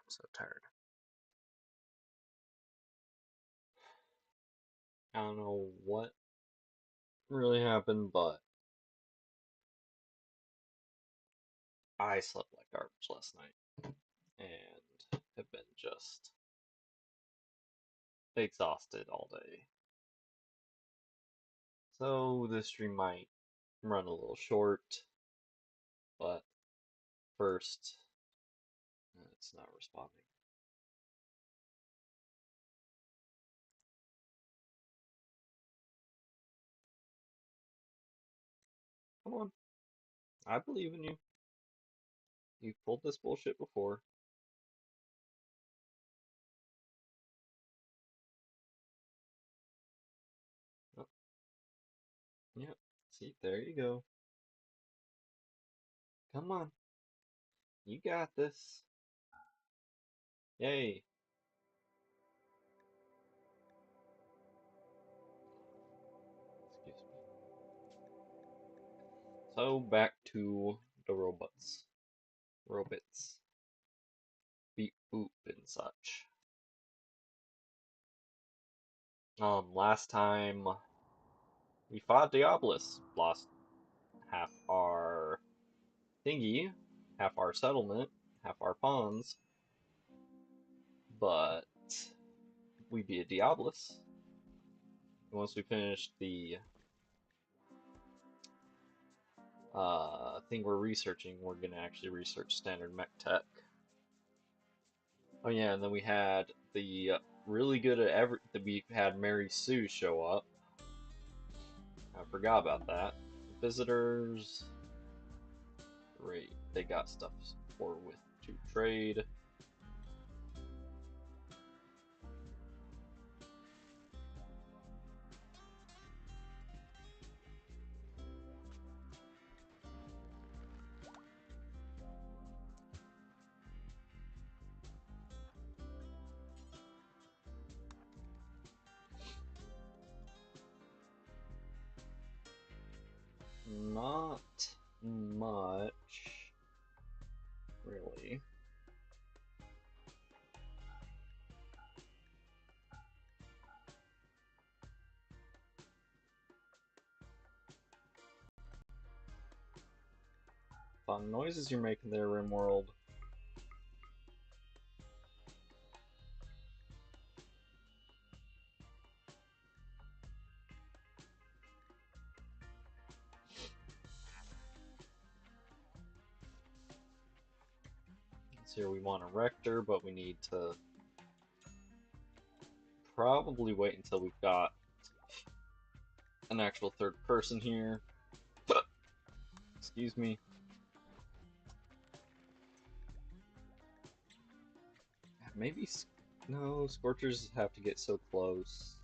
so tired. I don't know what really happened, but I slept like garbage last night and have been just exhausted all day. So this stream might run a little short, but first, it's not responding. Come on, I believe in you. You've pulled this bullshit before. Oh, yep. See, there you go. Come on, you got this. Yay. Excuse me. So back to the robots. Robots. Beep boop and such. Last time we fought Diabolus, lost half our thingy, half our settlement, half our pawns, but we beat Diabolus. Once we finished the thing we're researching, we're gonna actually research standard mech tech. Oh yeah, and then we had the really good at that we had Mary Sue show up. I forgot about that. Visitors, great. They got stuff for with to trade. Not much, really. Fun noises you're making there, Rimworld. Here we want a rector, but we need to probably wait until we've got an actual third person here. Excuse me. Maybe no, Scorchers have to get so close.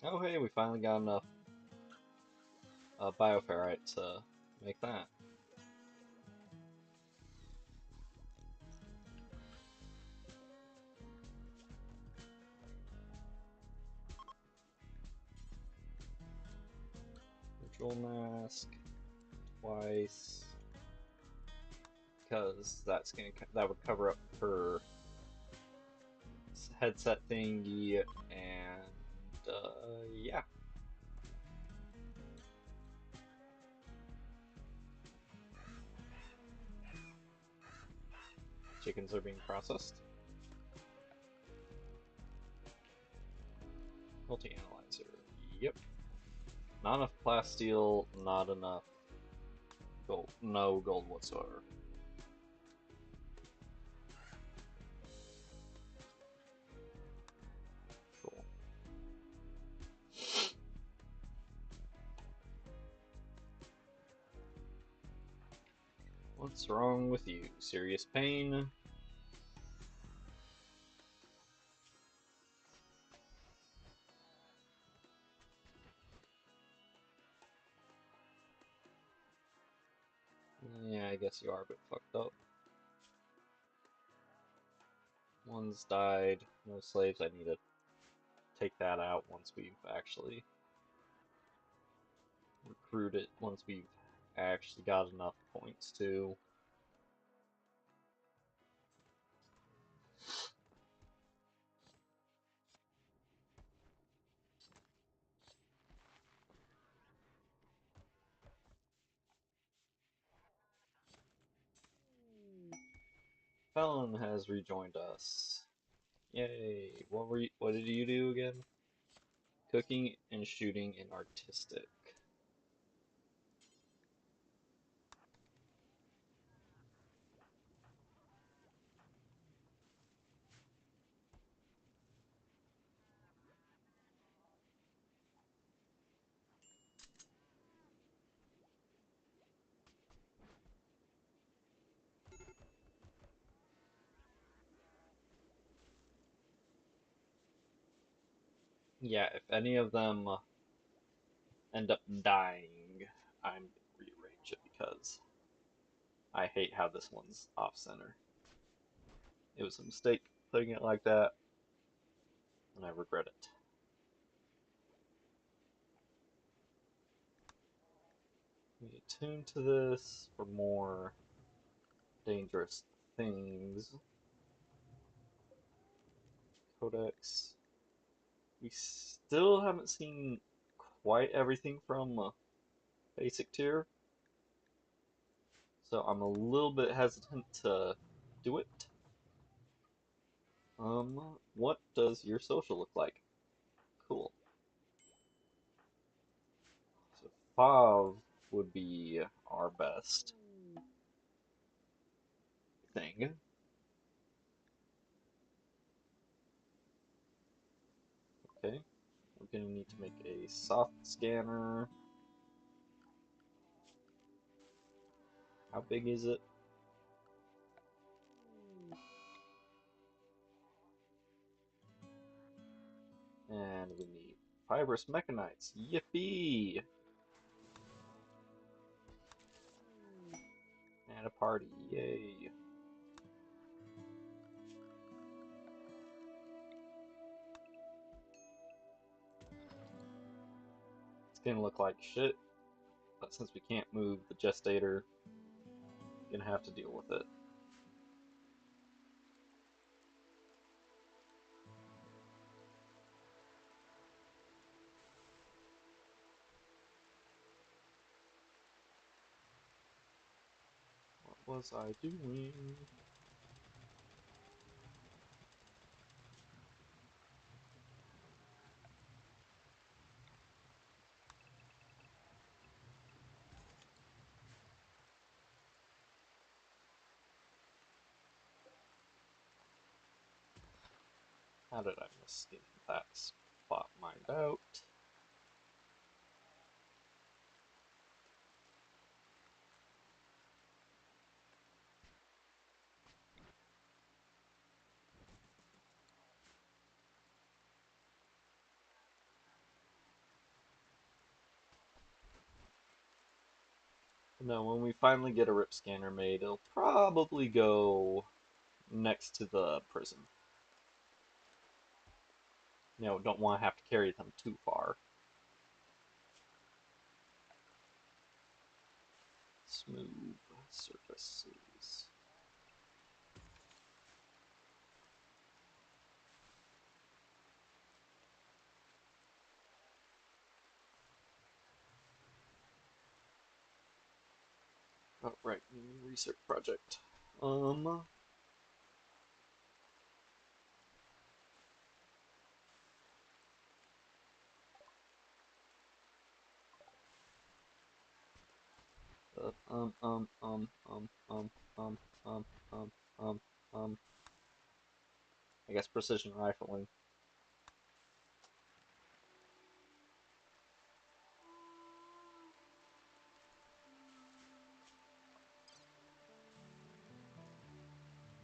Oh hey, we finally got enough bioferrite to make that. Ritual mask twice, because that would cover up her headset thingy, and yeah. Chickens are being processed. Multi-analyzer. Yep. Not enough plasteel, not enough gold. No gold whatsoever. Cool. What's wrong with you? Serious pain? Yeah, I guess you are a bit fucked up. One's died. No slaves. I need a take that out once we've actually recruited, once we've actually got enough points to. Felon has rejoined us. Yay! What did you do again? Cooking and shooting and artistic. Yeah, if any of them end up dying, I'm gonna rearrange it because I hate how this one's off center. It was a mistake putting it like that, and I regret it. We attune to this for more dangerous things. Codex. We still haven't seen quite everything from basic tier, so I'm a little bit hesitant to do it. What does your social look like? Cool. So Fav would be our best thing. Okay, we're gonna need to make a soft scanner. How big is it? And we need fibrous mechanites. Yippee! And a party. Yay! It's gonna look like shit, but since we can't move the gestator, we're gonna have to deal with it. What was I doing? How did I miss getting that spot mined out? No, when we finally get a rip scanner made, it'll probably go next to the prison. You know, don't want to have to carry them too far. Smooth surfaces. Oh, right, research project. Um, uh, um, um, um, um, um, um, um, um, um, um. I guess precision rifling.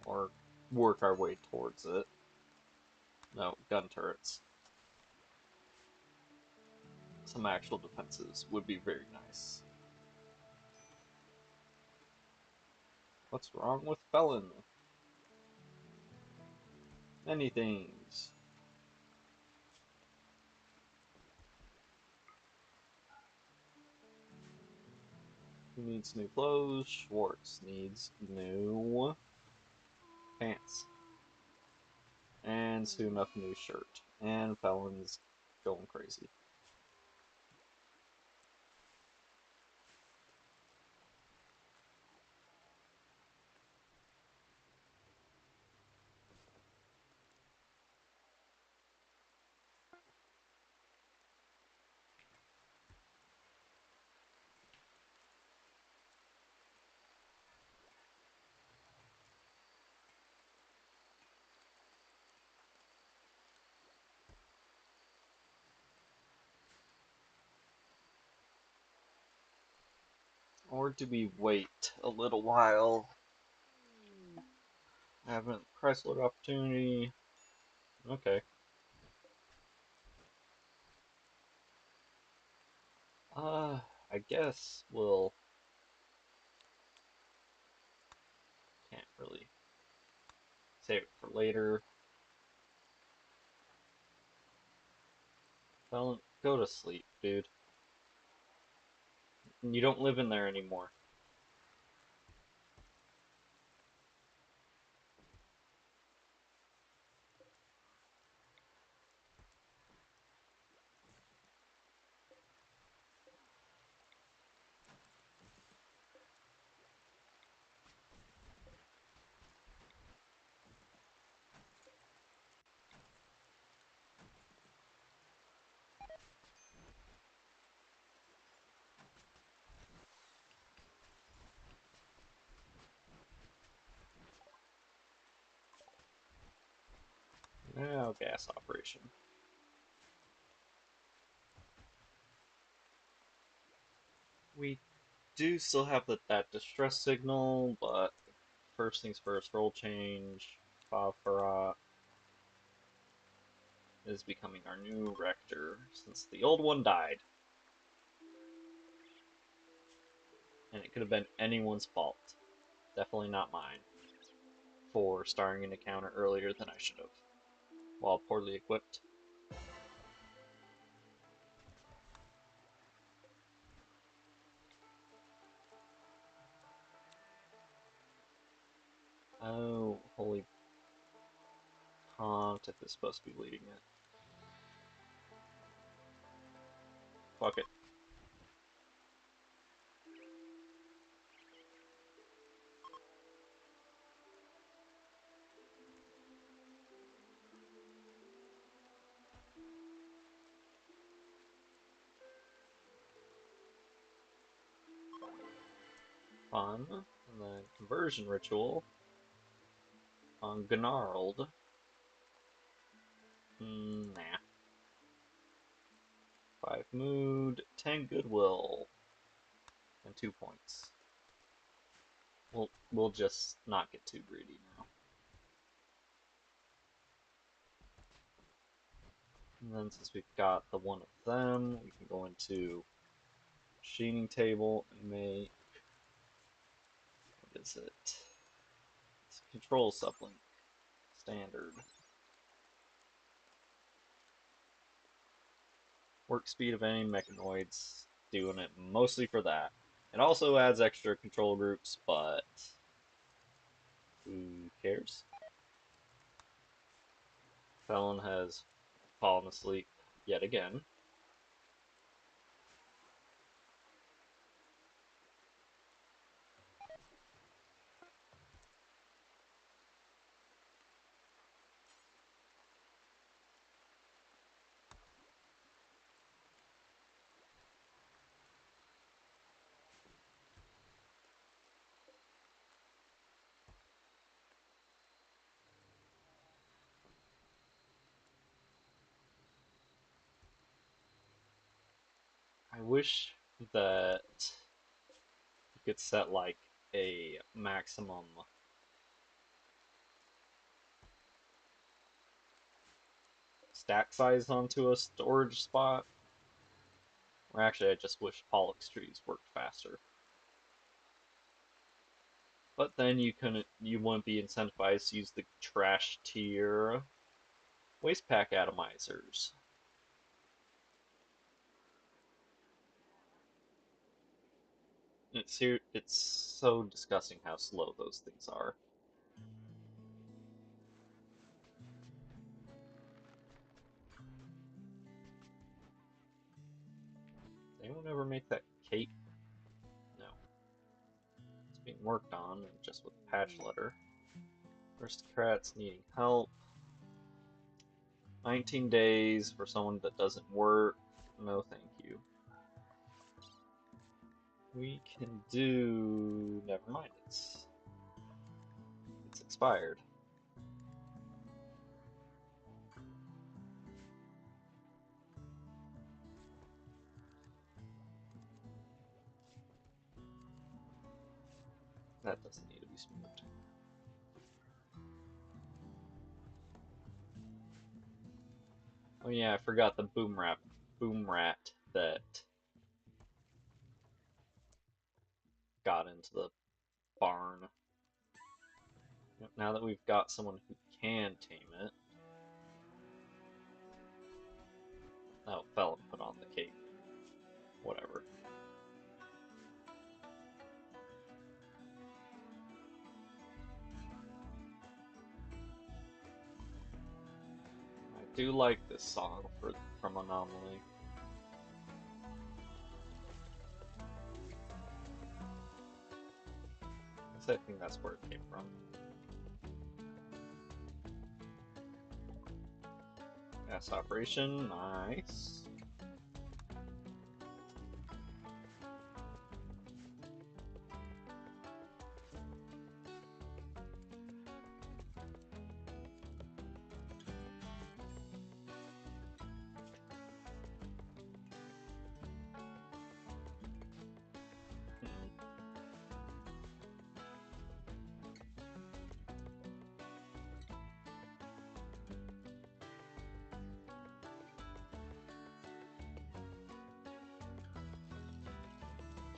Or work our way towards it. No, gun turrets. Some actual defenses would be very nice. What's wrong with Felon? Many things. Who needs new clothes? Schwartz needs new pants. And soon enough, a new shirt. And Felon's going crazy. Or do we wait a little while? Haven't Chrysler opportunity. Okay. I guess we'll can't really save it for later. Felon, go to sleep, dude. You don't live in there anymore. Now, gas operation. We do still have that distress signal, but first things first, roll change. Fafarat is becoming our new rector since the old one died. And it could have been anyone's fault. Definitely not mine. For starting an encounter earlier than I should have, while poorly equipped. Oh, holy pontiff is supposed to be leading it. Fuck it. Fun. And then conversion ritual on Gnarled. Nah. 5 mood, 10 goodwill, and 2 points. We'll just not get too greedy now. And then since we've got the one of them, we can go into machining table and make, what is it? It's control sublink. Standard. Work speed of any mechanoids, doing it mostly for that. It also adds extra control groups, but who cares? Felon has fallen asleep yet again. I wish that you could set like a maximum stack size onto a storage spot. Or actually, I just wish Pollux trees worked faster. But then you wouldn't be incentivized to use the trash tier waste pack atomizers. It's so disgusting how slow those things are. Did anyone ever make that cape? No. It's being worked on, just with the patch letter. Aristocrats needing help. 19 days for someone that doesn't work. No, thank you. We can do. Never mind. It's expired. That doesn't need to be smoothed. Oh yeah, I forgot the boom rat that got into the barn. Now that we've got someone who can tame it. Oh, fell and put on the cape. Whatever. I do like this song from Anomaly. I think that's where it came from. Gas operation, nice.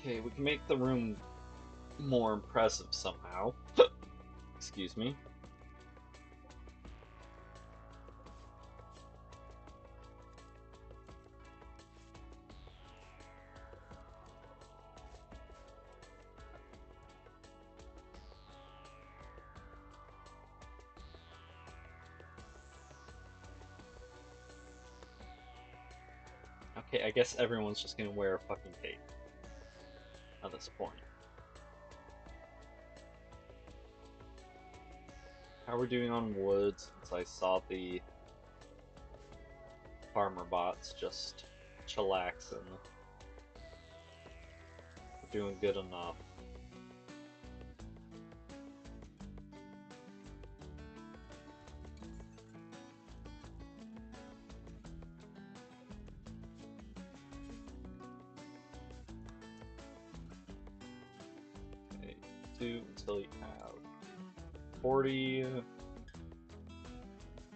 Okay, we can make the room more impressive somehow. Excuse me. Okay, I guess everyone's just gonna wear a fucking cape at this point. How are we doing on wood since I saw the farmer bots just chillaxing? We're doing good enough. Okay, 2 until you have 40.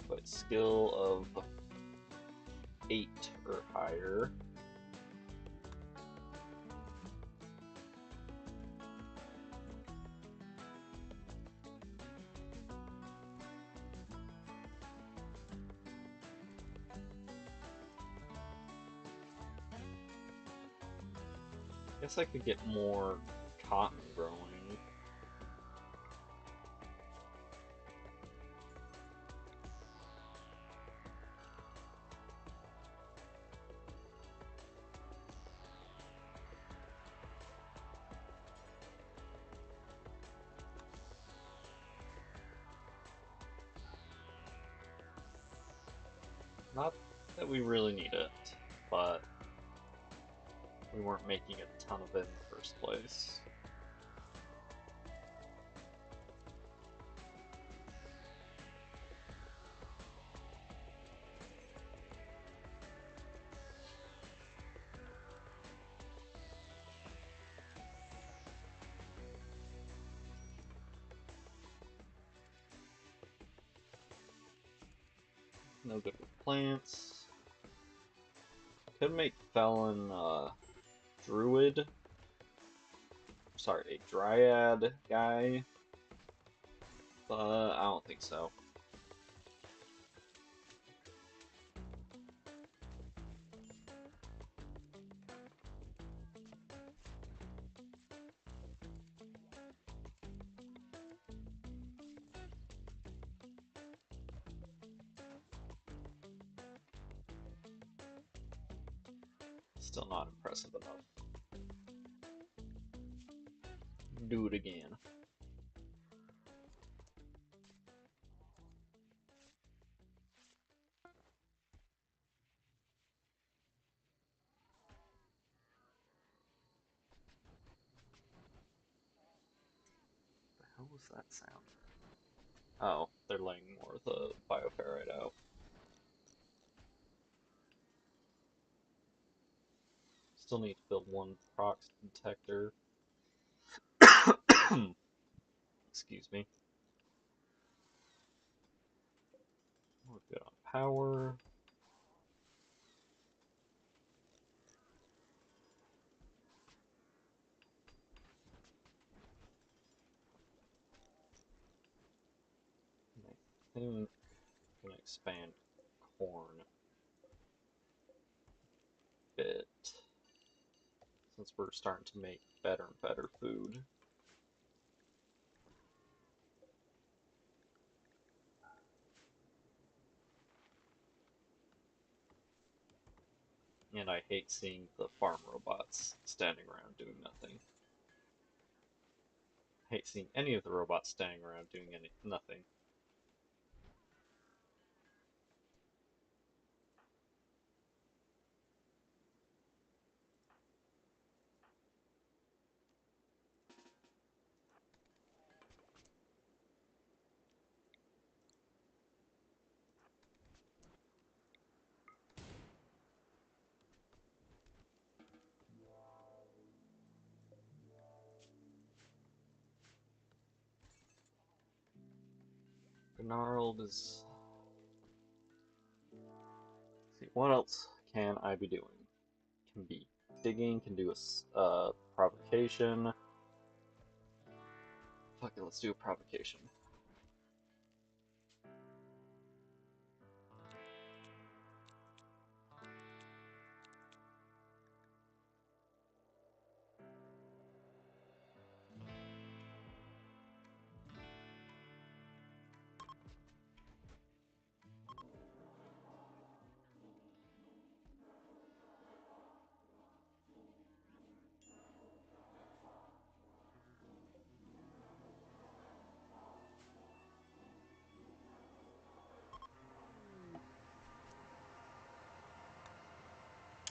But skill of 8 or higher. Guess I could get more cotton growing. Not that we really need it, but we weren't making a ton of it in the first place. No good with plants. Could make Felon druid. Sorry, a dryad guy. But I don't think so. Still not impressive enough. Do it again. What the hell was that sound? Oh, they're laying more of the bioferrite out. Still need to build one prox detector. Excuse me. We're good on power. And I think I'm gonna expand corn a bit since we're starting to make better and better food. And I hate seeing the farm robots standing around doing nothing. I hate seeing any of the robots standing around doing nothing. Gnarled is... Let's see, what else can I be doing? Can be digging, can do a provocation. Fuck it, let's do a provocation.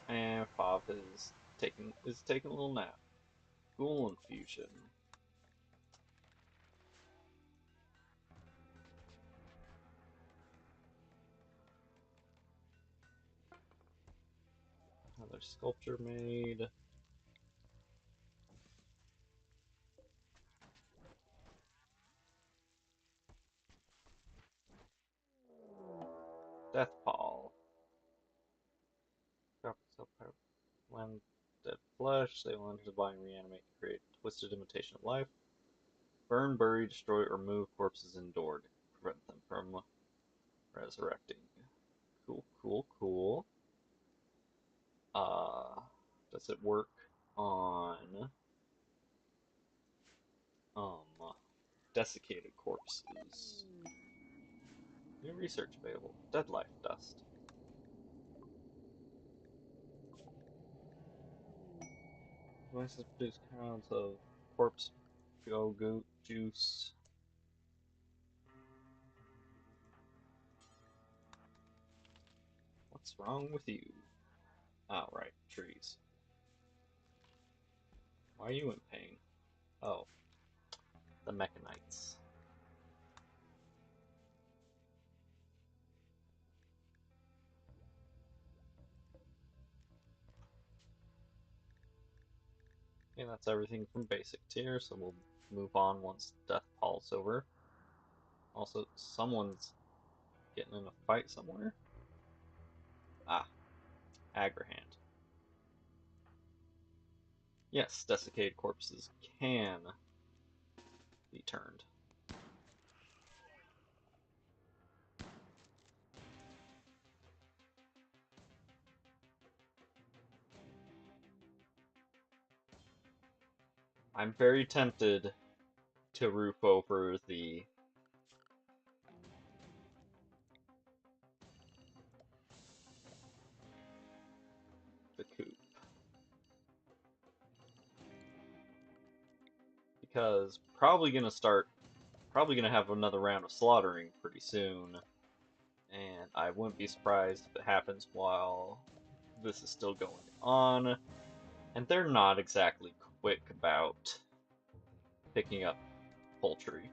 And Fav is taking a little nap. Ghoul infusion. Another sculpture made. Death Pall. When dead flesh, they will enter the body and reanimate to create a twisted imitation of life. Burn, bury, destroy, or move corpses indoors. Prevent them from resurrecting. Cool, cool, cool. Does it work on um desiccated corpses? New research available. Dead life dust. Devices produce counts of corpse go juice. What's wrong with you? Oh, right, trees. Why are you in pain? Oh, the mechanites. Okay, that's everything from basic tier, so we'll move on once Death Pall's over. Also, someone's getting in a fight somewhere. Ah, Agrahand. Yes, desiccated corpses can be turned. I'm very tempted to roof over the coop. because probably gonna have another round of slaughtering pretty soon, and I wouldn't be surprised if it happens while this is still going on, and they're not exactly quick about picking up poultry.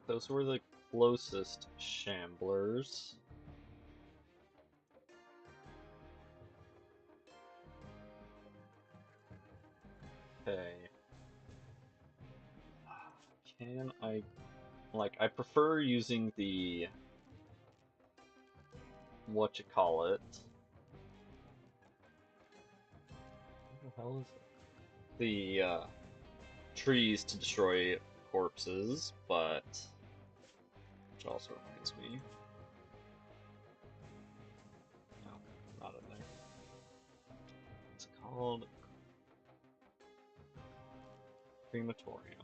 Those were the closest shamblers. Okay. Can I... Like, I prefer using the... Whatchamacallit. What the hell is it? The, trees to destroy corpses, but... Which also reminds me... No, not in there. It's called... Crematorium.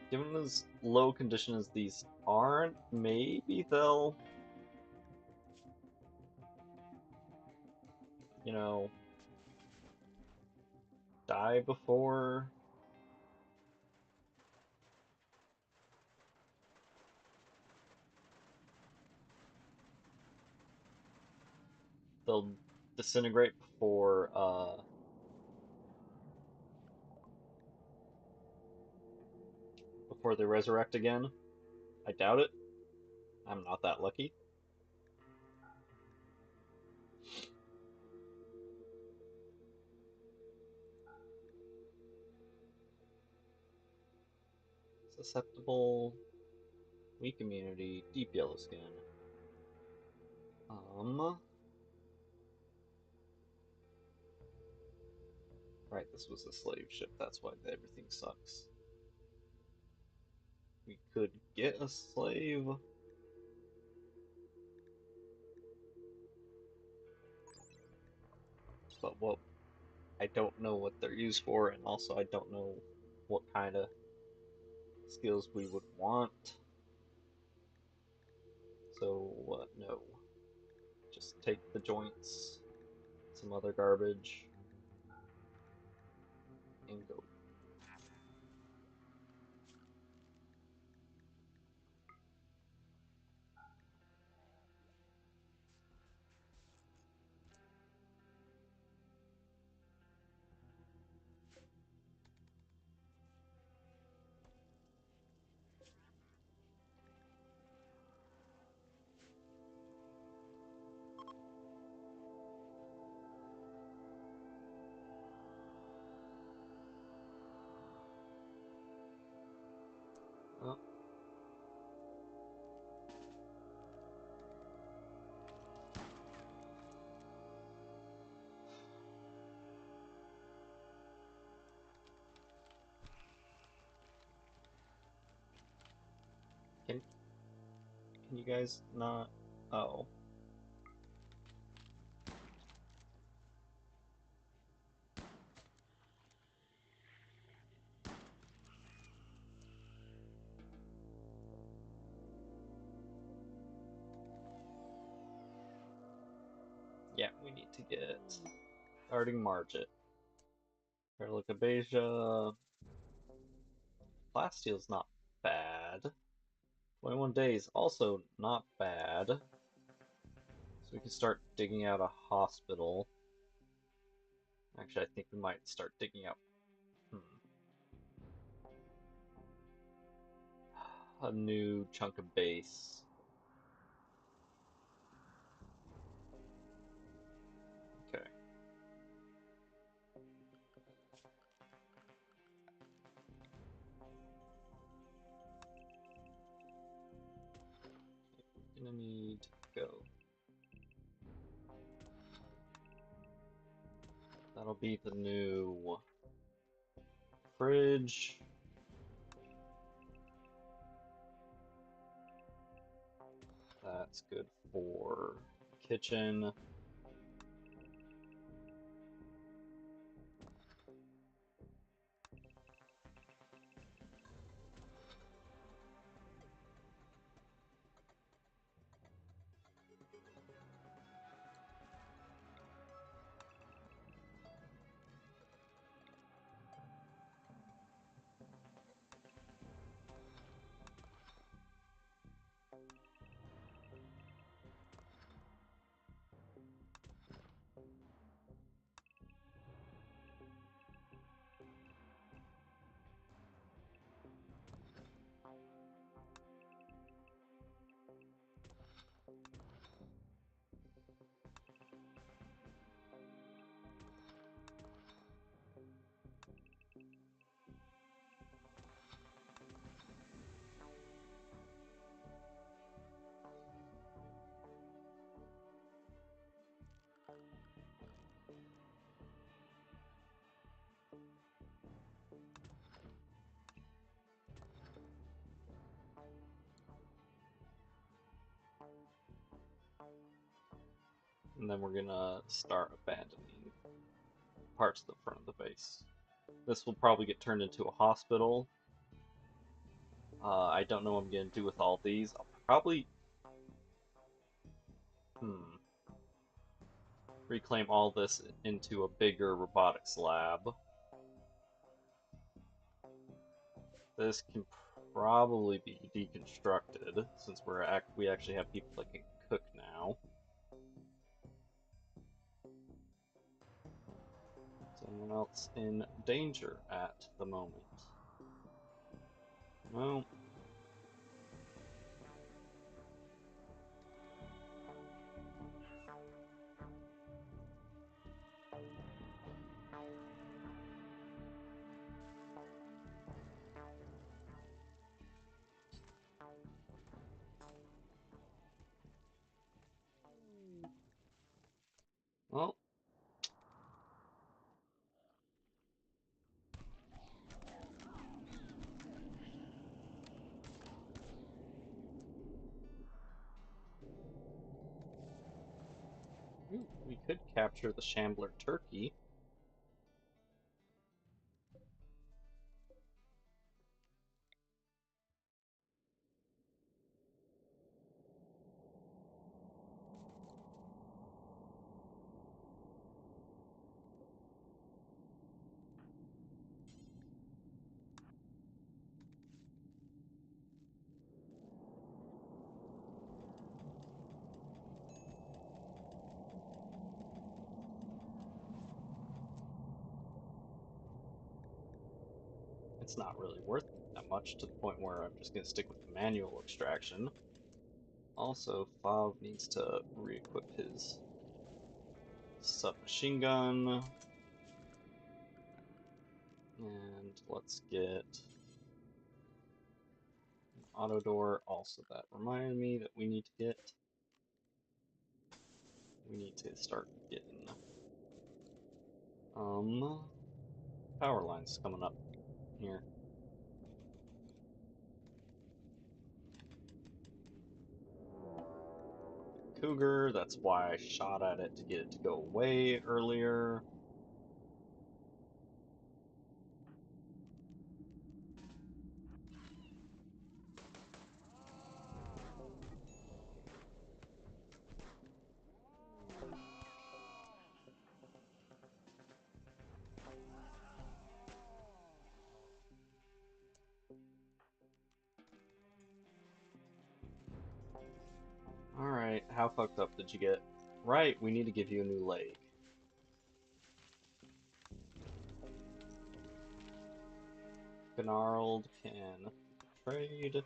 Given as low condition as these aren't, maybe they'll, you know, die before. They'll disintegrate before they resurrect again. I doubt it. I'm not that lucky. Susceptible, weak immunity, deep yellow skin. Right, this was a slave ship, that's why everything sucks. We could get a slave. But what, I don't know what they're used for, and also I don't know what kind of skills we would want. So, no. Just take the joints, some other garbage, and go. Oh. Can you guys not? Oh. Yeah, we need to get starting Margit. Perlicabesia. Plasteel not bad. 21 days, also not bad. So we can start digging out a hospital. Actually, I think we might start digging out a new chunk of base. Okay. Enemy to go. That'll be the new fridge. That's good for kitchen. And then we're gonna start abandoning parts of the front of the base. This will probably get turned into a hospital. I don't know what I'm gonna do with all these. I'll probably reclaim all this into a bigger robotics lab. This can probably be deconstructed since we actually have people that can cook now. Is anyone else in danger at the moment? No. Well, we could capture the Shambler turkey. It's not really worth that much to the point where I'm just going to stick with the manual extraction. Also, Fav needs to re-equip his submachine gun. And let's get an auto door. Also, that reminded me that we need to start getting power lines coming up here. Cougar, that's why I shot at it to get it to go away earlier. Alright, how fucked up did you get? Right, we need to give you a new leg. Gnarled can trade.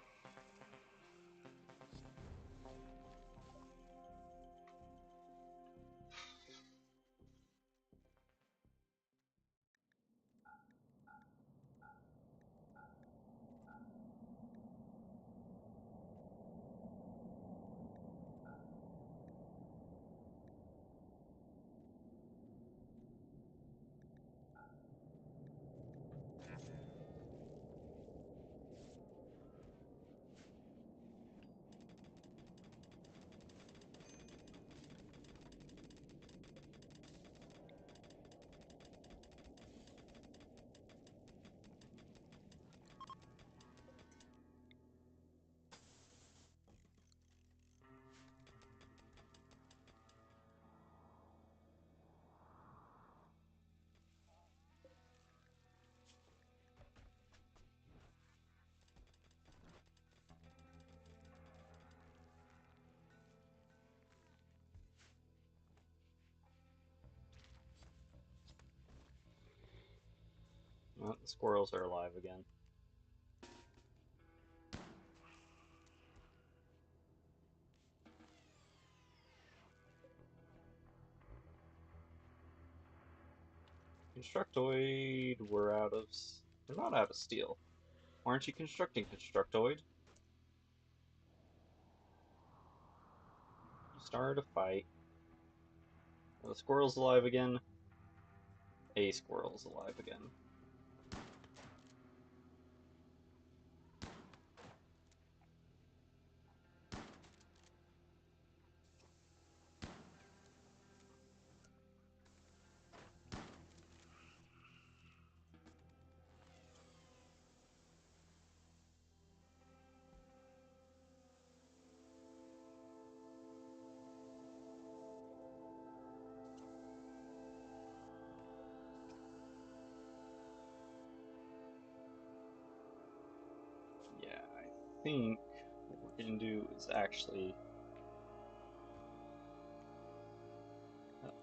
Oh, the squirrels are alive again. Constructoid, we're out of... We're not out of steel. Why aren't you constructing, Constructoid? You started a fight. Are the squirrels alive again? A squirrel's alive again. Yeah, I think what we're gonna do is actually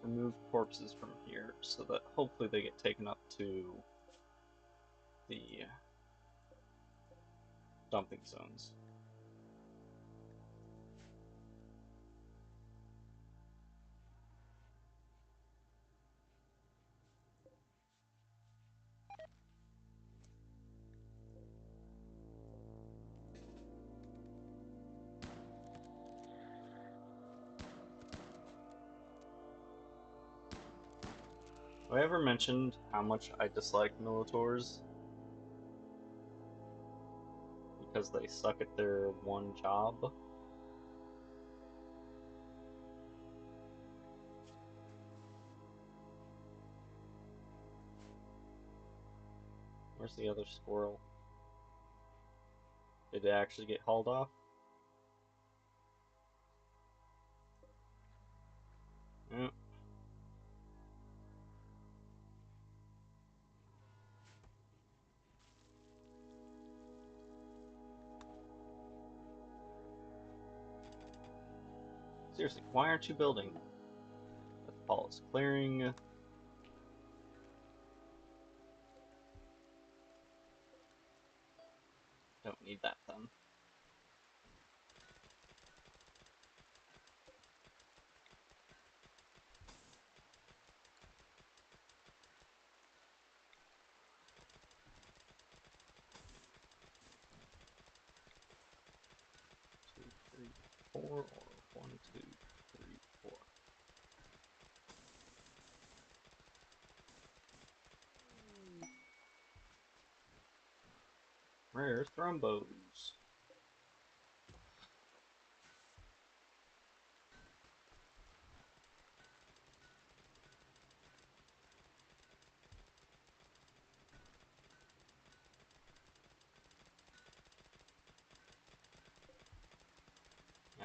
remove corpses from here so that hopefully they get taken up to the dumping zones. Have I ever mentioned how much I dislike Militors? Because they suck at their one job? Where's the other squirrel? Did it actually get hauled off? Mm. Seriously, why aren't you building? That's Paul's clearing. Don't need that then. Two, three, four, or one, two, three, four. Rare thrombos.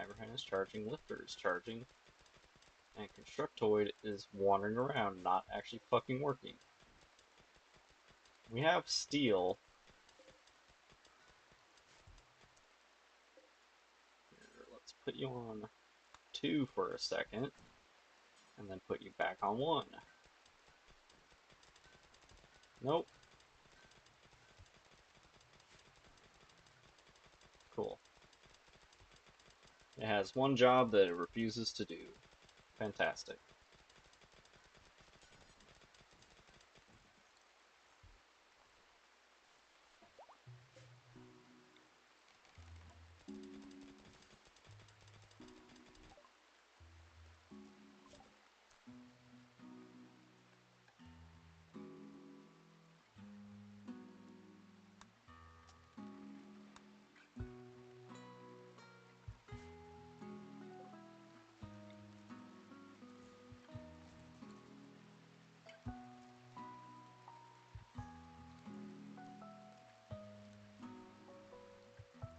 Abraham is charging, Lifter is charging, and Constructoid is wandering around, not actually fucking working. We have steel. Here, let's put you on 2 for a second, and then put you back on 1. Nope. Cool. It has one job that it refuses to do. Fantastic.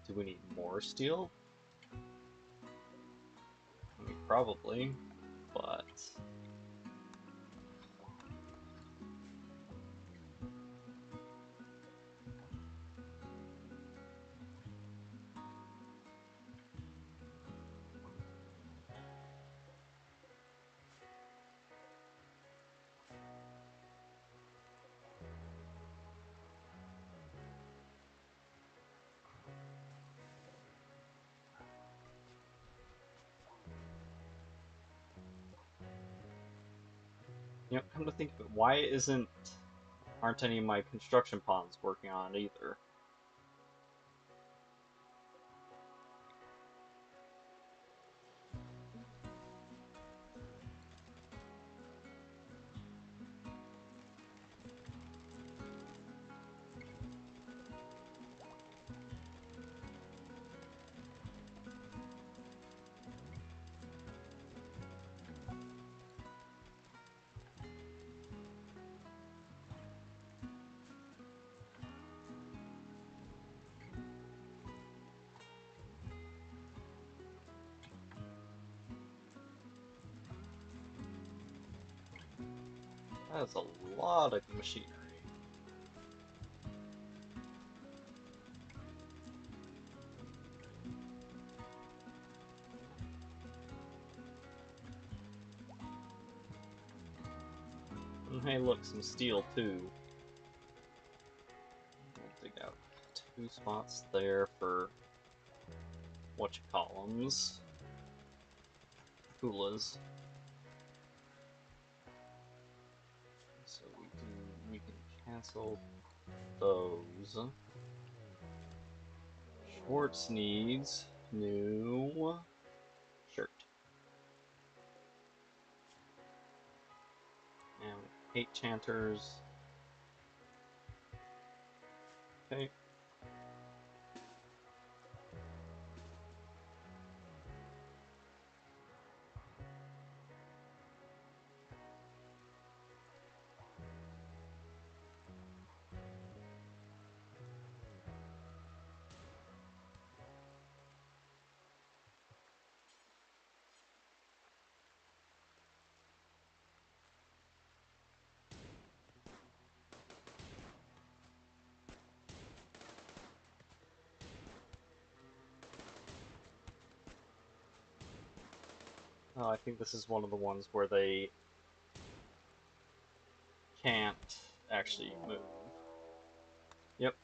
Do we need more steel? I mean, probably, but... You know, come to think of it, why aren't any of my construction pawns working on it either? That is a lot of machinery. And hey, look, some steel too. We'll dig out 2 spots there for whatchamacallums. Hoolas. So we can cancel those. Schwartz needs new shirt. And 8 chanters. Okay. Oh, I think this is one of the ones where they can't actually move. Yep.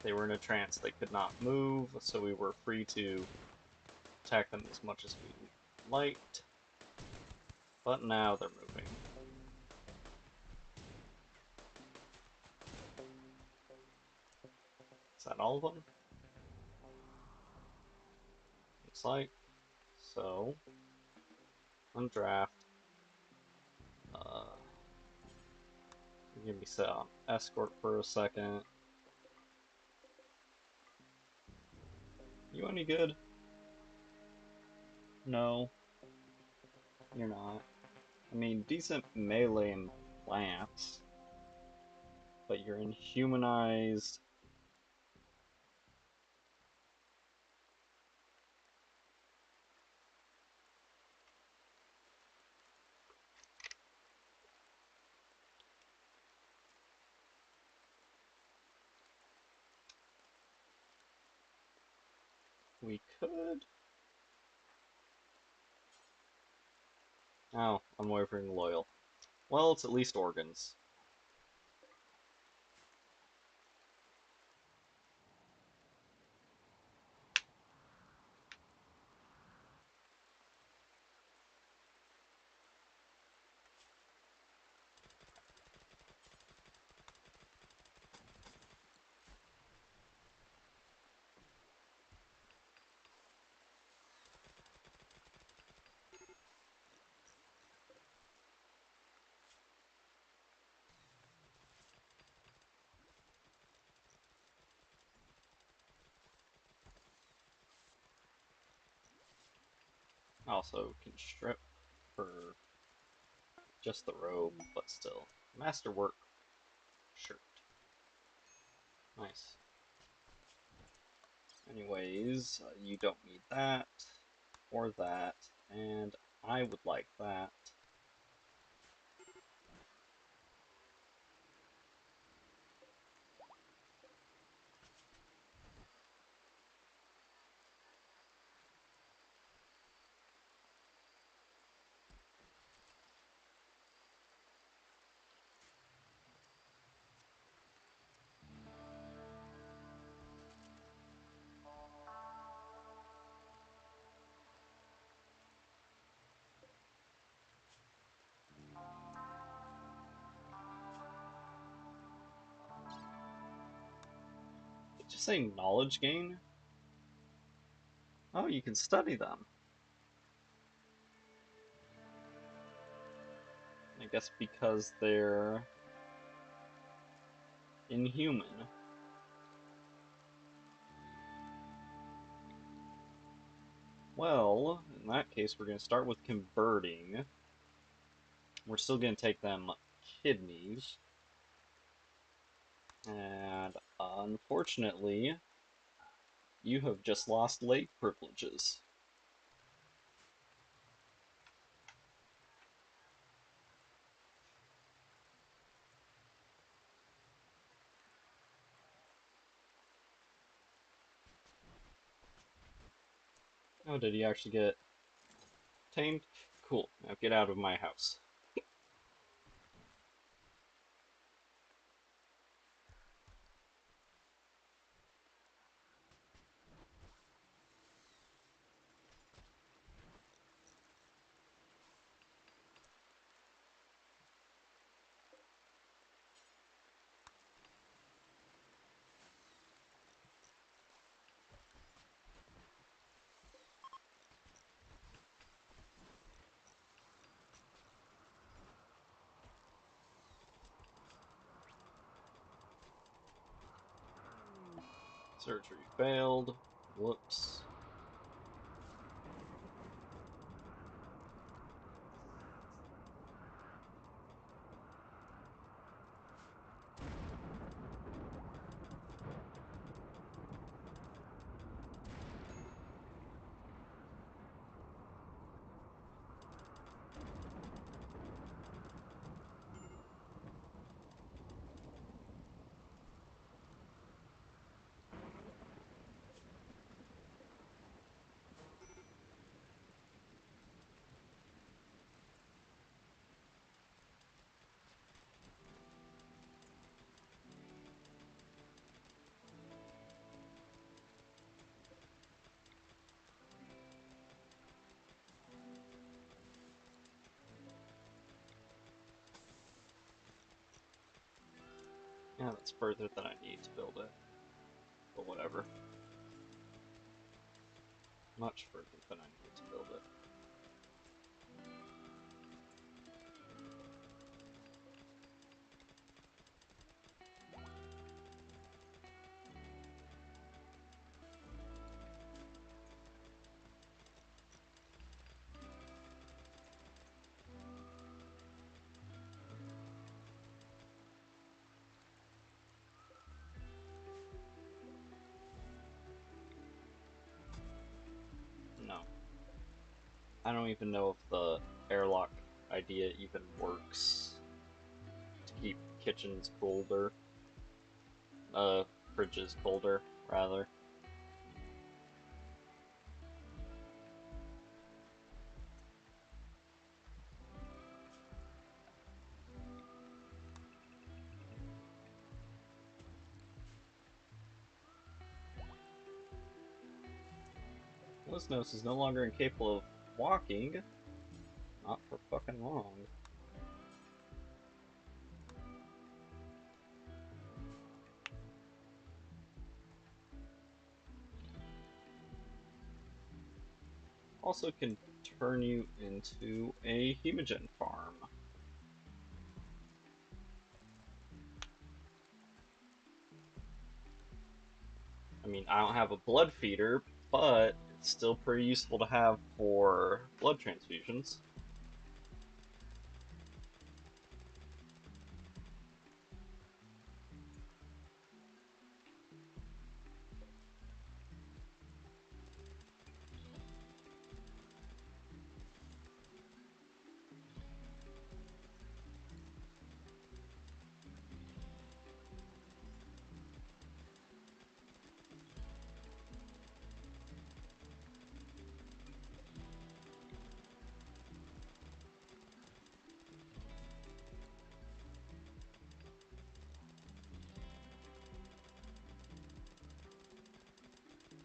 They were in a trance, they could not move, so we were free to attack them as much as we liked. But now they're moving. Is that all of them? Looks like. So, undraft. Give me set on escort for a second. You any good? No, you're not. I mean, decent melee and lance, but you're inhumanized. We could. Oh, unwavering loyal. Well, it's at least organs. Also can strip for just the robe, but still. Masterwork shirt. Nice. Anyways, you don't need that, or that, and I would like that. say knowledge gain? Oh, you can study them. I guess because they're inhuman. Well, in that case, we're going to start with converting. We're still going to take them kidneys. And unfortunately, you have just lost leg privileges. Oh, did he actually get tamed? Cool. Now get out of my house. Surgery failed. Whoops. Yeah, that's further than I need to build it. But whatever. Much further than I need to build it. No. I don't even know if the airlock idea even works to keep kitchens colder. Fridges colder, rather. Lisnos is no longer incapable of walking. Not for fucking long. Also can turn you into a hemogen farm. I mean, I don't have a blood feeder, but it's still pretty useful to have for blood transfusions.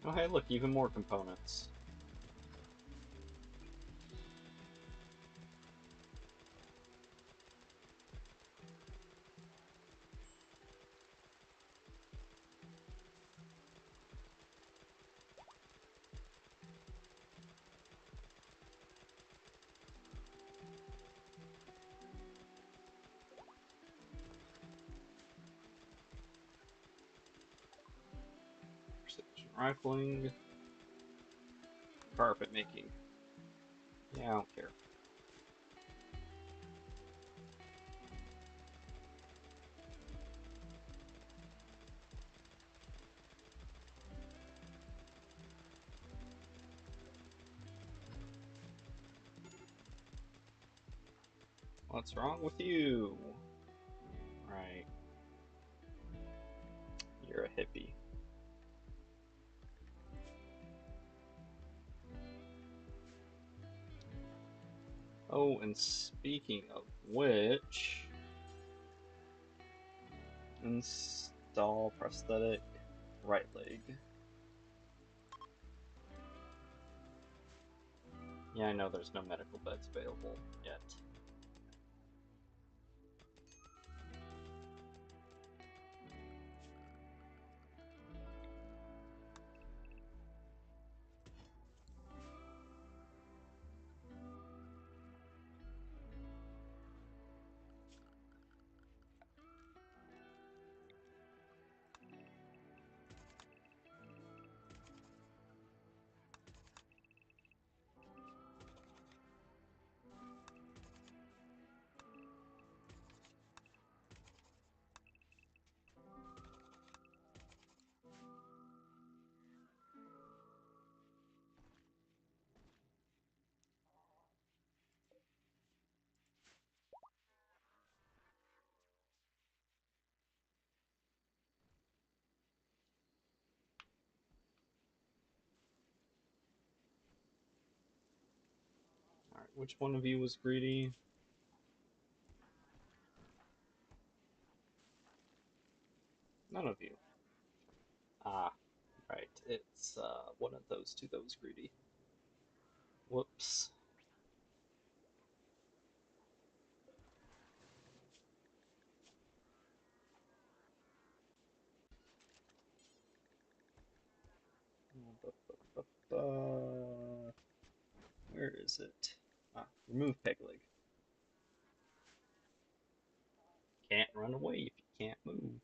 Oh hey, look, even more components. Rifling. Carpet making. Yeah, I don't care. What's wrong with you? Right. You're a hippie. Oh, and speaking of which, install prosthetic right leg. Yeah, I know there's no medical beds available yet. Alright, which one of you was greedy? None of you. Ah, right. It's one of those two that was greedy. Whoops. Where is it? Ah, remove peg leg. Can't run away if you can't move.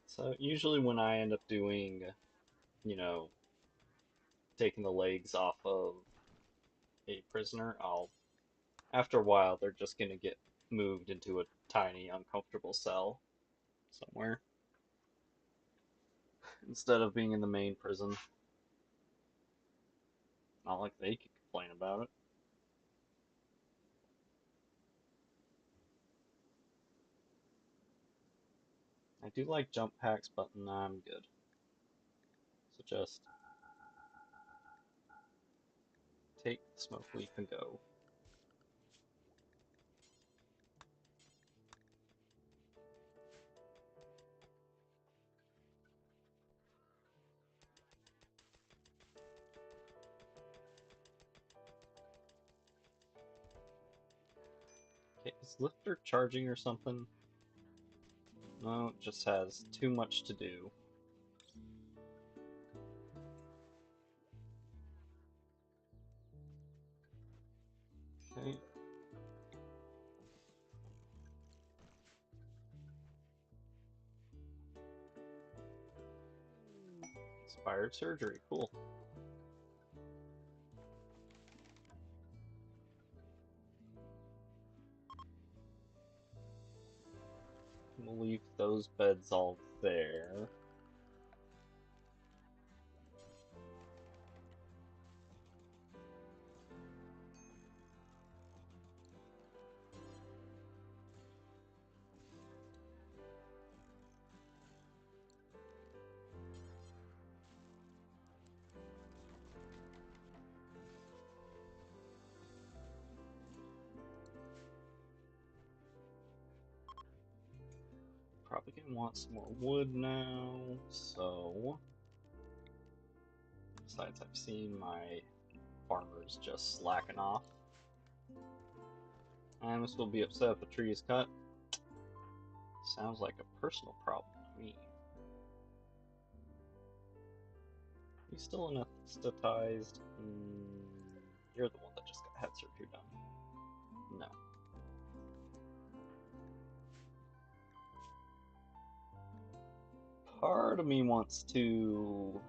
So usually when I end up doing, you know, taking the legs off of a prisoner, after a while, they're just gonna get moved into a tiny, uncomfortable cell somewhere instead of being in the main prison. Not like they could complain about it. I do like jump packs, but nah, I'm good. So just take the smoke leaf and go. Okay, is Lifter charging or something? No, it just has too much to do. Okay. Inspired surgery, cool. We'll leave those beds all there. Probably gonna want some more wood now, so... Besides, I've seen my farmers just slacking off. And this will be upset if the tree is cut. Sounds like a personal problem to Me. You still anesthetized? You're the one that just got head surgery done. No. Part of me wants to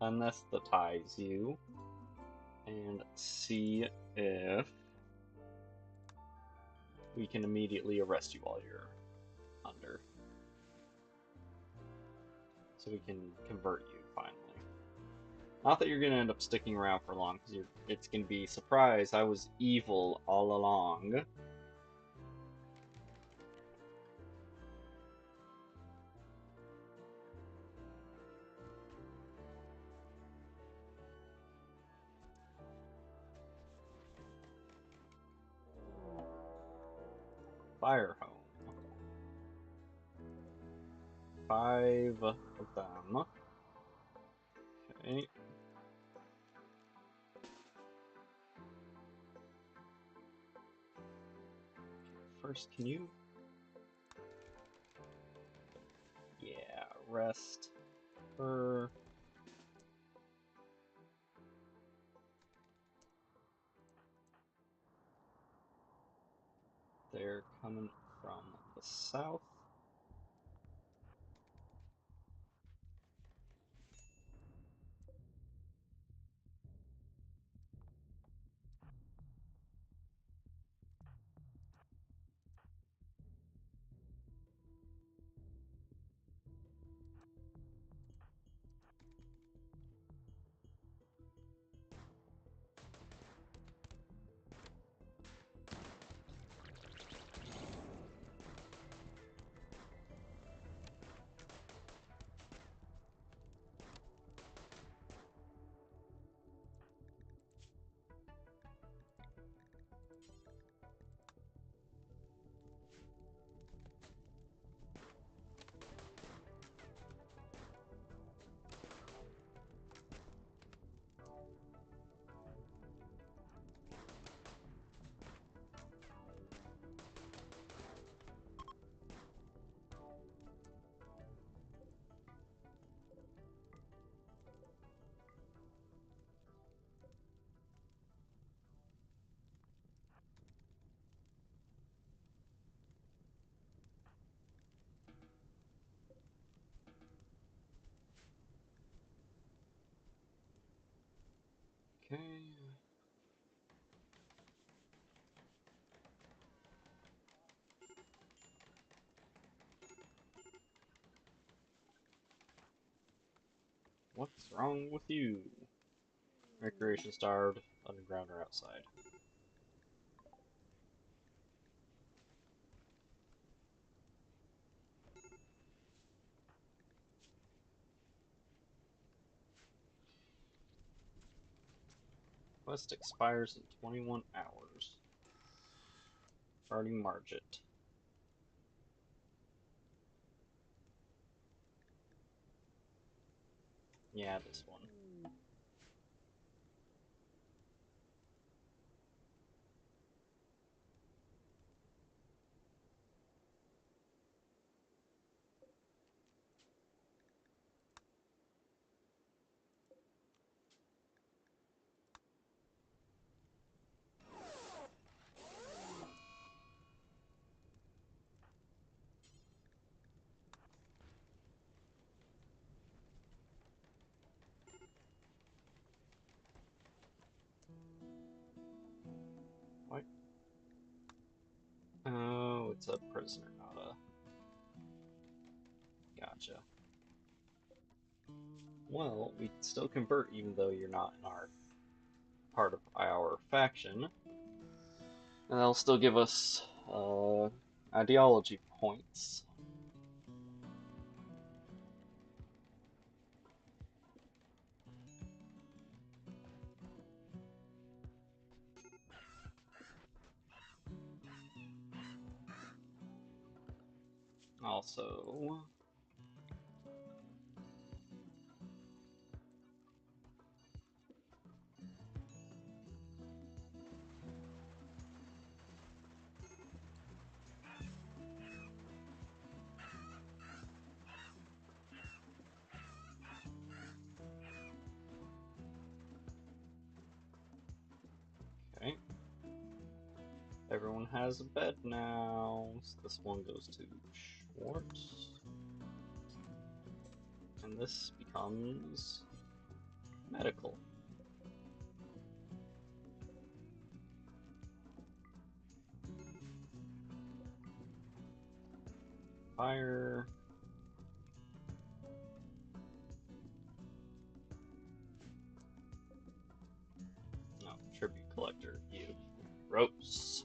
anesthetize you and see if we can immediately arrest you while you're under. So we can convert you finally. Not that you're gonna end up sticking around for long, because it's gonna be surprise, I was evil all along. Fire home. 5 of them. Okay. First, can you? Yeah, rest her. They're coming from the south. Okay. What's wrong with you? Recreation starved, underground or outside. Quest expires in 21 hours. Starting Margit. Yeah, this one. What? Oh, it's a prisoner, not a... Gotcha. Well, we can still convert even though you're not in our part of our faction. And that'll still give us ideology points. Also, Everyone has a bed now. So this one goes to Schwartz. And this becomes medical. Fire. No, tribute collector. You. Gross.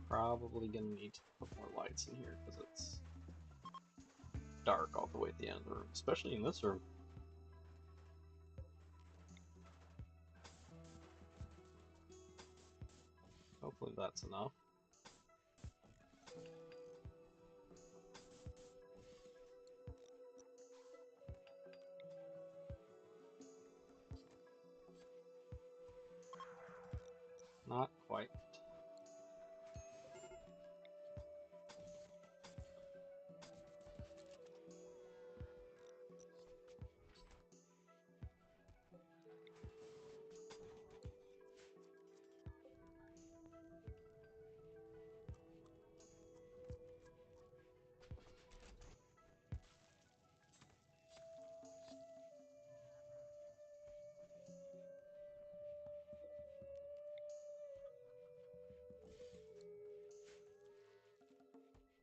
Probably gonna need to put more lights in here because it's dark all the way at the end of the room, especially in this room. Hopefully that's enough. Not quite.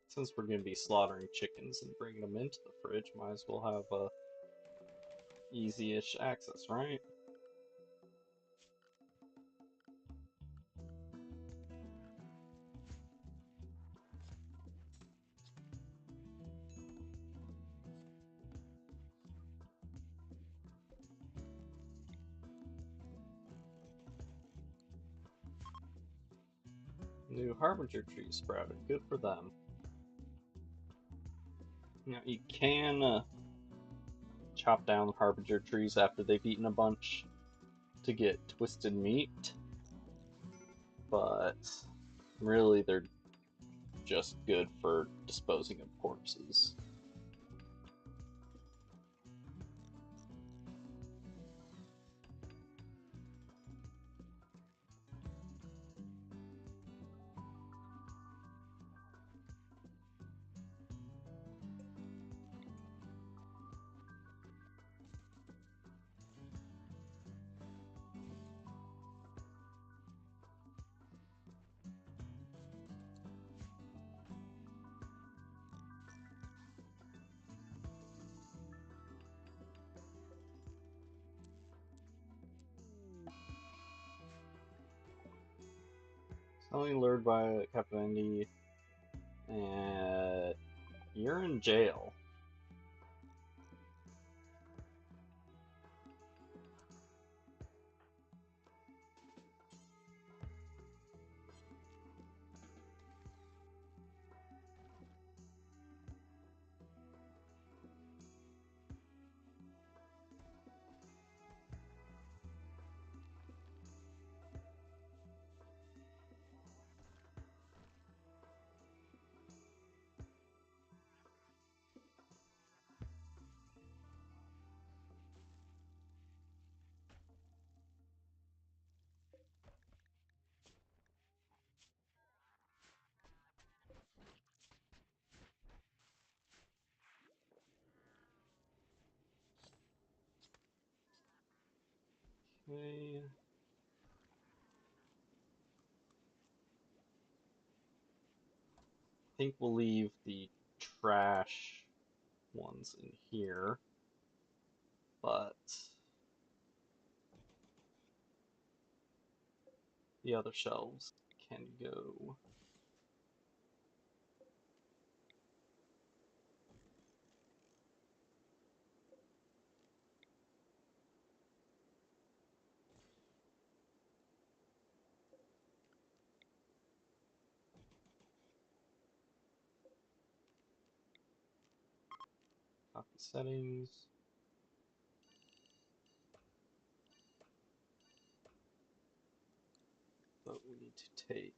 Since we're going to be slaughtering chickens and bringing them into the fridge, might as well have easy-ish access, right? New Harbinger tree sprouted. Good for them. Now, you can chop down Harbinger trees after they've eaten a bunch to get twisted meat, but really they're just good for disposing of corpses. Suddenly lured by Captain Andy, and you're in jail. Okay. I think we'll leave the trash ones in here, but the other shelves can go. Copy settings. But we need to take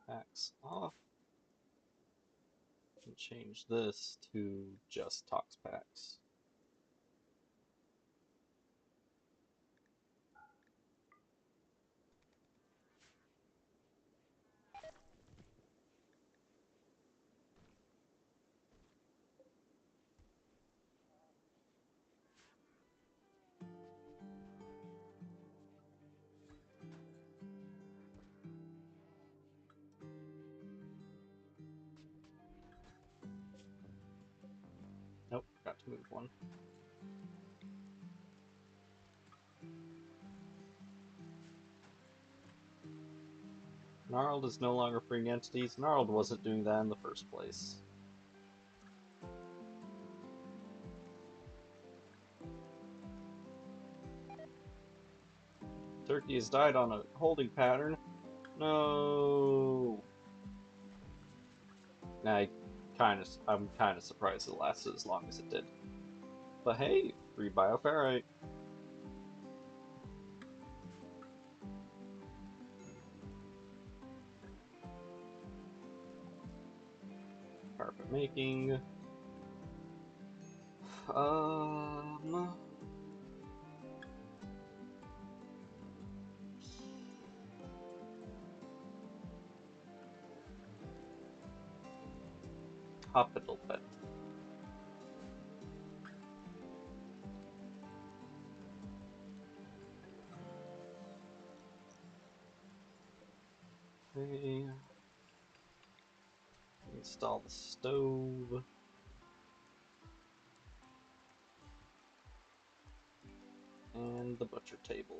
Packs off. And change this to just Tox packs. Nope, got to move one. Gnarled is no longer freeing entities. Gnarled wasn't doing that in the first place. Turkey has died on a holding pattern. No. I'm kind of surprised it lasted as long as it did. But hey, free bioferrite. Carpet making. Hospital bed. Okay. Install the stove. And the butcher table.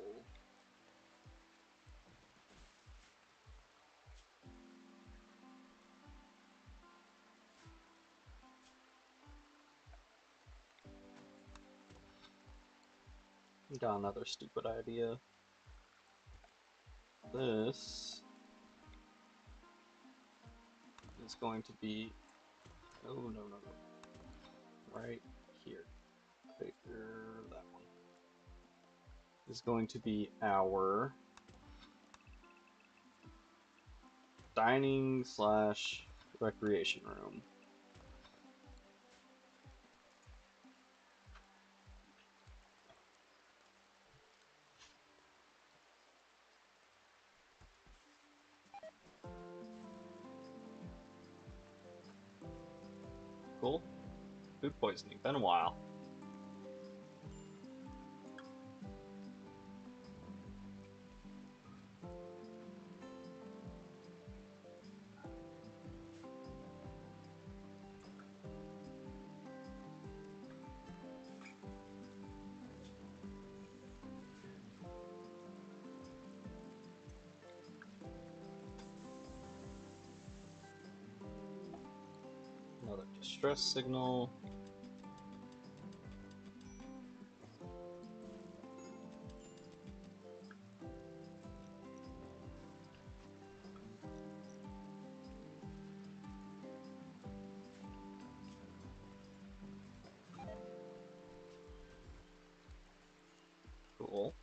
Got another stupid idea. This is going to be... Oh, no, no, no. Right here. Bigger, that one. Is going to be our dining slash recreation room. Cool. Food poisoning. Been a while. Another distress signal. Cool.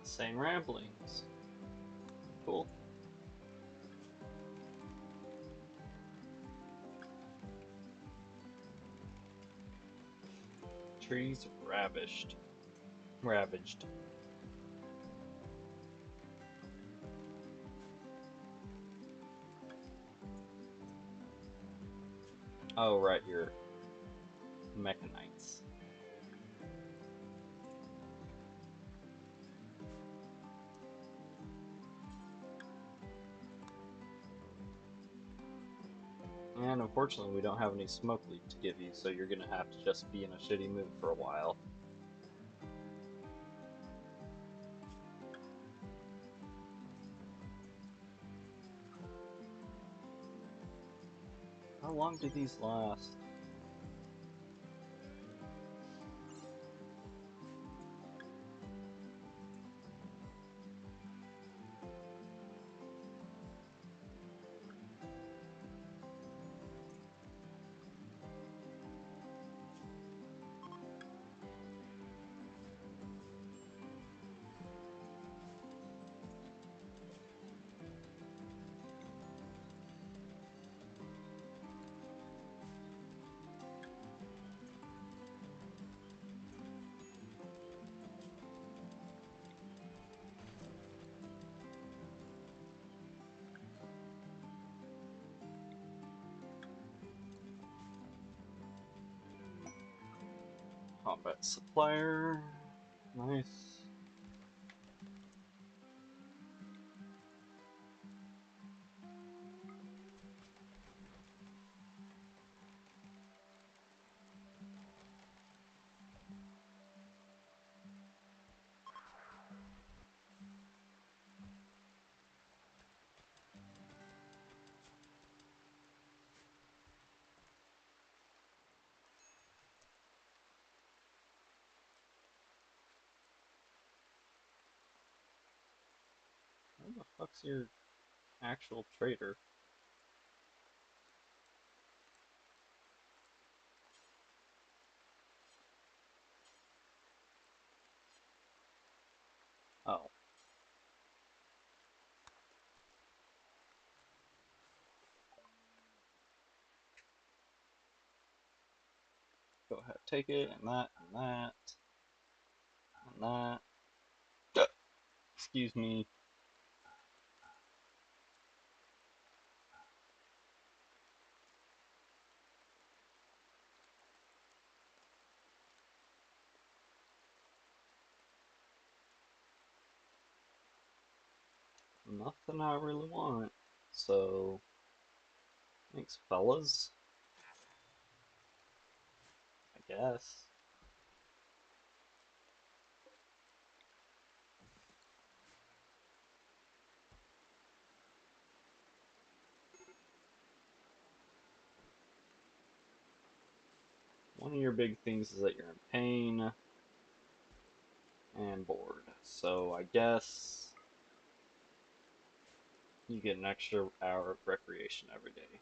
Insane ramblings. Cool. Trees ravaged. Oh, right, you're mechanites. And unfortunately, we don't have any smoke lead to give you, so you're gonna have to just be in a shitty mood for a while. How long do these last? Combat supplier. Nice. Who the fuck's your actual trader? Oh, go ahead, take it, and that, and that, and that. Excuse me. Nothing I really want. So, thanks, fellas. I guess. One of your big things is that you're in pain and bored. So, I guess you get an extra hour of recreation every day.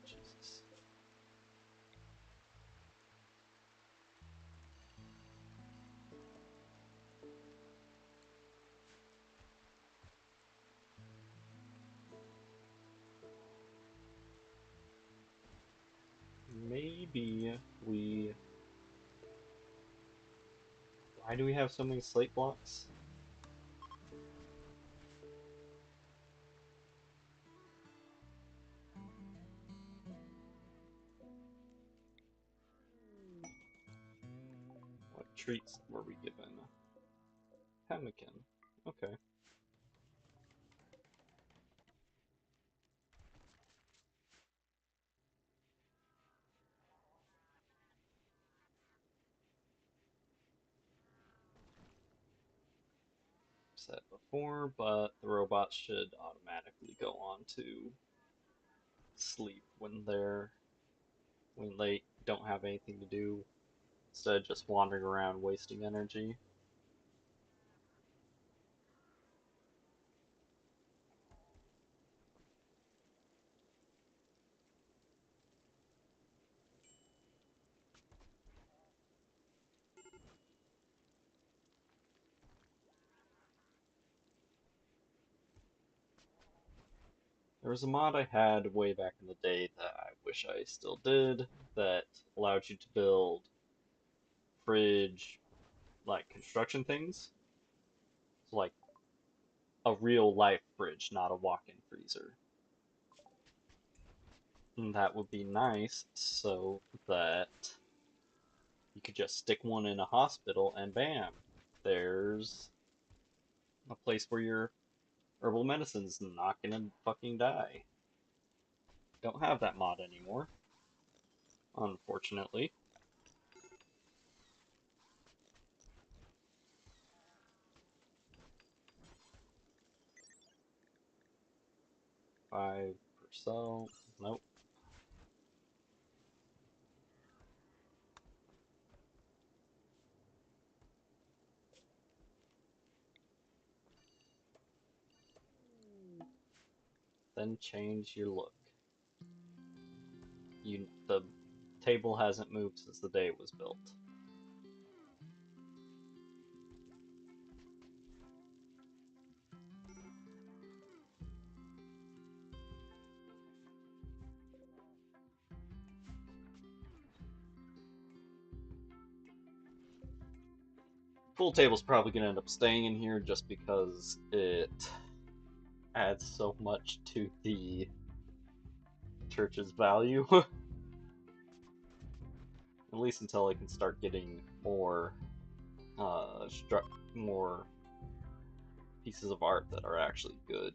Jesus. Maybe we. Why do we have so many slate blocks? What treats were we given? Pemmican. Okay. Said before, but the robots should automatically go on to sleep when they don't have anything to do instead of just wandering around wasting energy. There was a mod I had way back in the day that I wish I still did that allowed you to build fridge like construction things. So like a real life fridge, not a walk-in freezer. And that would be nice so that you could just stick one in a hospital and bam, there's a place where your herbal medicine's not gonna fucking die. Don't have that mod anymore, unfortunately. Five per cell. Nope. Then change your look. The table hasn't moved since the day it was built. Full table's probably gonna end up staying in here just because it adds so much to the church's value. At least until I can start getting more more pieces of art that are actually good.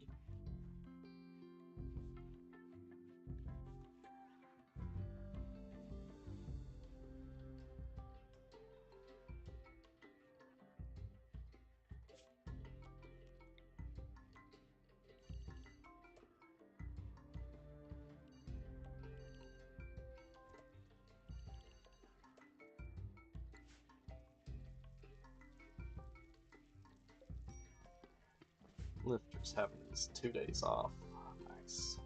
Lifter's having his 2 days off. Nice.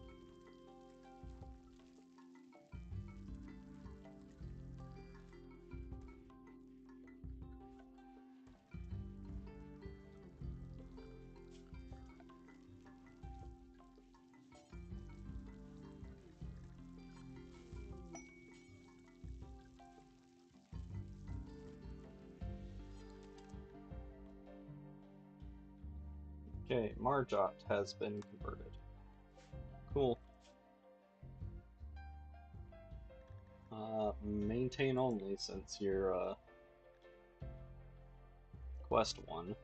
Okay, Marjot has been converted. Cool. Maintain only since you're quest 1.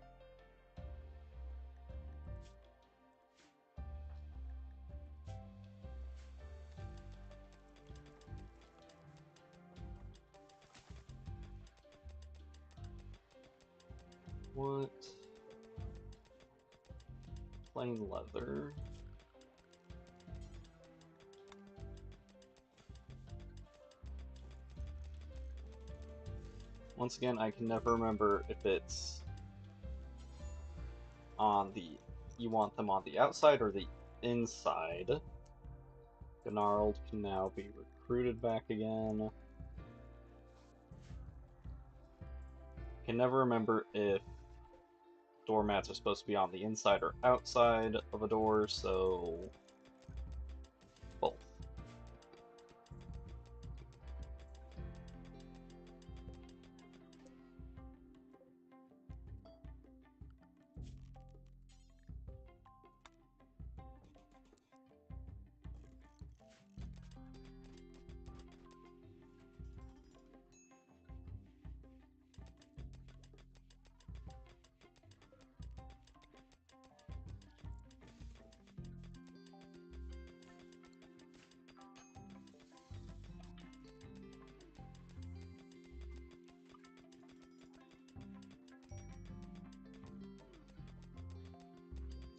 What? Plain leather. Once again, I can never remember if it's on the... You want them on the outside or the inside. Gnarled can now be recruited back again. Can never remember if doormats are supposed to be on the inside or outside of a door, so both.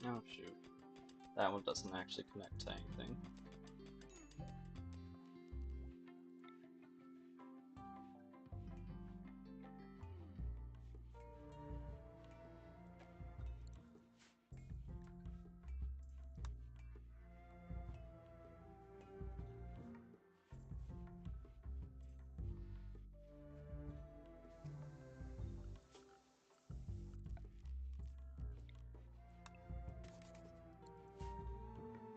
Oh shoot. That one doesn't actually connect to anything.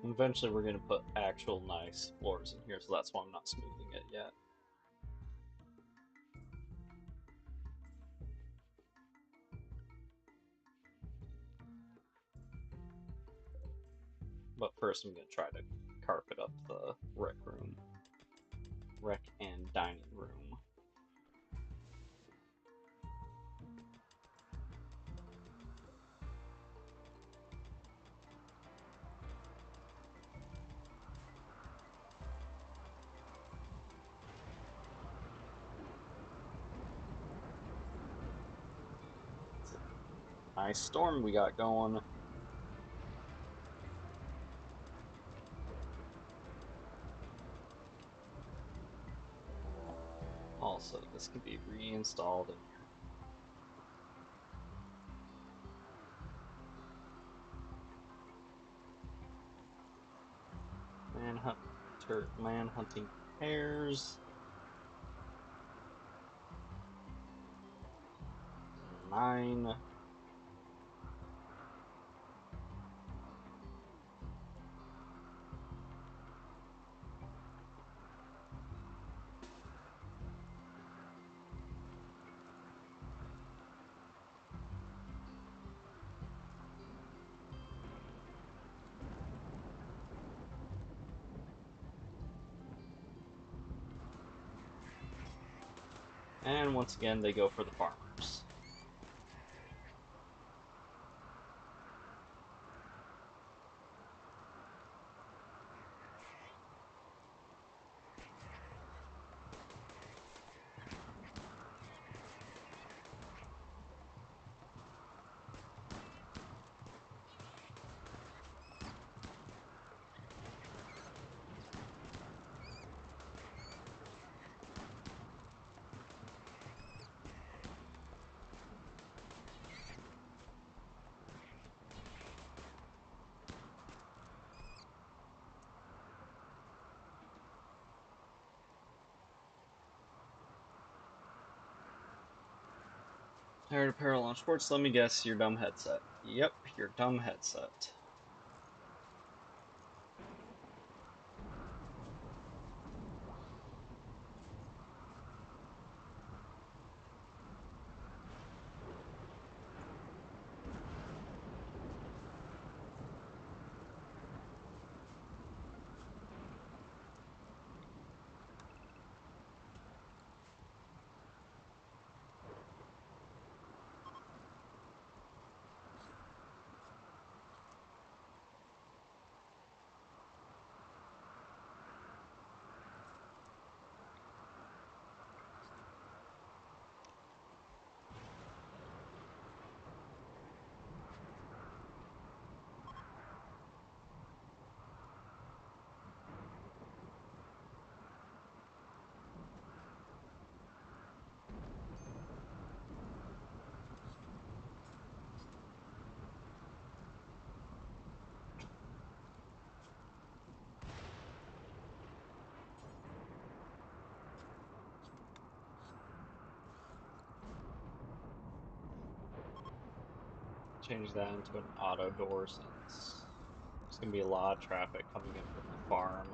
Eventually we're going to put actual nice floors in here, so that's why I'm not smoothing it yet. But first I'm going to try to carpet up the rec room. Rec and dining room. Nice storm we got going. Also, this can be reinstalled in here. Man-hunting hares. 9. And once again, they go for the farmers. Tired of Parallel Sports? Let me guess, your dumb headset. Yep, your dumb headset. Change that into an auto door since there's going to be a lot of traffic coming in from the farm.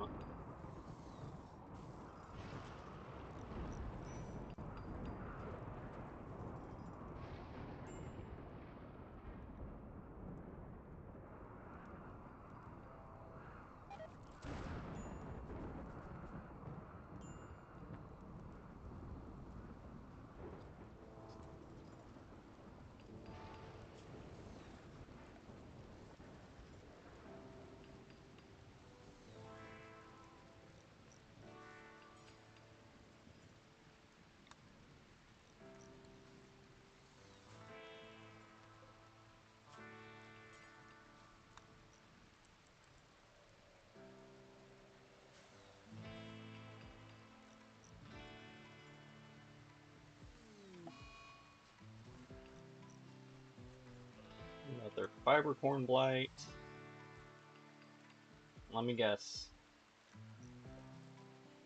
Another fibercorn blight. Let me guess.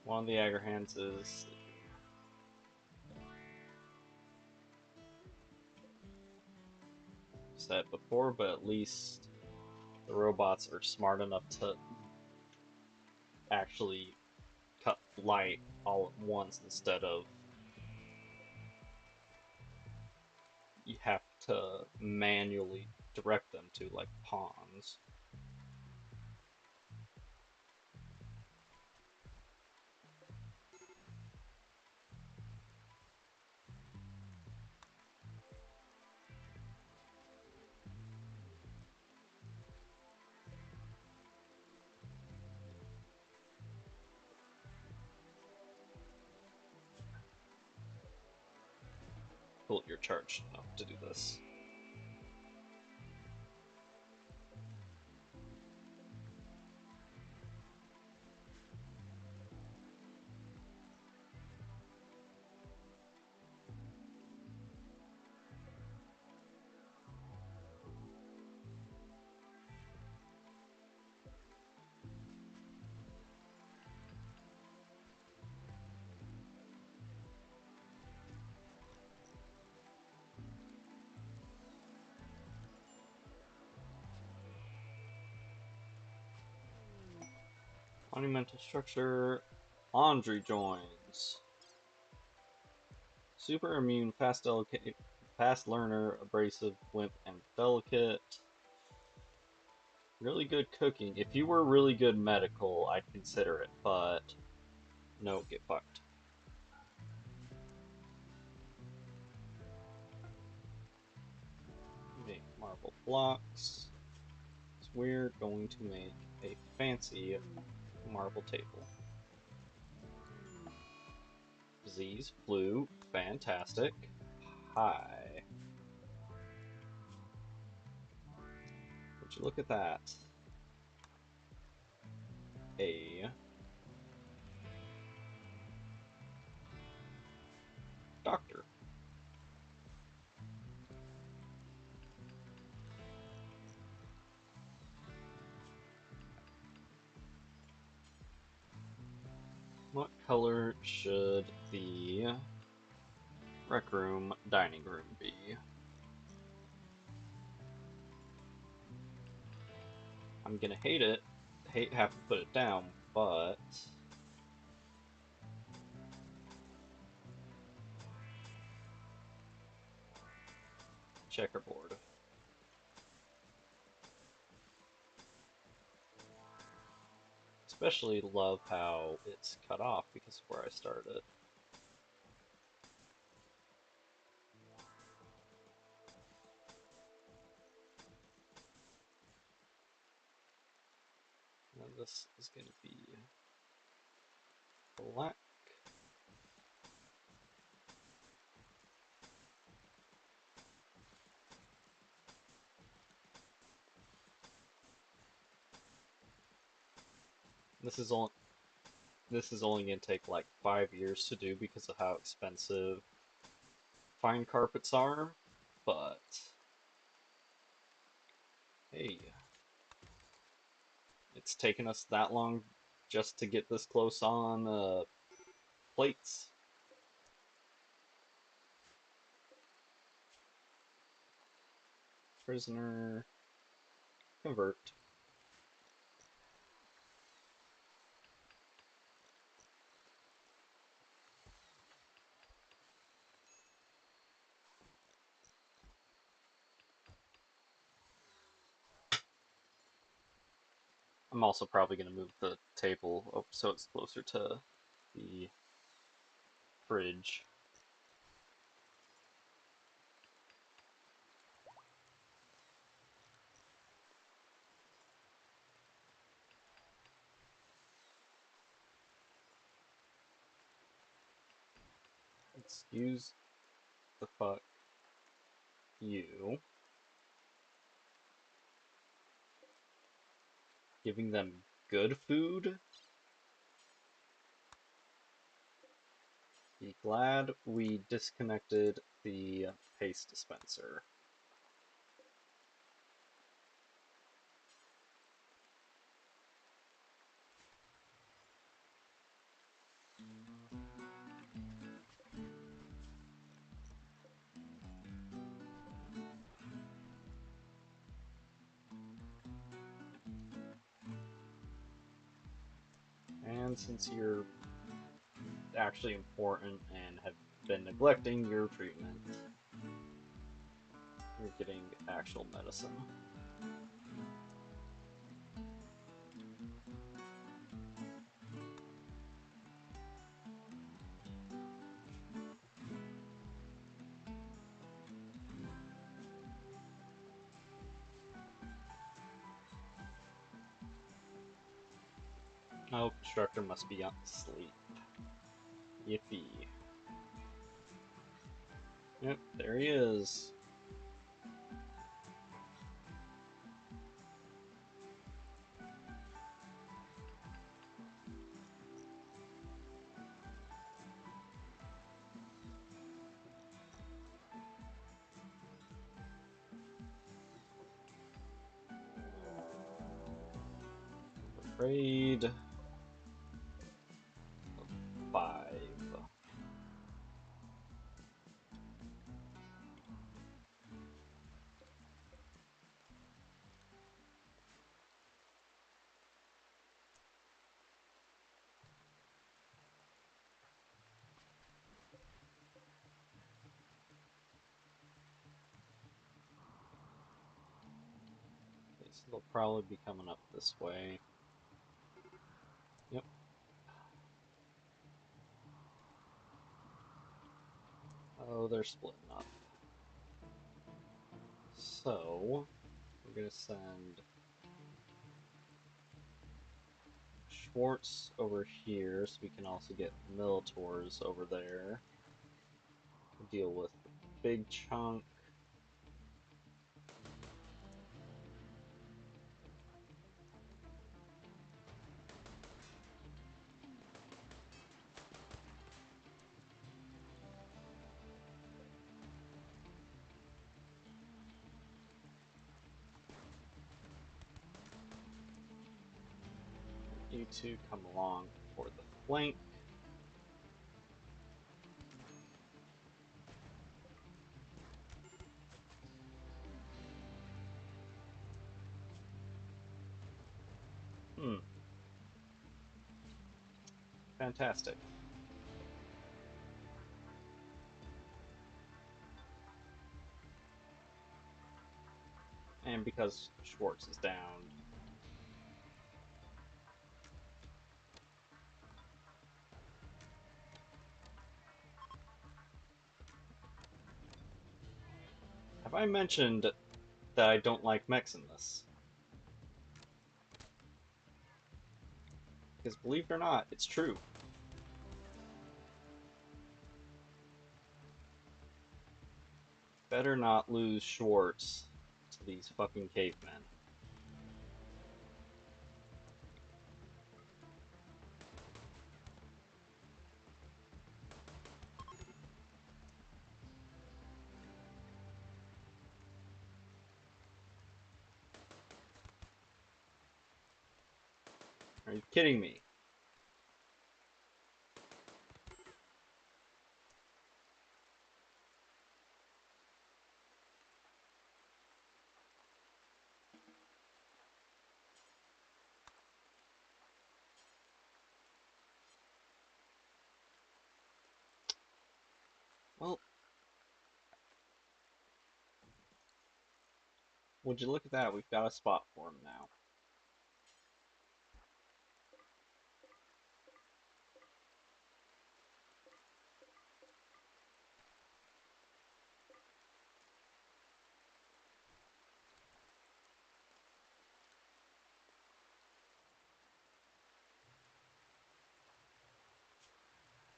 One of the Aggerhands is set before, but at least The robots are smart enough to actually cut light all at once instead of you have to manually direct them to like pawns. Cool, you're charged enough to do this. Monumental structure, laundry joins. Super immune, fast delicate, fast learner, abrasive, limp, and delicate. Really good cooking. If you were really good medical, I'd consider it, but no, get fucked. Make marble blocks. So we're going to make a fancy marble table. Disease, flu, fantastic. Hi. Would you look at that? A doctor. What color should the rec room dining room be? I'm gonna hate it, have to put it down, but checkerboard. Especially love how it's cut off because of where I started. And then this is going to be black. This is only going to take like 5 years to do because of how expensive fine carpets are, but hey, it's taken us that long just to get this close on plates. Prisoner, convert. I'm also probably going to move the table up so it's closer to the fridge. Excuse the fuck you. Giving them good food? Be glad we disconnected the paste dispenser. on since you're actually important and have been neglecting your treatment. You're getting actual medicine. Oh, constructor must be asleep. Yippee. Yep, there he is. Afraid of 5. Okay, so they'll probably be coming up this way. Yep. Oh, they're splitting up. So, we're gonna send Schwartz over here so we can also get Militors over there. Deal with the big chunk. You two come along for the flank. Fantastic. And because Schwartz is down, have I mentioned that I don't like mechs in this? Because believe it or not, it's true. Better not lose Schwartz to these fucking cavemen. Are you kidding me? Well, would you look at that? We've got a spot for him now.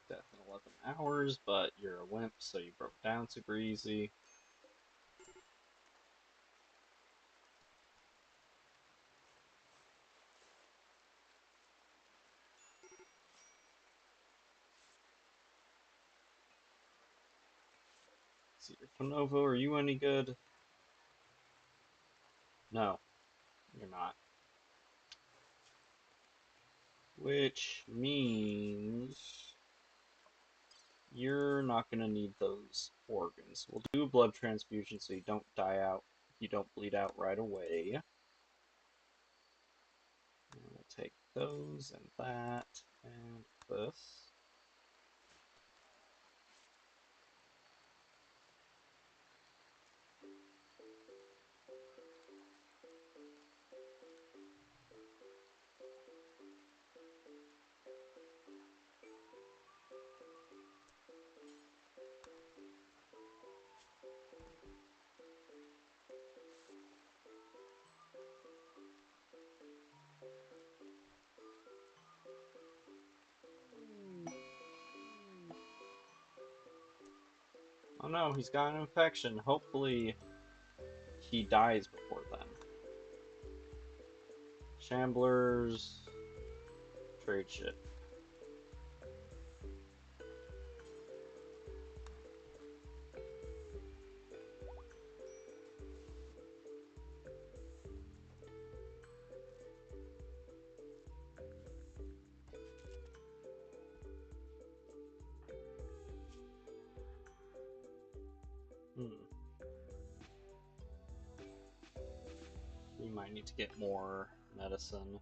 Death in 11 hours, but you're a wimp, so you broke down super easy. See, your Panovo, are you any good? No, you're not. Which means you're not going to need those organs. We'll do a blood transfusion so you don't die out, you don't bleed out right away. And we'll take those and that. And this. Oh no, he's got an infection. Hopefully he dies before then. Shamblers. Trade ship. Hmm. We might need to get more medicine.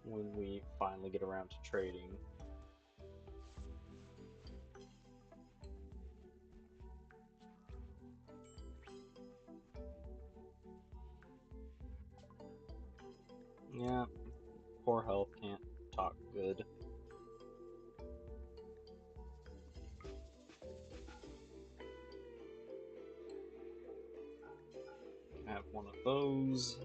When we finally get around to trading. Yeah, poor health, can't talk good. Have one of those.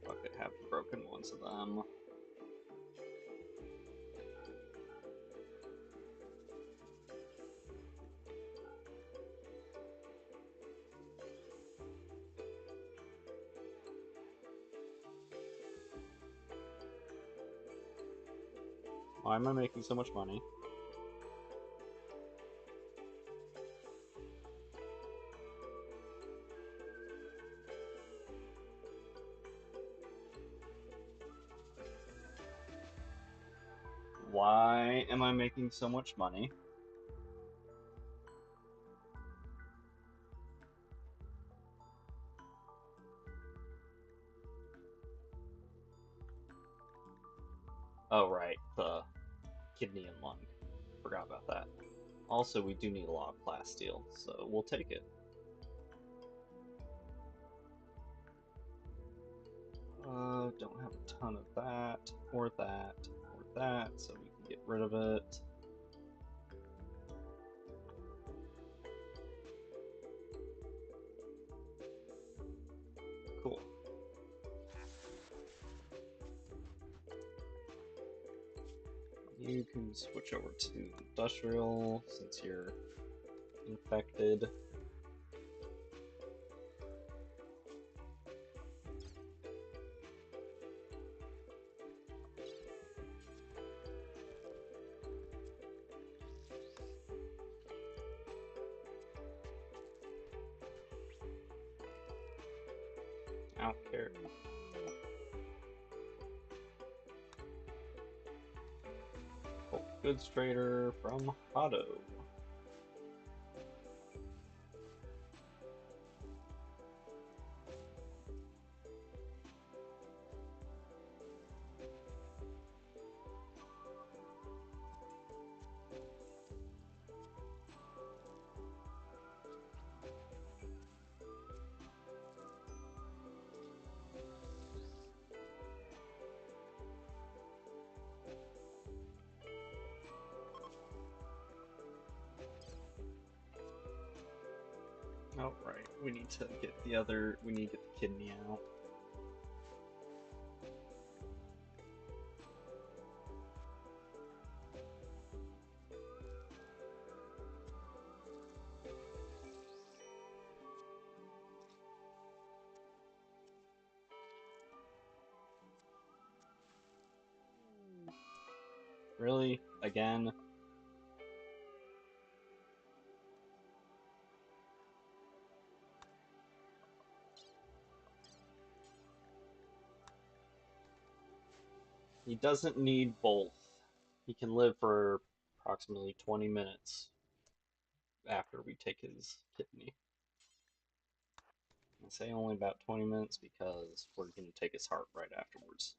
Fuck it, have broken ones of them. Why am I making so much money? Why am I making so much money? Oh, right, the kidney and lung. Forgot about that. Also, we do need a lot of plasteel, so we'll take it. Don't have a ton of that, or that, or that, so we can get rid of it. Cool. You can switch over to industrial since you're infected. Out carry. Goods trader from Hado. Oh, right. We need to get the other. We need to get the kidney out. Really? Again? He doesn't need both. He can live for Approximately 20 minutes after we take his kidney. I say only about 20 minutes because we're going to take his heart right afterwards.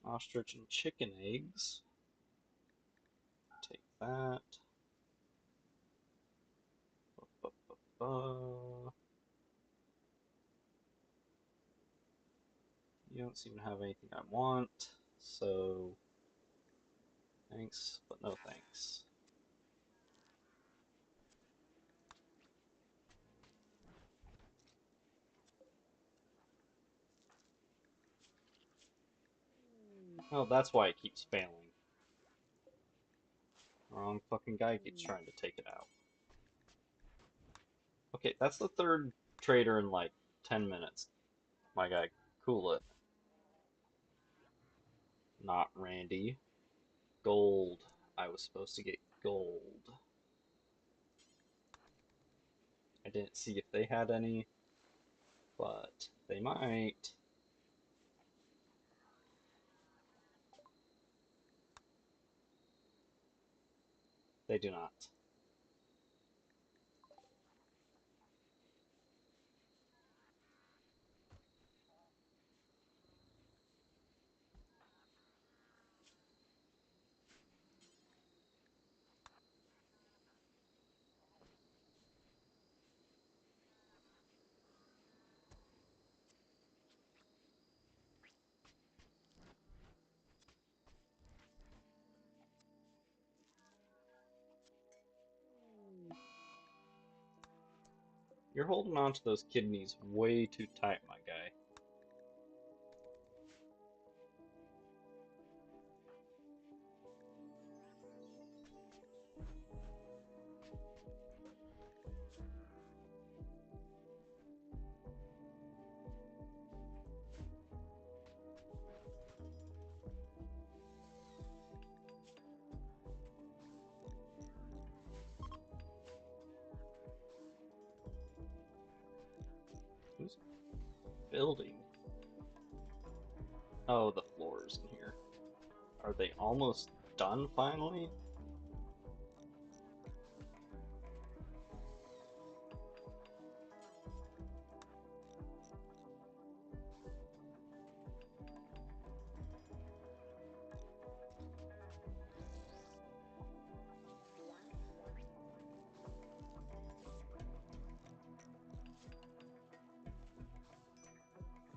Ostrich and chicken eggs. Take that. You don't seem to have anything I want, so thanks, but no thanks. Oh, that's why it keeps failing. Wrong fucking guy keeps trying to take it out. Okay, that's the third trader in like 10 minutes. My guy, cool it. Not Randy. Gold. I was supposed to get gold. I didn't see if they had any, but they might. They do not. You're holding on to those kidneys way too tight, my guy. Who's building? Oh, the floors in here. Are they almost done finally?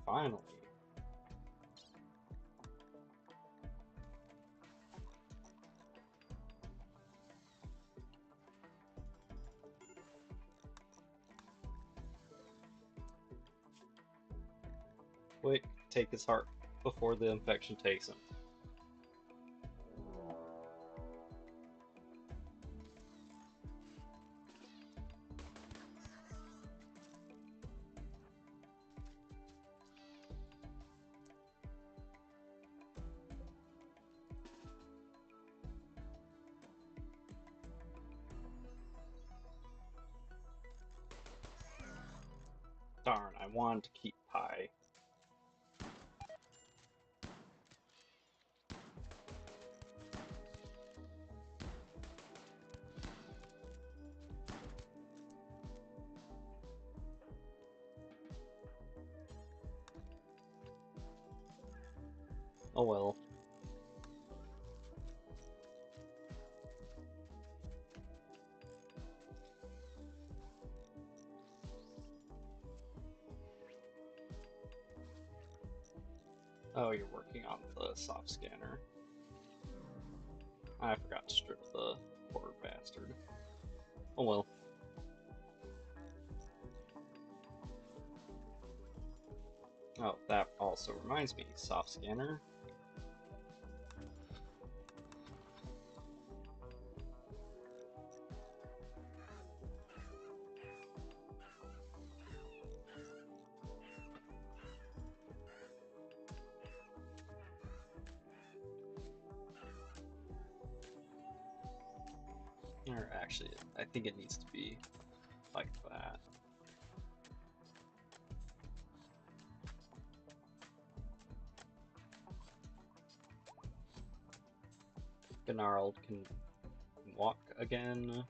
Finally. Quick, take his heart before the infection takes him. Darn, I wanted to keep Pi. Oh well. Oh, you're working on the soft scanner. I forgot to strip the poor bastard. Oh well. Oh, that also reminds me, soft scanner. Or actually, I think it needs to be like that. Gnarled can walk again.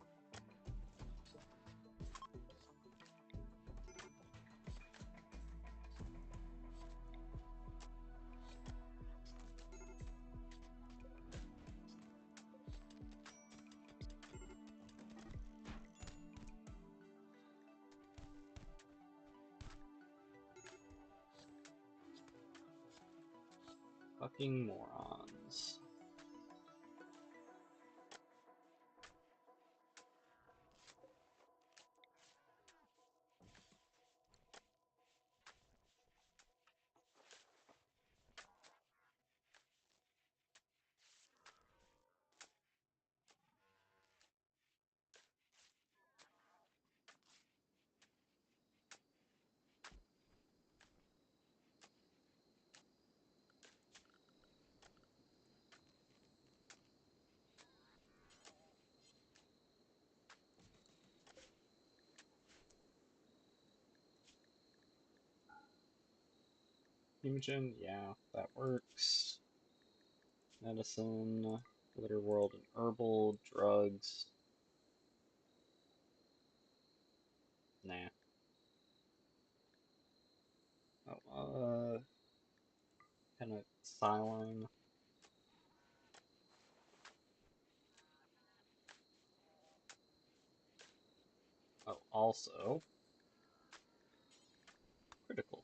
Fucking morons. Imogen, yeah, that works. Medicine, Glitter and herbal, drugs. Nah. Oh, kind of Siline. Oh, also critical.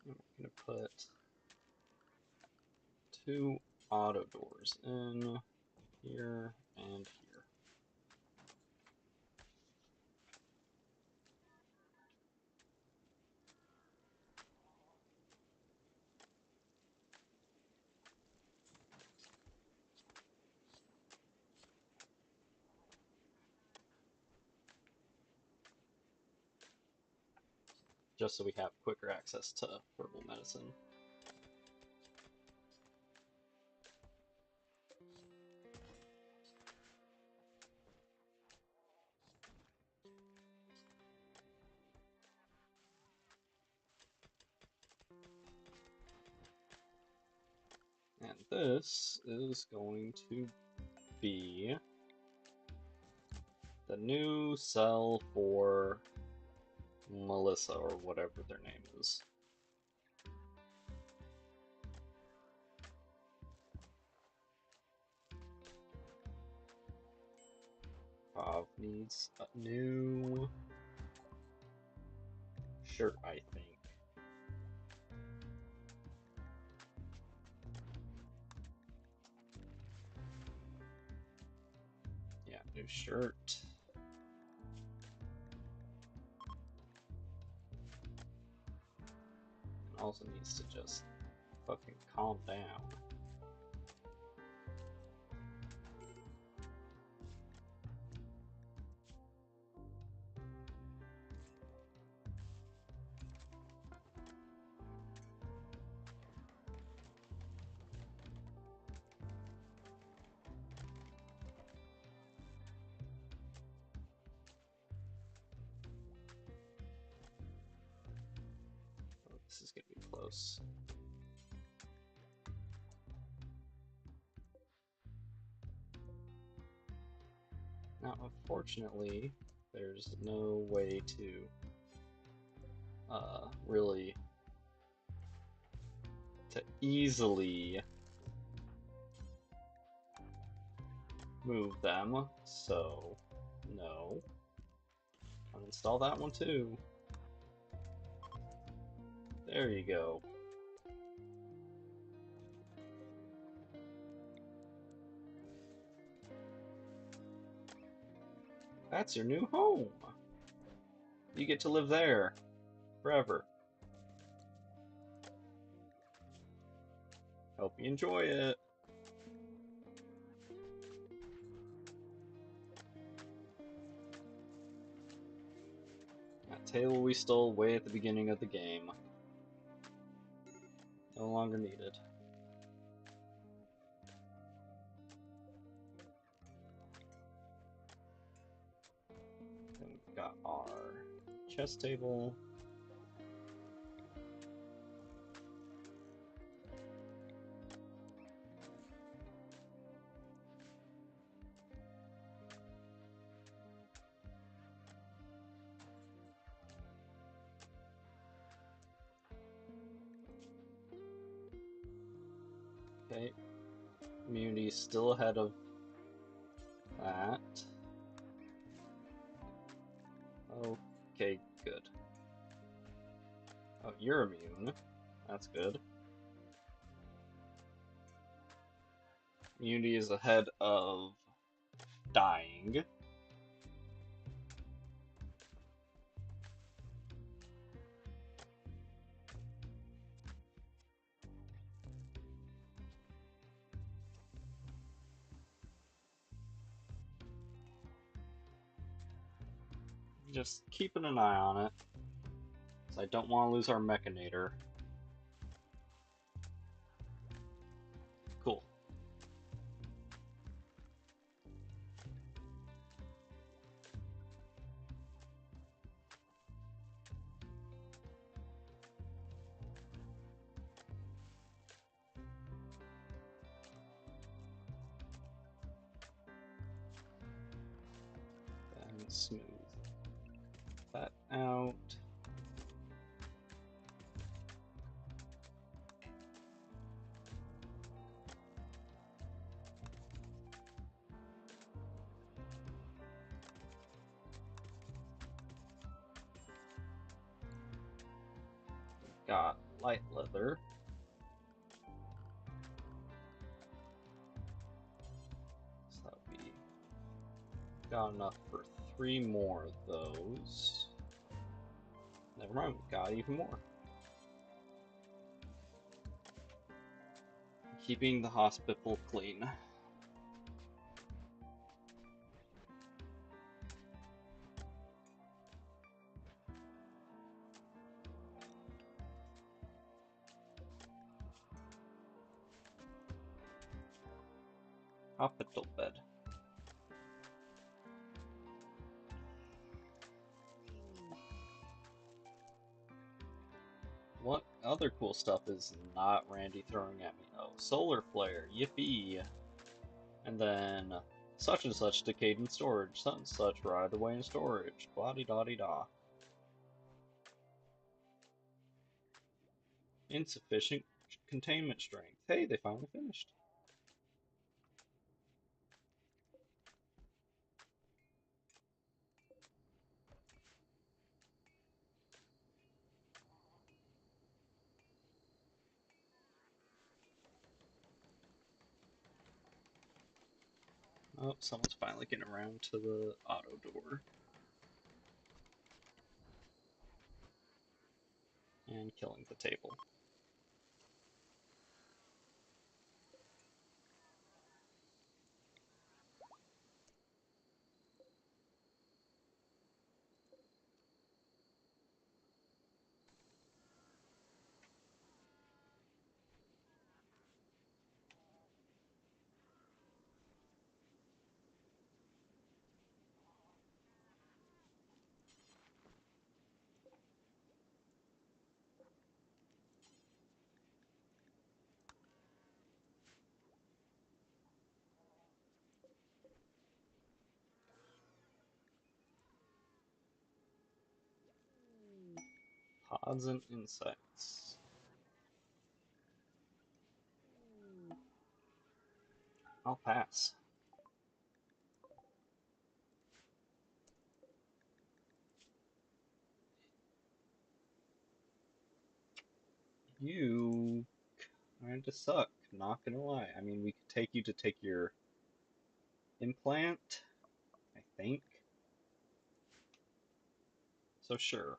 I'm gonna put 2 auto doors in here and here. Just so we have quicker access to herbal medicine. And this is going to be the new cell for Melissa, or whatever their name is. Pav needs a new shirt, I think. Yeah, new shirt. And also needs to just fucking calm down. Oh, this is gonna be close. Now, unfortunately, there's no way to really easily move them, so no. Uninstall that one too. There you go. That's your new home. You get to live there forever. Hope you enjoy it. That table we stole way at the beginning of the game. No longer needed. Then we've got our chess table. Okay, immunity is still ahead of that. Okay, good. Oh, you're immune. That's good. Immunity is ahead of dying. Just keeping an eye on it, because I don't want to lose our mechanator. Cool. And smooth that out. Got light leather. So that would be got enough for 3 more of those. Never mind, we got even more. Keeping the hospital clean. Hospital bed. What other cool stuff is not Randy throwing at me? Oh, solar flare, yippee! And then such and such decayed in storage, such and such right away in storage, blah de da de da. Insufficient containment strength. Hey, they finally finished. Oh, someone's finally getting around to the auto door. And killing the table. Pods and insects. I'll pass. You kinda suck, not gonna lie. I mean, we could take you to take your implant, I think. So sure.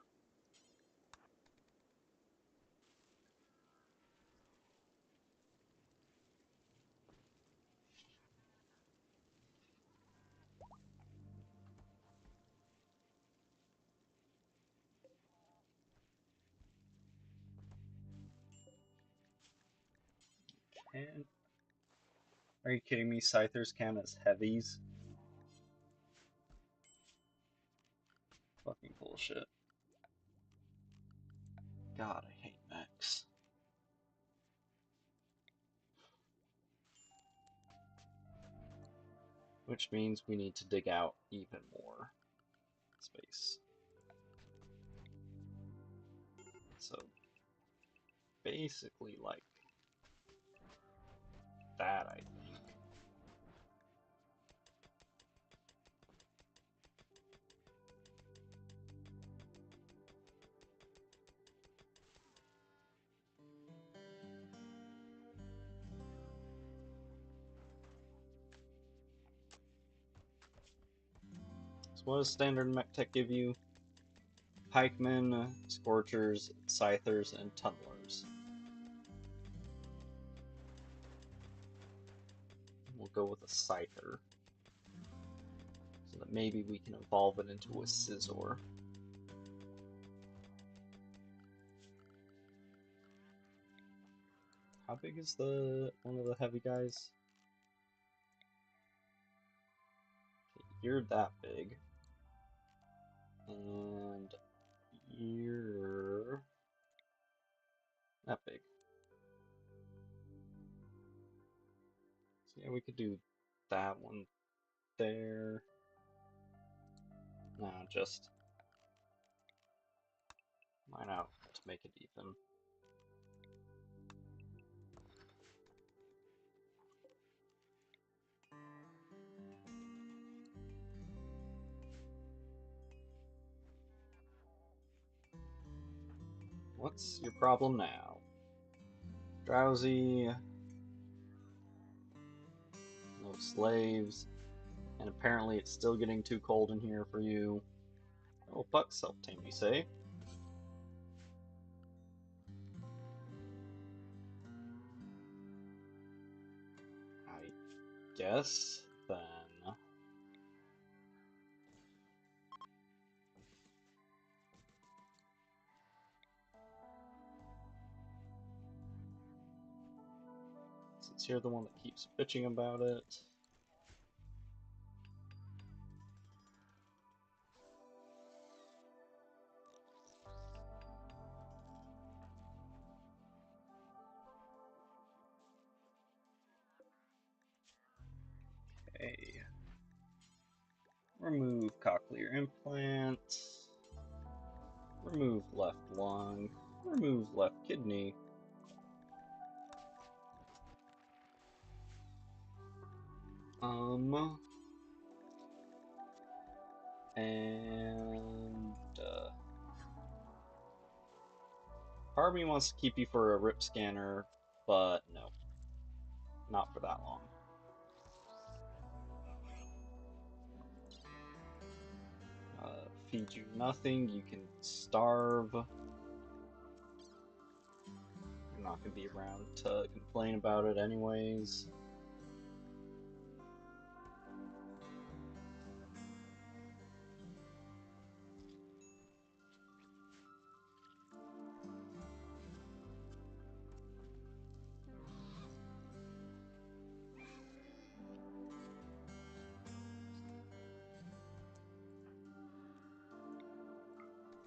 And are you kidding me? Scythers count as heavies? Fucking bullshit. God, I hate mechs. Which means we need to dig out even more space. So basically like that, I think. So what does standard mech tech give you? Pikemen, Scorchers, Scythers, and Tunnelers. We'll go with a Scyther. So that maybe we can evolve it into a Scizor. How big is the one of the heavy guys? Okay, you're that big. And you're that big. So yeah, we could do that one there. No, just mine out to make it even. What's your problem now? Drowsy, no slaves, and apparently it's still getting too cold in here for you. Oh, but self-tame, you say? I guess then. Since you're the one that keeps bitching about it. Okay. Remove cochlear implant. Remove left lung. Remove left kidney. And part of me wants to keep you for a rip scanner, but no, not for that long. Feed you nothing, you can starve. You're not going to be around to complain about it anyways.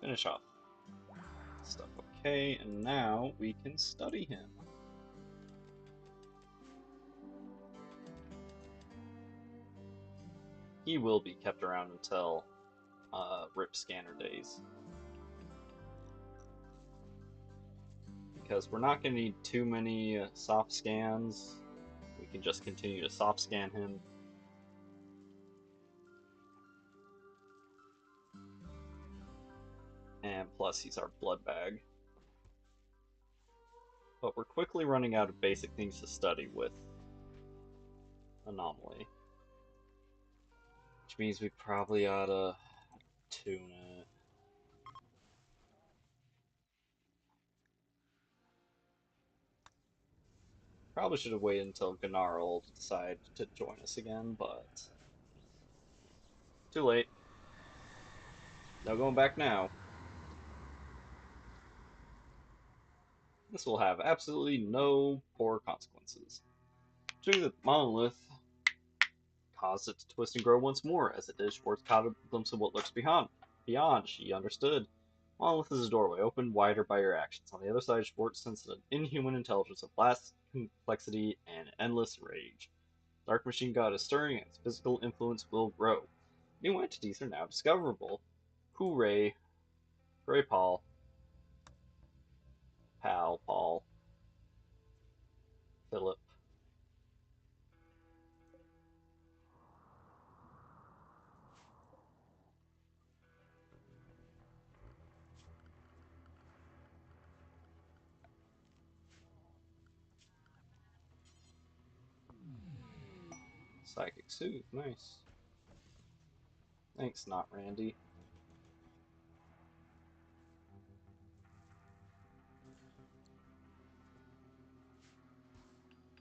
Finish off stuff. Okay, and now we can study him. He will be kept around until rip scanner days. Because we're not going to need too many soft scans. We can just continue to soft scan him. And plus he's our blood bag. But we're quickly running out of basic things to study with anomaly. Which means we probably ought to tune it. Probably should have waited until Gnarl decided to join us again, but too late. No going back now. This will have absolutely no poor consequences. Doing the monolith caused it to twist and grow once more. As it did, Schwartz caught a glimpse of what lurks beyond. Beyond, she understood. Monolith is a doorway, opened wider by your actions. On the other side, Schwartz sensed an inhuman intelligence of vast complexity and endless rage. Dark Machine God is stirring, and its physical influence will grow. New entities are now discoverable. Hooray! Hooray, Paul. Pal, Paul. Philip. Psychic Soothe, nice. Thanks, not Randy.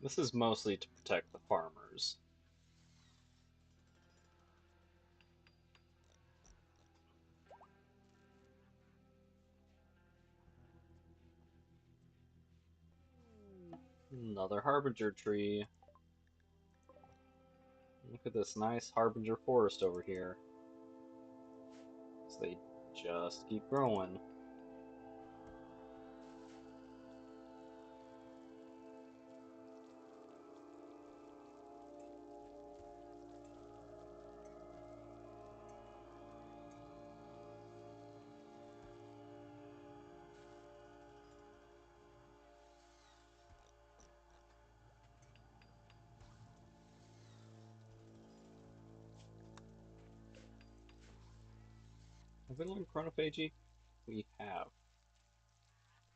This is mostly to protect the farmers. Another Harbinger tree. Look at this nice Harbinger forest over here. So they just keep growing. Have we learned chronophagy? We have.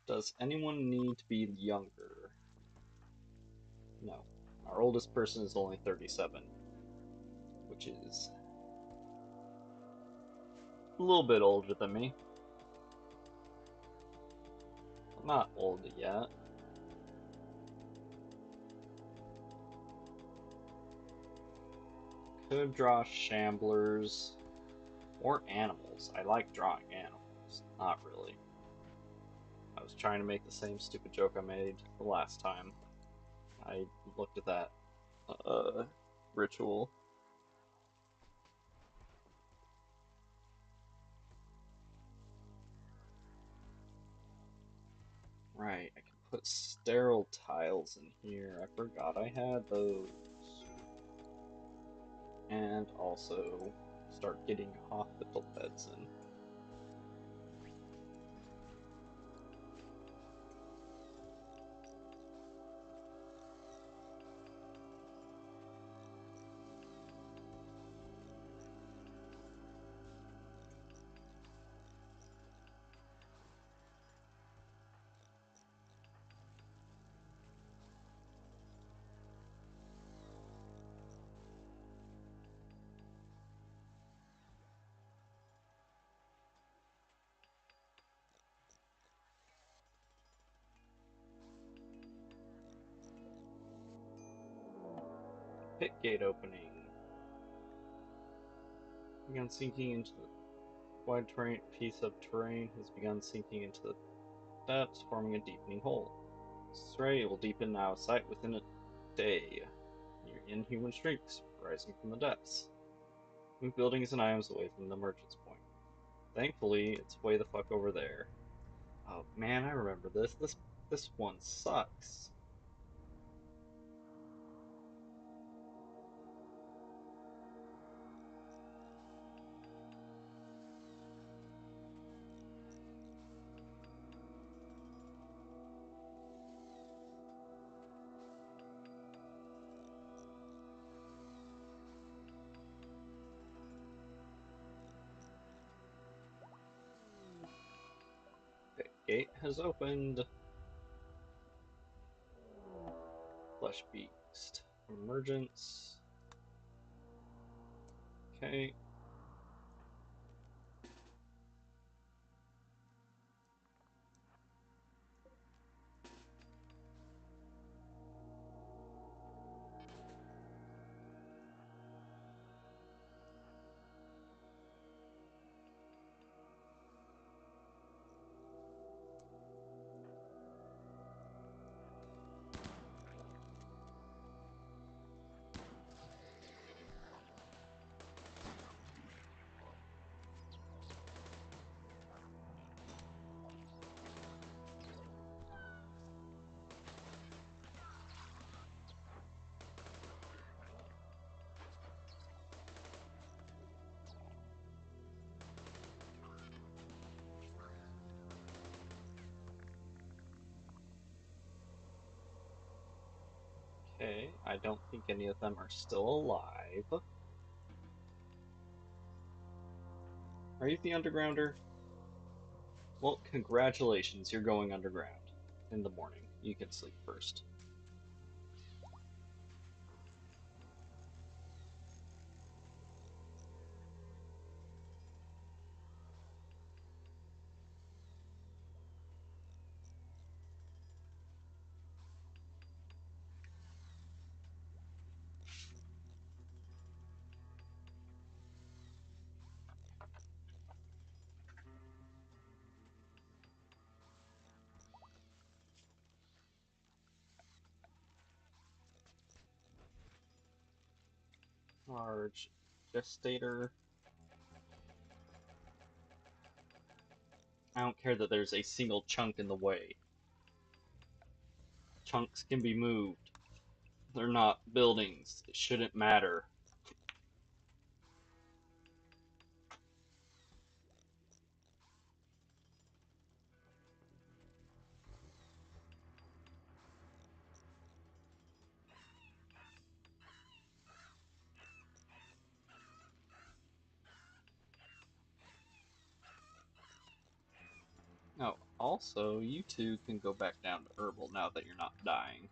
Does anyone need to be younger? No. Our oldest person is only 37, which is a little bit older than me. I'm not old yet. Could draw shamblers or animals. I like drawing animals. Not really. I was trying to make the same stupid joke I made the last time I looked at that ritual. Right, I can put sterile tiles in here. I forgot I had those. And also start getting hospital beds in. Pit gate opening. Begun sinking into the wide terrain. Piece of terrain has begun sinking into the depths, forming a deepening hole. This ray will deepen out of sight within a day. Your inhuman shrieks rising from the depths. Move buildings and items away from the emergence point. Thankfully, it's way the fuck over there. Oh man, I remember this. This one sucks. The gate has opened. Flesh beast. Emergence. Okay. Okay, I don't think any of them are still alive. Are you the undergrounder? Well, congratulations, you're going underground. In the morning. You can sleep first. Large gestator. I don't care that there's a single chunk in the way. Chunks can be moved. They're not buildings. It shouldn't matter. Oh, also, you two can go back down to herbal now that you're not dying.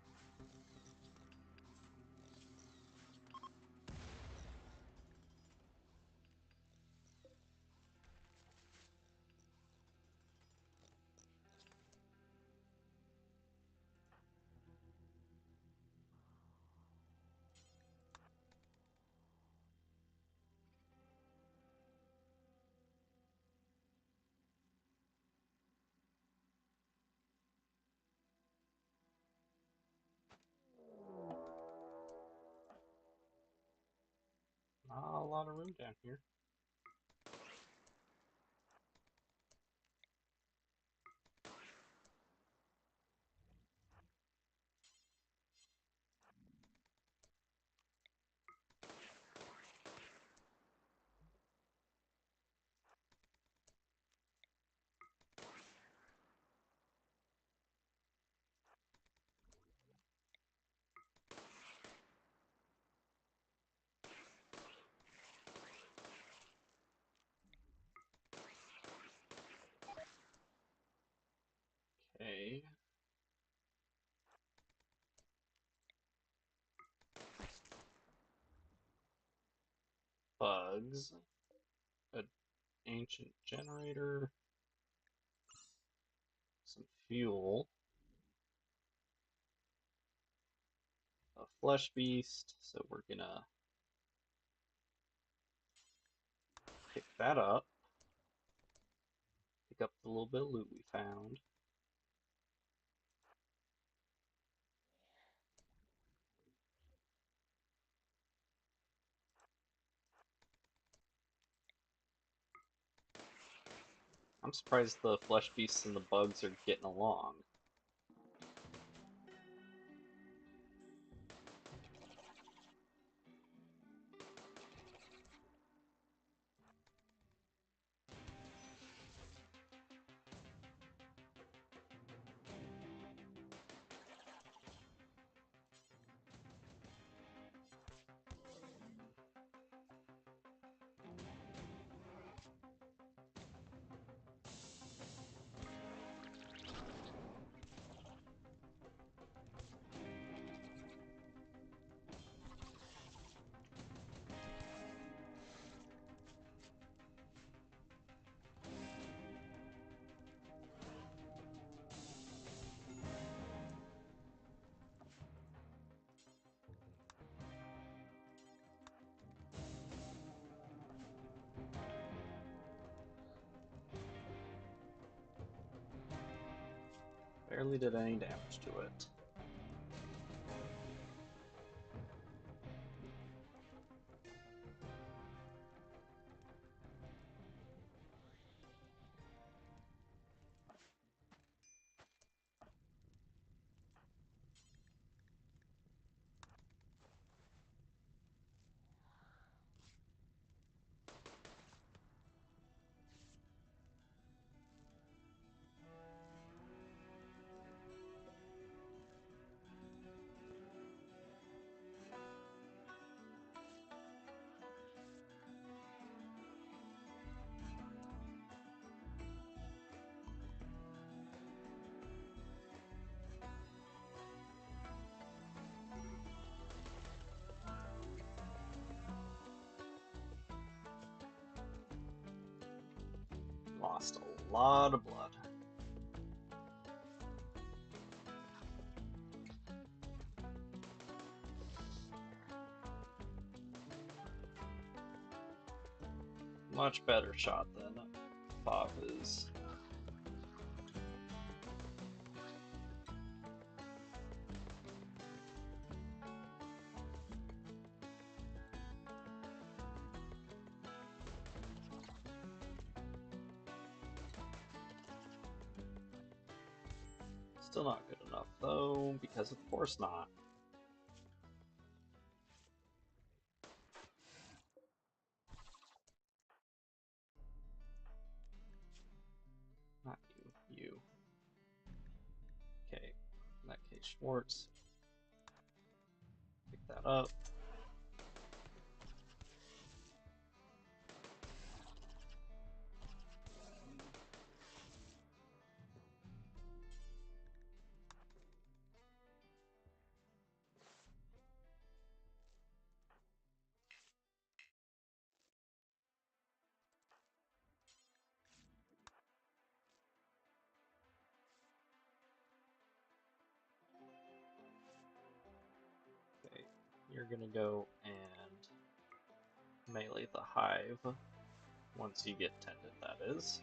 Not a lot of room down here. Okay. Bugs. An ancient generator. Some fuel. A flesh beast. So we're gonna pick that up. Pick up the little bit of loot we found. I'm surprised the flesh beasts and the bugs are getting along. Barely did any damage to it. lot of blood. Much better shot than Bob is. Still not good enough though, because of course not. Not you, you. Okay, in that case, Schwartz. Pick that up. Okay, you're gonna go and melee the hive once you get tended, that is.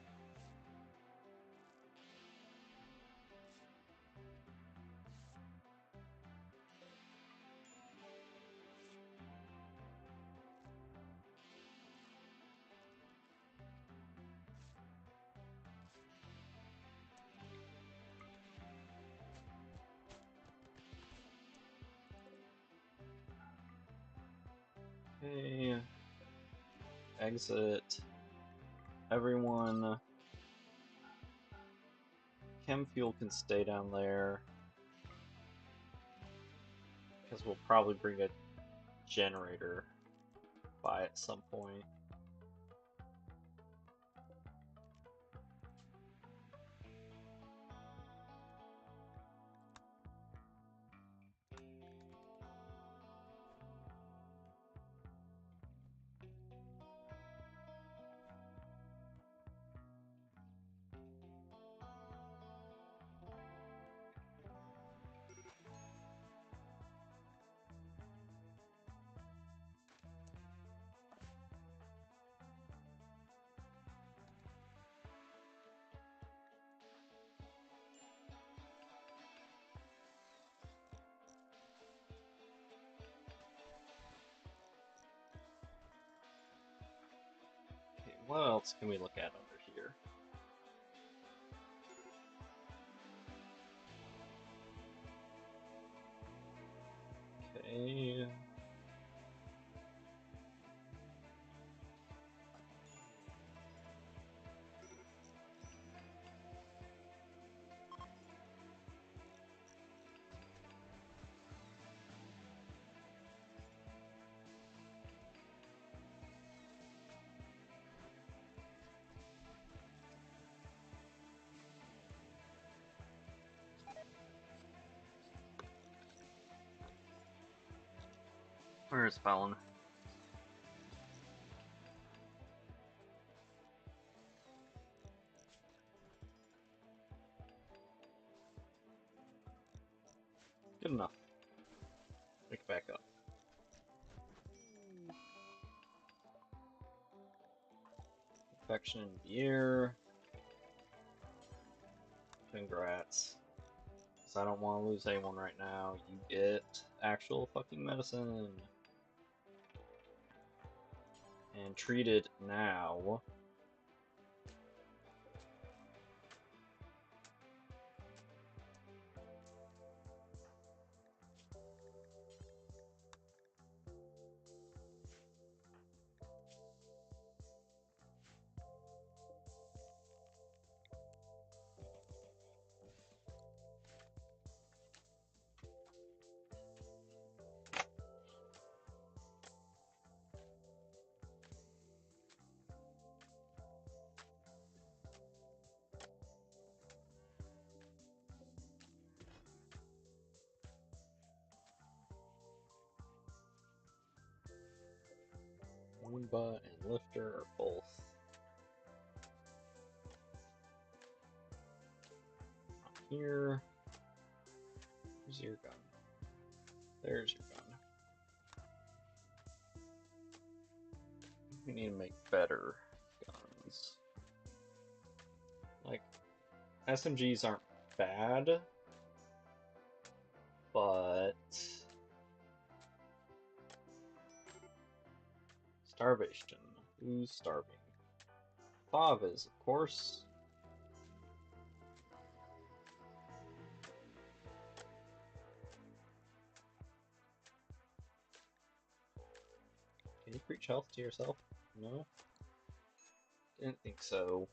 Okay, exit. Everyone. Chem fuel can stay down there, because we'll probably bring a generator by at some point. Okay, what else can we look at under here? Okay. Where is Fallon? Good enough. Pick it back up. Infection in the ear. Congrats. Because I don't want to lose anyone right now. You get actual fucking medicine. And treat it now. Moonba and Lifter are both here. Where's your gun? There's your gun. We need to make better guns. Like, SMGs aren't bad, but starvation. Who's starving? Fav is, of course. Can you preach health to yourself? No? Didn't think so.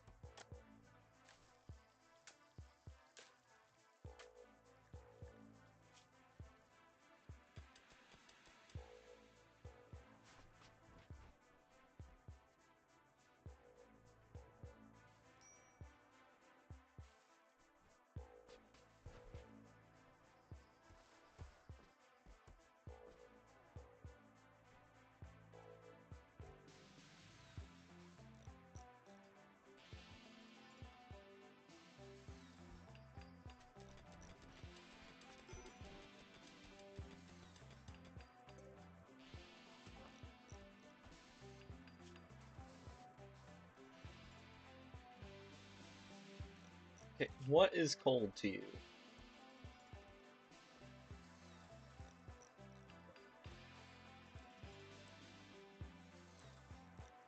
Okay, what is cold to you?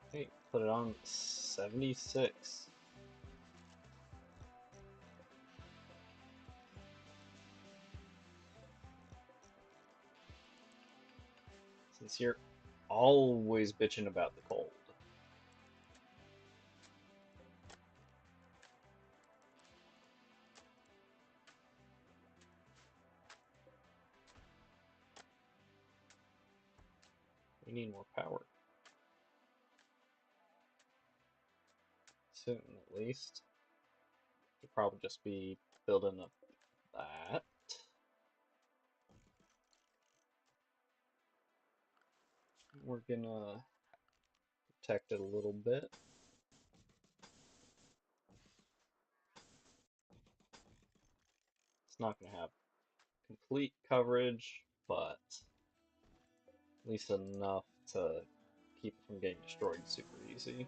Okay, put it on 76. Since you're always bitching about the cold. We need more power. Soon, at least. Should probably just be building up that. We're gonna protect it a little bit. It's not gonna have complete coverage, but at least enough to keep it from getting destroyed super easy.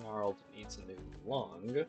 Gnarled needs a new lung.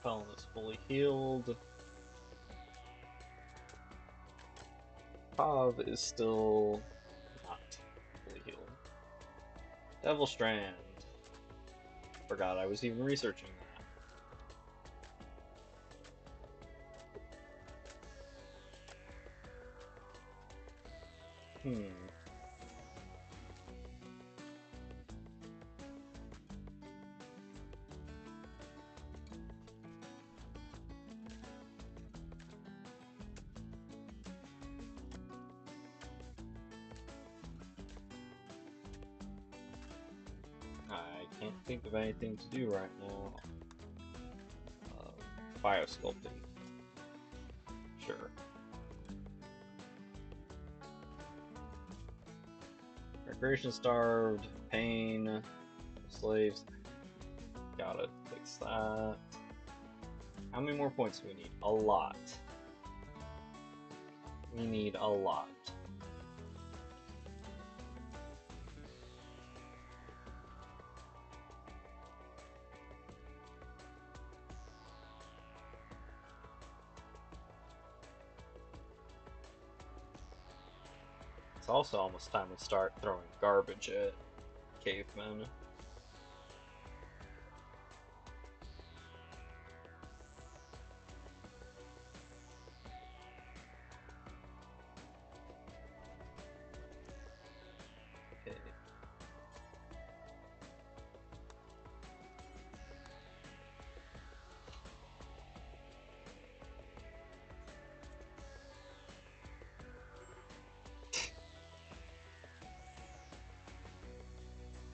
Felon is fully healed. Pav is still not fully healed. Devil Strand. Forgot I was even researching that. I can't think of anything to do right now. Biosculpting. Sure. Creation starved, pain, slaves. Gotta fix that. How many more points do we need? A lot. We need a lot. It's also almost time to start throwing garbage at cavemen. Okay.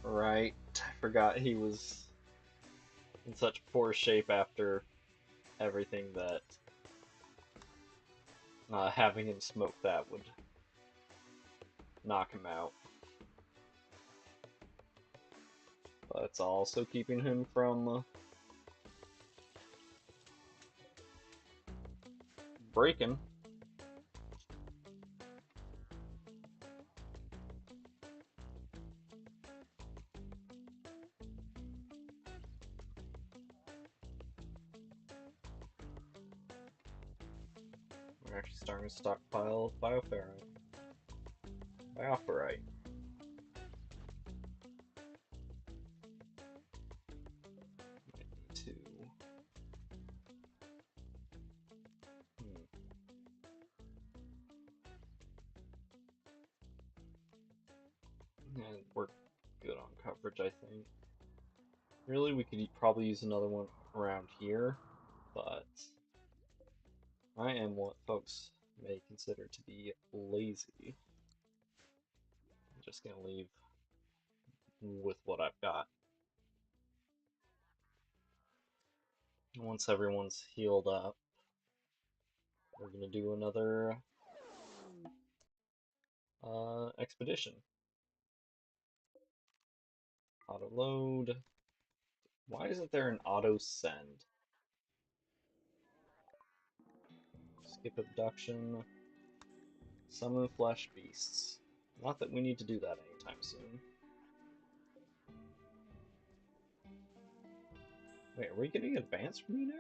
Right. I forgot he was in such poor shape after everything that having him smoke that would knock him out. But it's also keeping him from breaking. We're actually starting to stockpile bioferrite. Bioferrite. Might need to. Yeah, we're good on coverage, I think. Really, we could probably use another one around here, but I am what folks may consider to be lazy. I'm just gonna leave with what I've got. Once everyone's healed up, we're gonna do another expedition. Auto load. Why isn't there an auto send? Skip abduction. Summon flesh beasts. Not that we need to do that anytime soon. Wait, are we getting advanced from you now?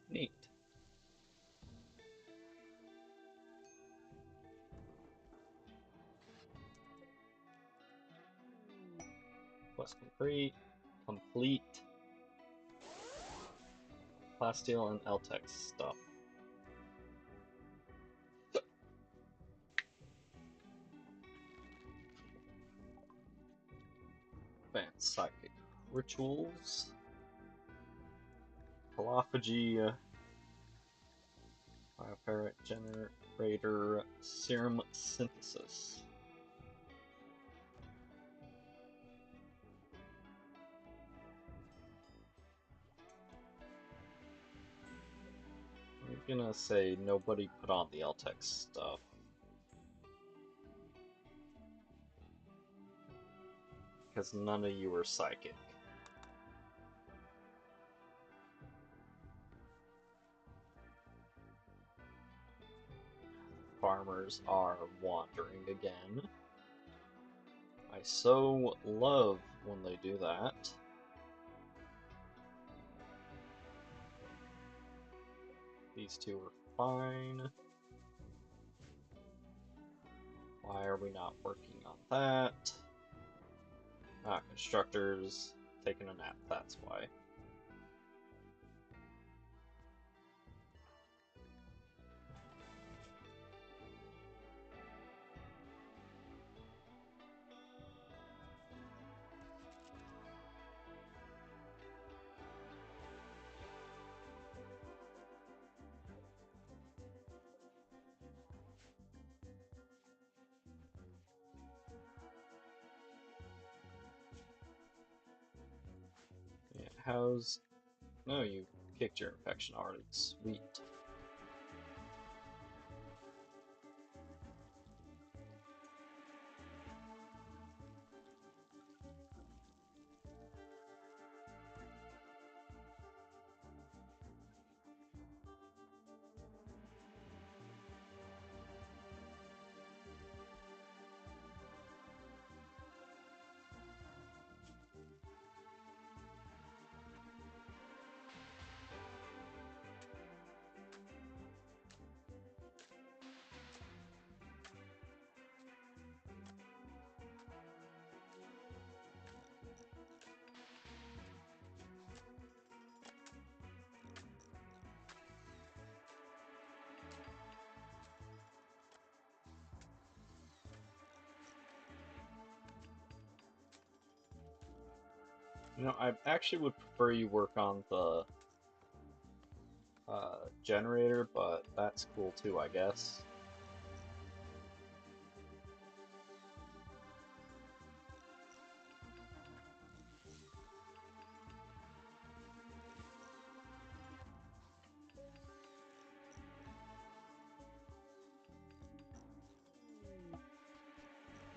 Neat. Quest complete. Complete. Plasteel and Eltex stuff. Advanced psychic rituals. Holophagy. Bioferrite generator. Serum synthesis. I'm gonna say nobody put on the Eltex stuff. Because none of you are psychic. Farmers are wandering again. I so love when they do that. These two are fine. Why are we not working on that? Ah, constructors taking a nap, that's why. Yeah, how's... No, you kicked your infection already. Sweet. You know, I actually would prefer you work on the generator, but that's cool too, I guess.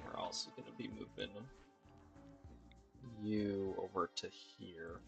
We're also going to be moving you over to here.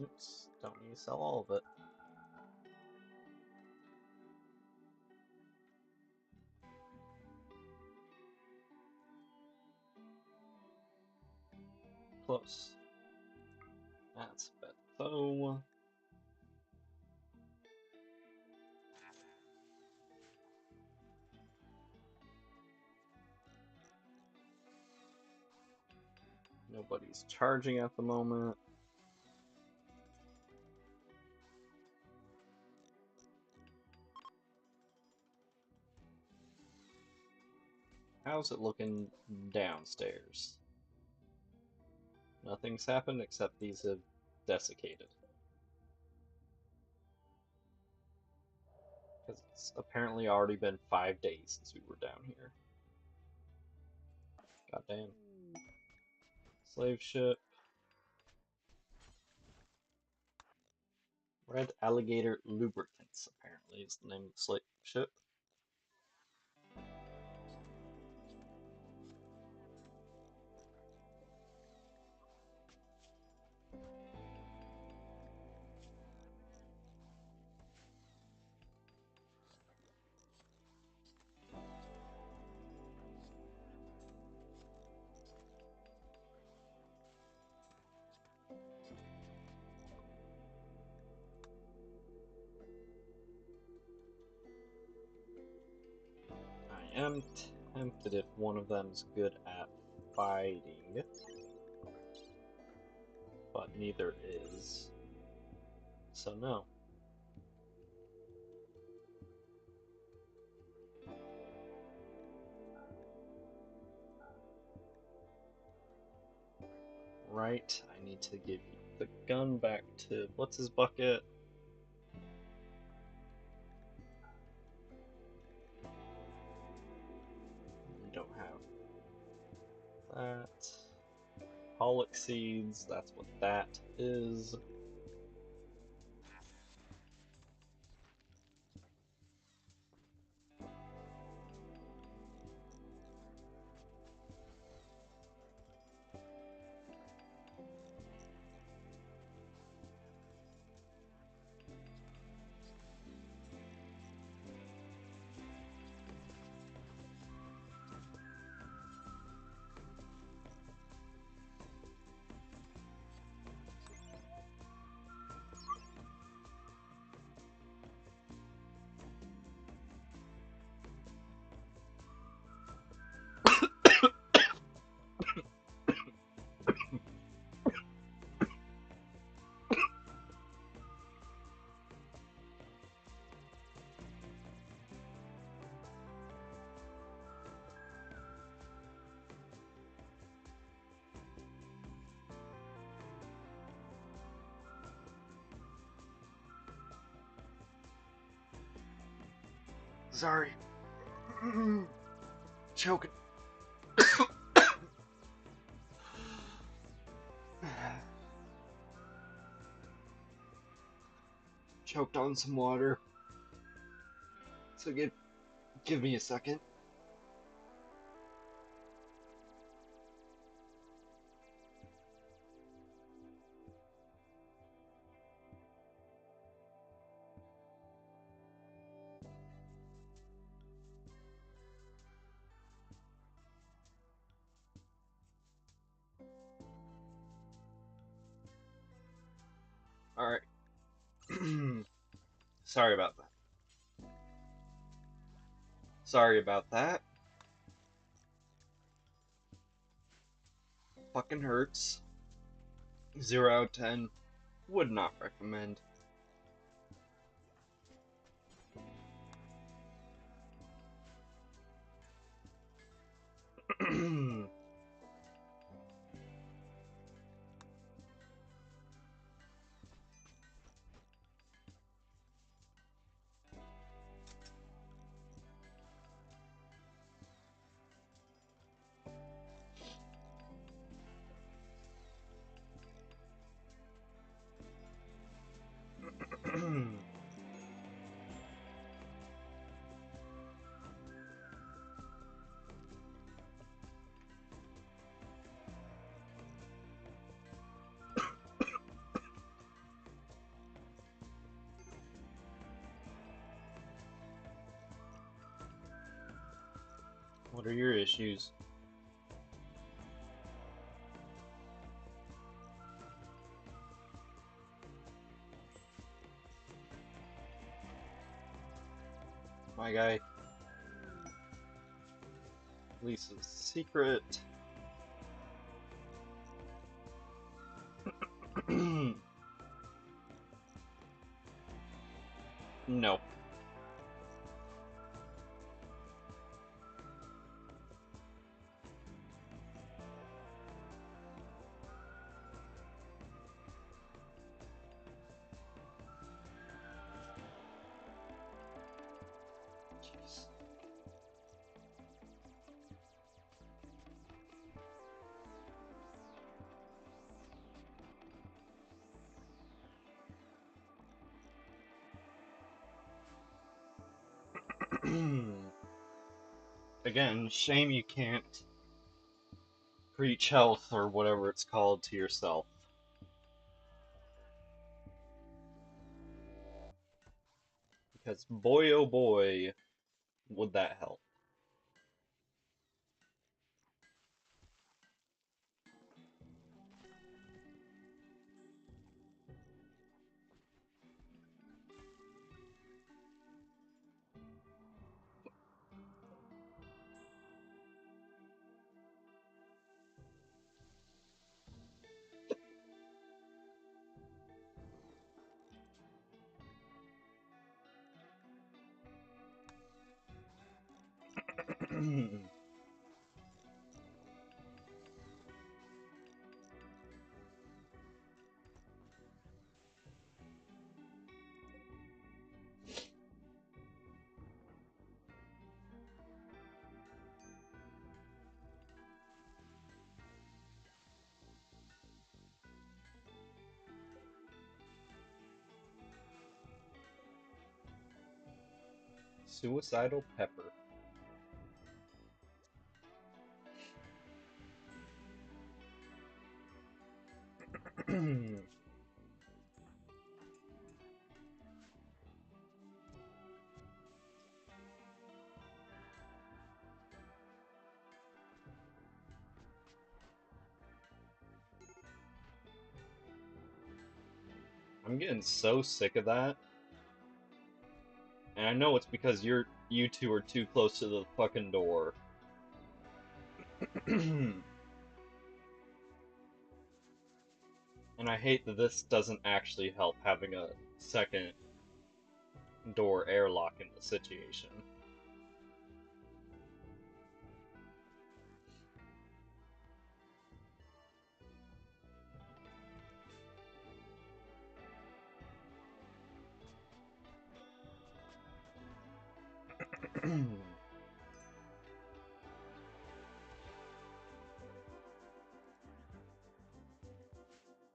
Oops, don't need to sell all of it. Close. That's a bet. So, nobody's charging at the moment. How's it looking downstairs? Nothing's happened except these have desiccated. Because it's apparently already been 5 days since we were down here. Goddamn. Slave ship. Red Alligator Lubricants, apparently, is the name of the slave ship. I am tempted if one of them's good at fighting, but neither is. So no. Right, I need to give you the gun back to what's his bucket? You don't have that. Pollock seeds, that's what that is. Sorry. Choking. Choked on some water. So give me a second. Alright. Sorry about that. Sorry about that. Fucking hurts. 0 out of 10. Would not recommend. What are your issues? My guy. Lisa's secret. No. Jeez. Again, shame you can't preach health or whatever it's called to yourself. Because boy oh boy, would that help. Suicidal pepper. I'm getting so sick of that. And I know it's because you two are too close to the fucking door. And I hate that this doesn't actually help having a second door airlock in the situation.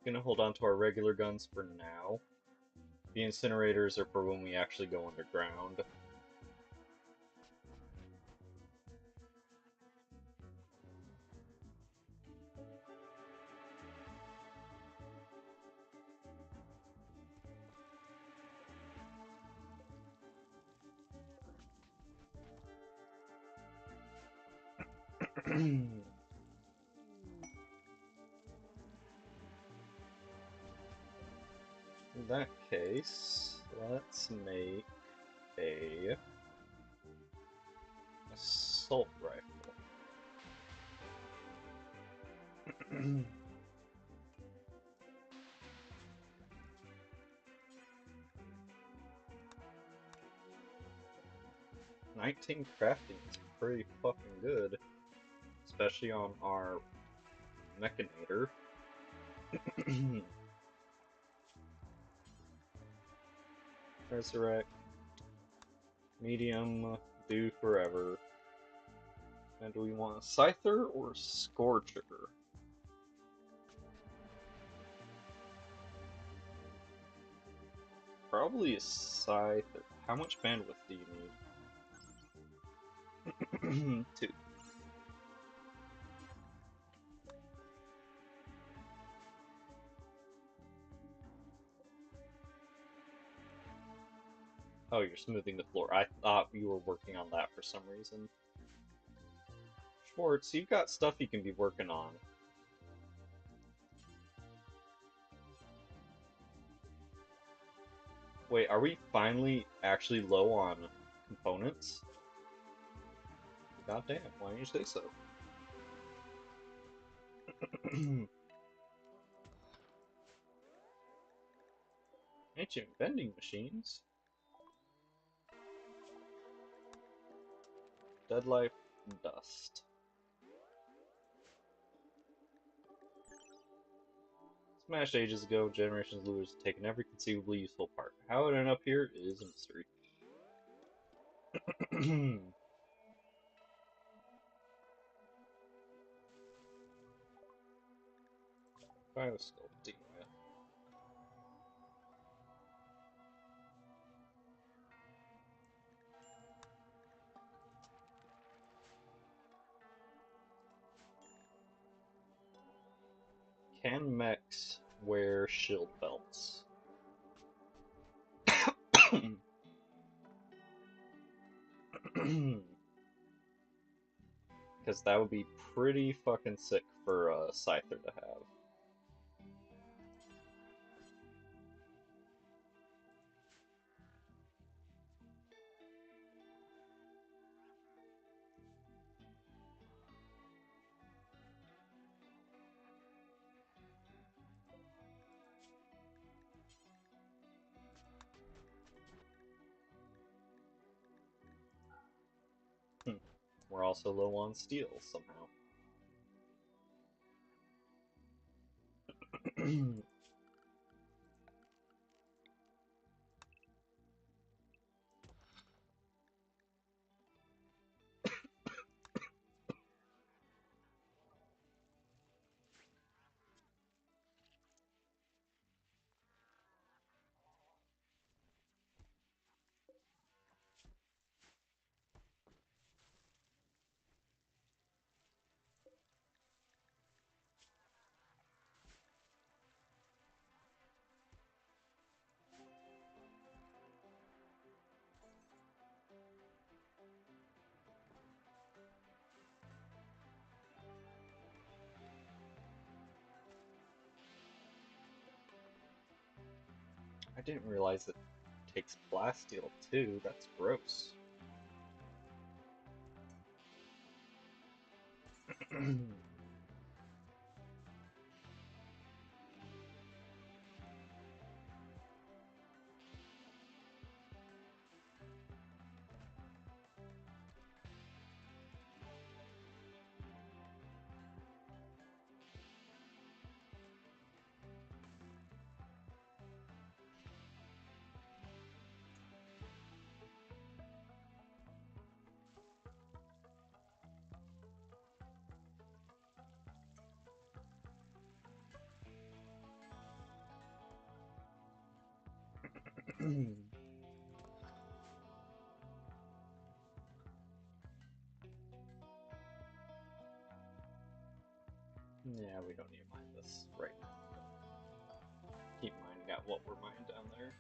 Gonna hold on to our regular guns for now. The incinerators are for when we actually go underground. In that case, let's make a assault rifle. 19 crafting is pretty fucking good, especially on our mechanator. Resurrect, medium, do forever. And do we want a Scyther or a Scorcher? Probably a Scyther. How much bandwidth do you need? 2. Oh, you're smoothing the floor. I thought you were working on that for some reason. Schwartz, you've got stuff you can be working on. Wait, are we finally actually low on components? God damn, why didn't you say so? Ancient vending machines? Deadlife dust. Smashed ages ago, generations of looters have taken every conceivably useful part. How it ended up here is a mystery. Biosculpting. Can mechs wear shield belts? Because that would be pretty fucking sick for a Scyther to have. We're also low on steel somehow. I didn't realize it takes plasteel too. That's gross. Yeah, we don't need to mine this right now. Keep mining out what we're mining down there.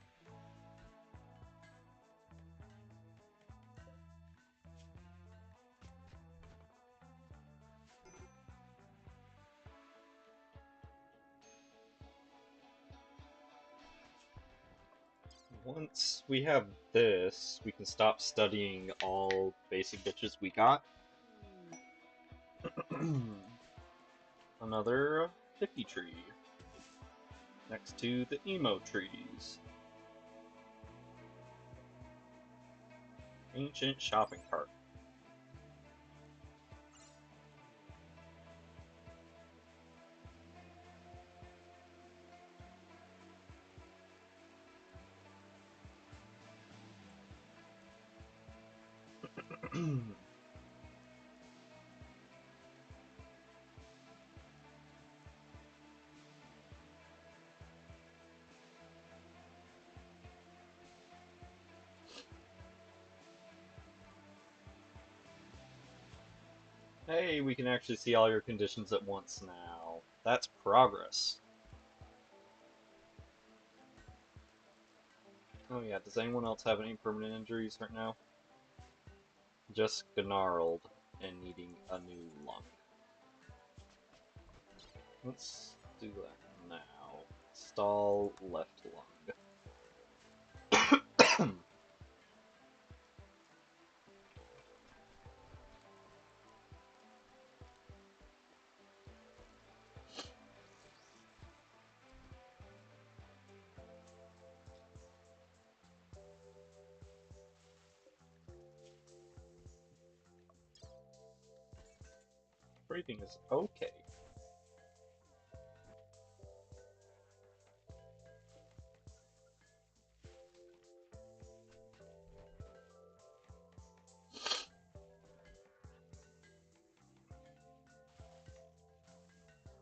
Once we have this, we can stop studying all basic bitches we got. Another hippie tree next to the emo trees. Ancient shopping cart. Hey, we can actually see all your conditions at once now. That's progress. Oh yeah, does anyone else have any permanent injuries right now? Just gnarled and needing a new lung. Let's do that now. Stall left lung. Breathing is okay.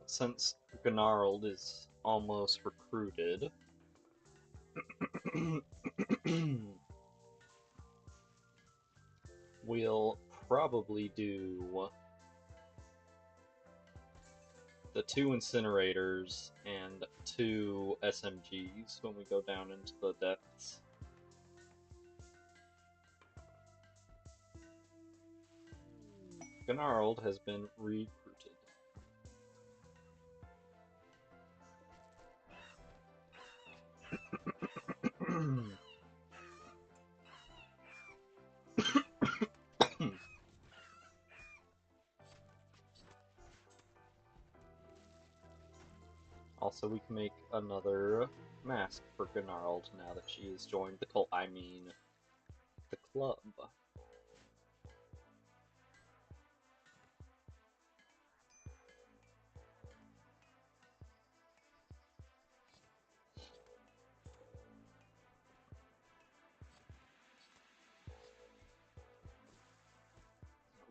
Since Gnarled is almost recruited, we'll probably do the 2 incinerators and 2 SMGs when we go down into the depths. Gnarled has been recruited. Also, we can make another mask for Gnarled now that she has joined the cult. I mean, the club.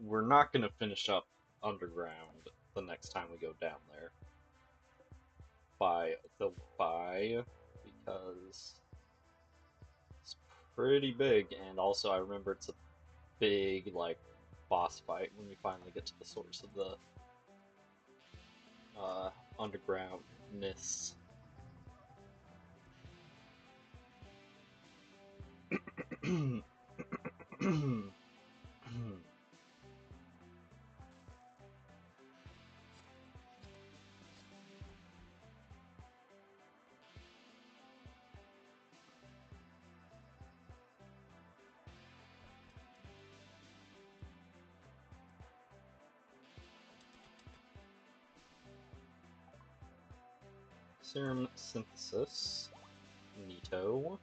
We're not going to finish up underground the next time we go down there. Because it's pretty big, and also I remember it's a big, like, boss fight when we finally get to the source of the undergroundness. Serum synthesis. Neato.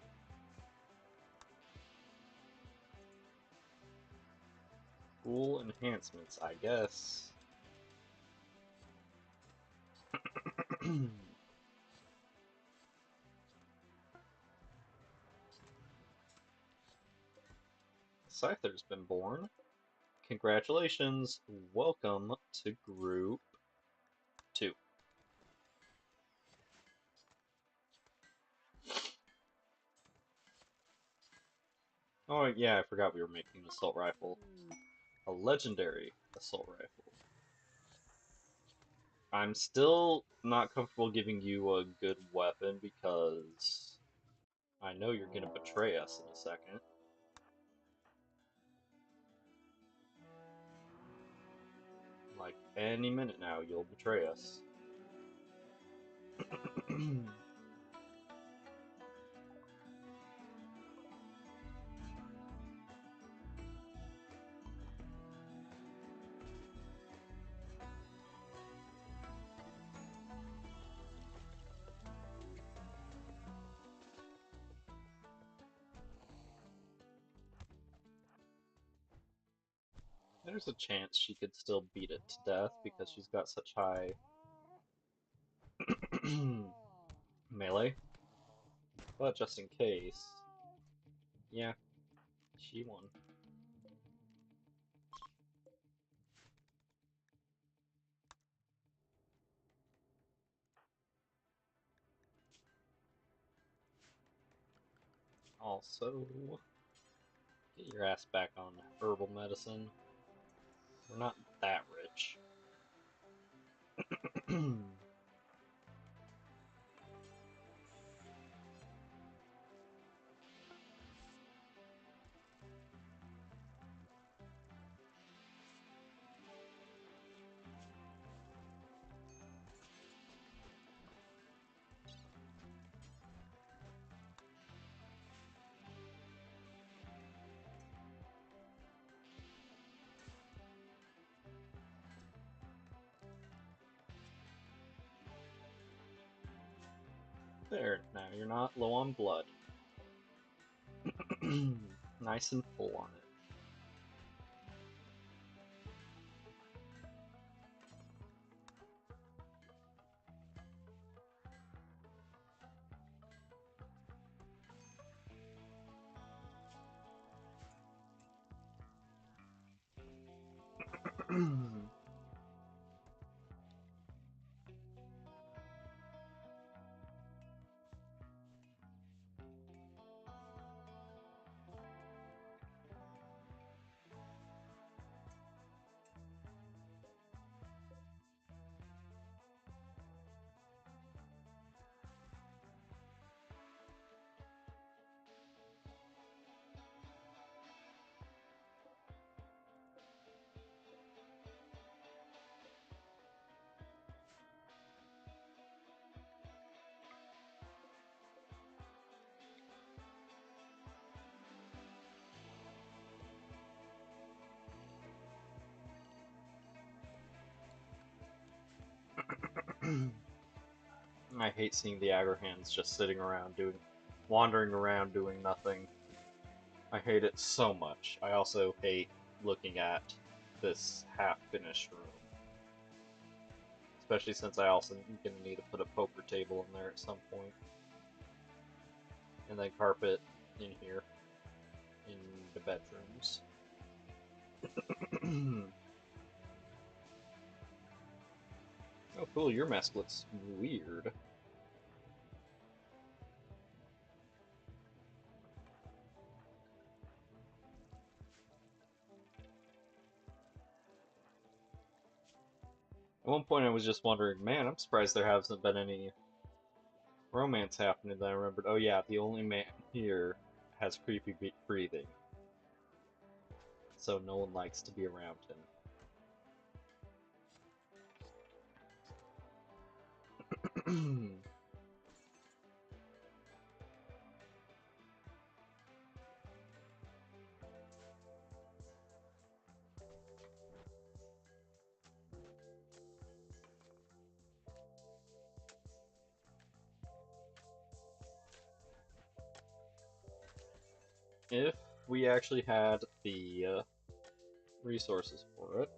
Cool enhancements, I guess. Scyther's been born. Congratulations. Welcome to Group 2. Oh yeah, I forgot we were making an assault rifle. A legendary assault rifle. I'm still not comfortable giving you a good weapon because I know you're gonna betray us in a second. Like, any minute now, you'll betray us. There's a chance she could still beat it to death because she's got such high melee. But just in case, yeah, she won. Also, get your ass back on herbal medicine. We're not that rich. There, now you're not low on blood. Nice and full on it. I hate seeing the aggro hands just sitting around wandering around doing nothing. I hate it so much. I also hate looking at this half-finished room. Especially since I also am gonna need to put a poker table in there at some point. And then carpet in here. In the bedrooms. Oh cool, your mask looks weird. At one point I was just wondering, man, I'm surprised there hasn't been any romance happening. Then I remembered, oh yeah, the only man here has creepy breathing. So no one likes to be around him. If we actually had the resources for it,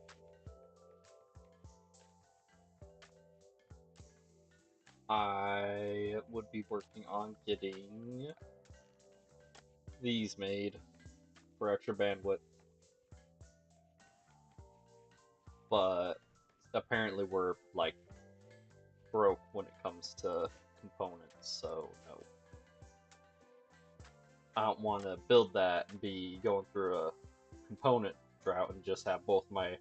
I would be working on getting these made for extra bandwidth, but apparently we're like broke when it comes to components, so no. I don't want to build that and be going through a component drought and just have both my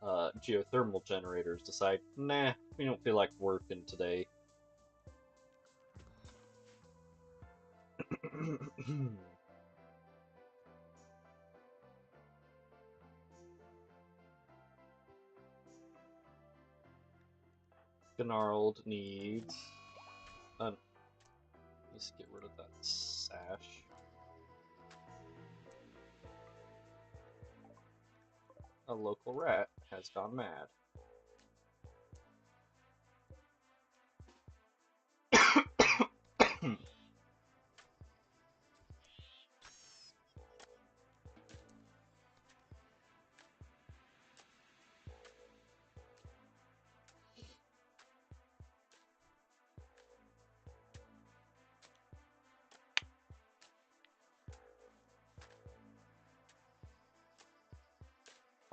geothermal generators decide, nah, we don't feel like working today. Gnarled needs. Let's get rid of that sash. A local rat has gone mad.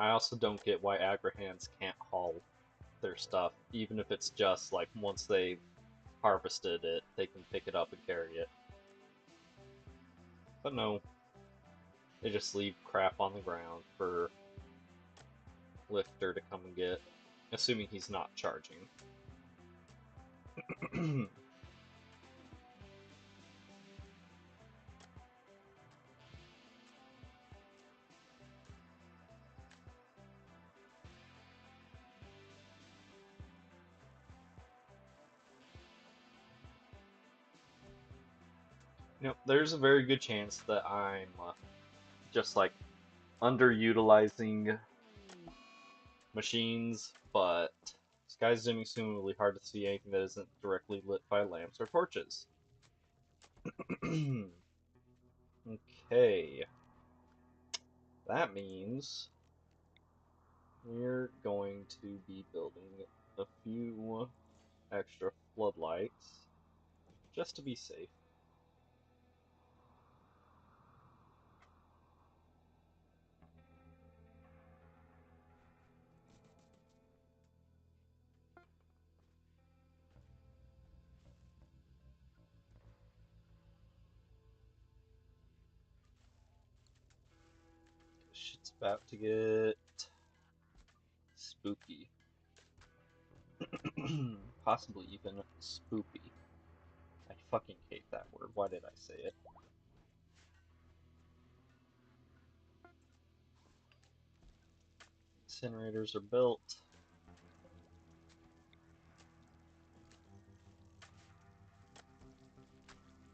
I also don't get why Agrahans can't haul their stuff, even if it's just like once they've harvested it, they can pick it up and carry it. But no, they just leave crap on the ground for Lifter to come and get, assuming he's not charging. There's a very good chance that I'm just like underutilizing machines, but sky's zooming soon will be hard to see anything that isn't directly lit by lamps or torches. Okay. That means we're going to be building a few extra floodlights just to be safe. Shit's about to get spooky. Possibly even spoopy. I fucking hate that word. Why did I say it? Incinerators are built.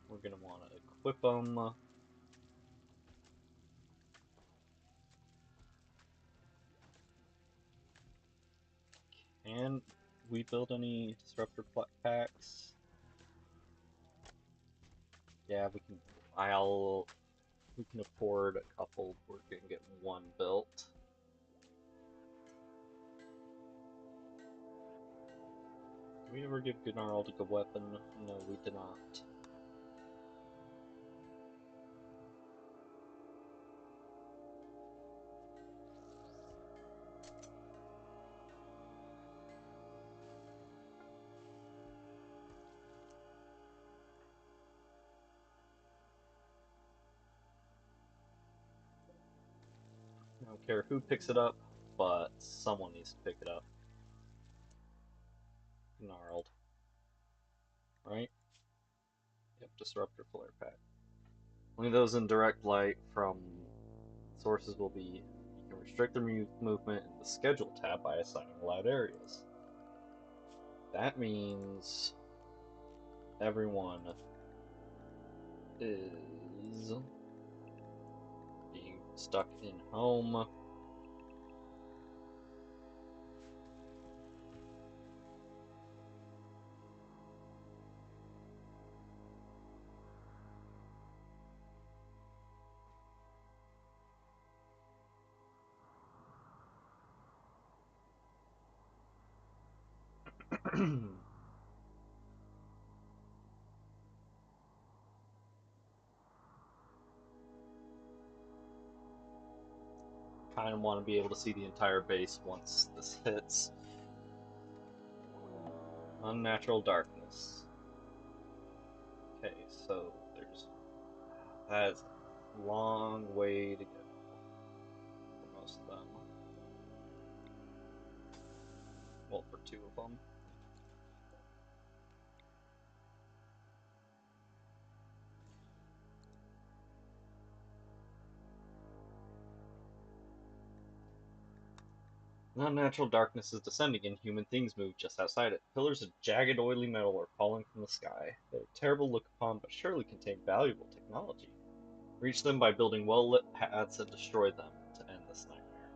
We're gonna want to equip them. Can we build any disruptor packs? Yeah, we can. We can afford a couple. We're gonna get one built. Did we ever give Gnarled a weapon? No, we did not. I don't care who picks it up, but someone needs to pick it up. Gnarled. Right? Yep, Disruptor Flare Pack. Only those in direct light from sources will be. You can restrict their movement in the Schedule tab by assigning light areas. That means everyone is being stuck in home. Kind of want to be able to see the entire base once this hits. Unnatural darkness. Okay, so there's That's a long way to go for most of them. Well, for two of them. Non-natural darkness is descending and human things move just outside it. Pillars of jagged, oily metal are falling from the sky. They're terrible to look upon, but surely contain valuable technology. Reach them by building well-lit paths and destroy them to end this nightmare.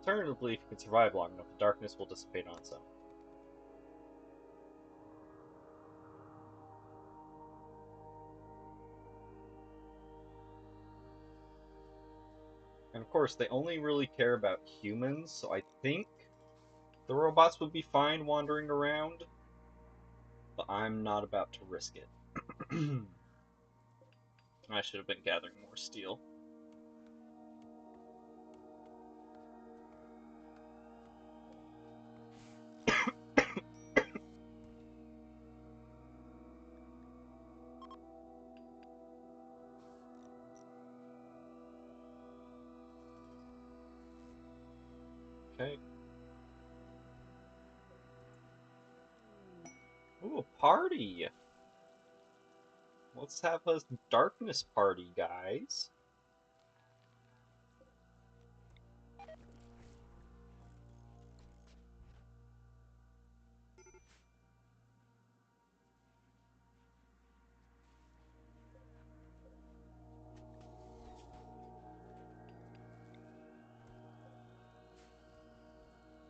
Alternatively, if you can survive long enough, the darkness will dissipate on its own. And of course, they only really care about humans, so I think the robots would be fine wandering around, but I'm not about to risk it. I should have been gathering more steel. Okay. Ooh, a party! Let's have a darkness party, guys.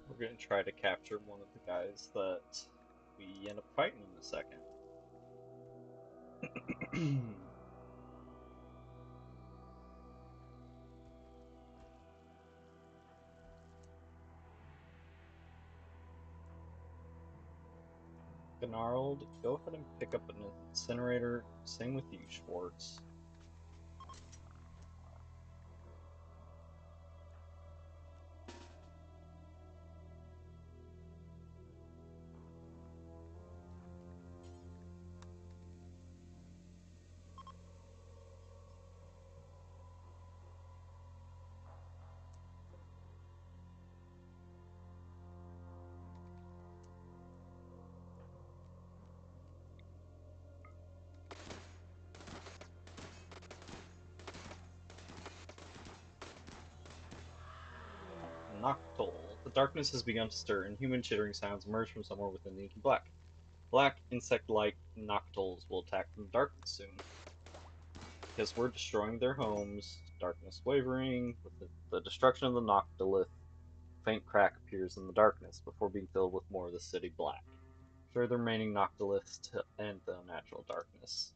We're gonna try to capture one of the guys that we end up fighting in a second. Gnarled, go ahead and pick up an incinerator. Same with you, Schwartz. Noctole. The darkness has begun to stir, and human chittering sounds emerge from somewhere within the inky black. Black, insect-like noctoles will attack from the darkness soon. Because we're destroying their homes, darkness wavering, with the destruction of the noctolith, faint crack appears in the darkness before being filled with more of the city black. Destroy the remaining noctoliths to end the unnatural darkness.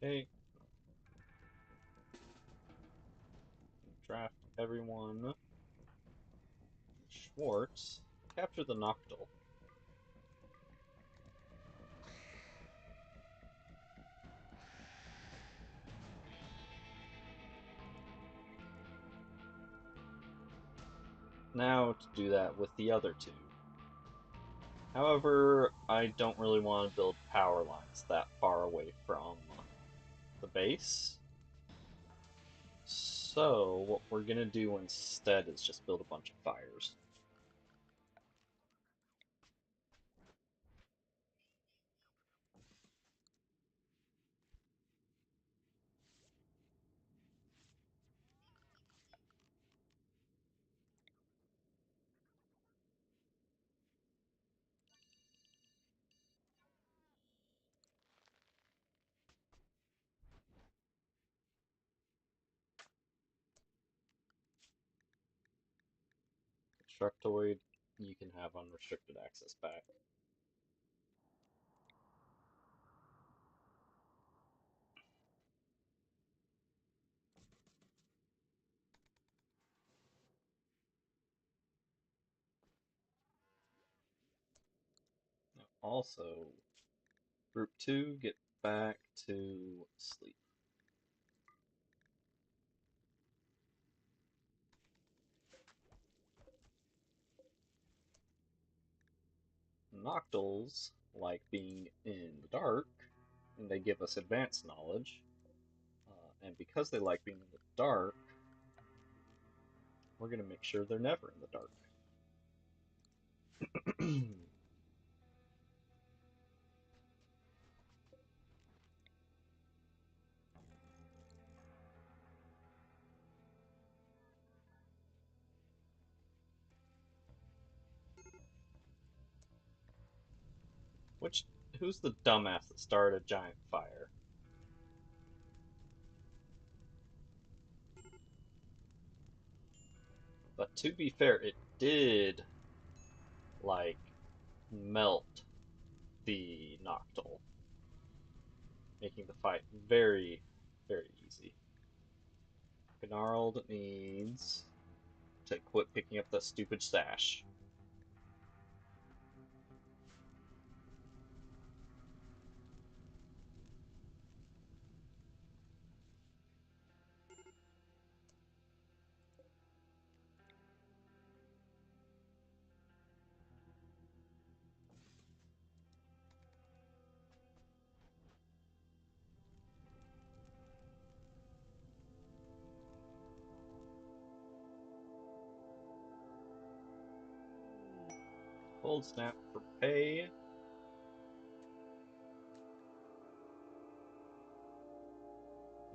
Okay. Draft everyone. Schwartz. Capture the noctole. Now to do that with the other two. However, I don't really want to build power lines that far away from the base. So, what we're gonna do instead is just build a bunch of fires. Constructoid, you can have unrestricted access back. Also, Group 2, get back to sleep. Noctoles like being in the dark, and they give us advanced knowledge. And because they like being in the dark, we're going to make sure they're never in the dark. Who's the dumbass that started a giant fire? But to be fair, it did, like, melt the Noctil, making the fight very, very easy. Gnarled needs to quit picking up that stupid stash. Cold snap for pay.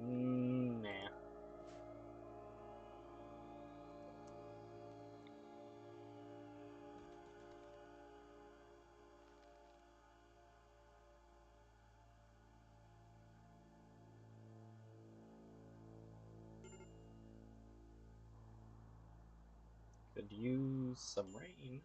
Nah. Could use some rain.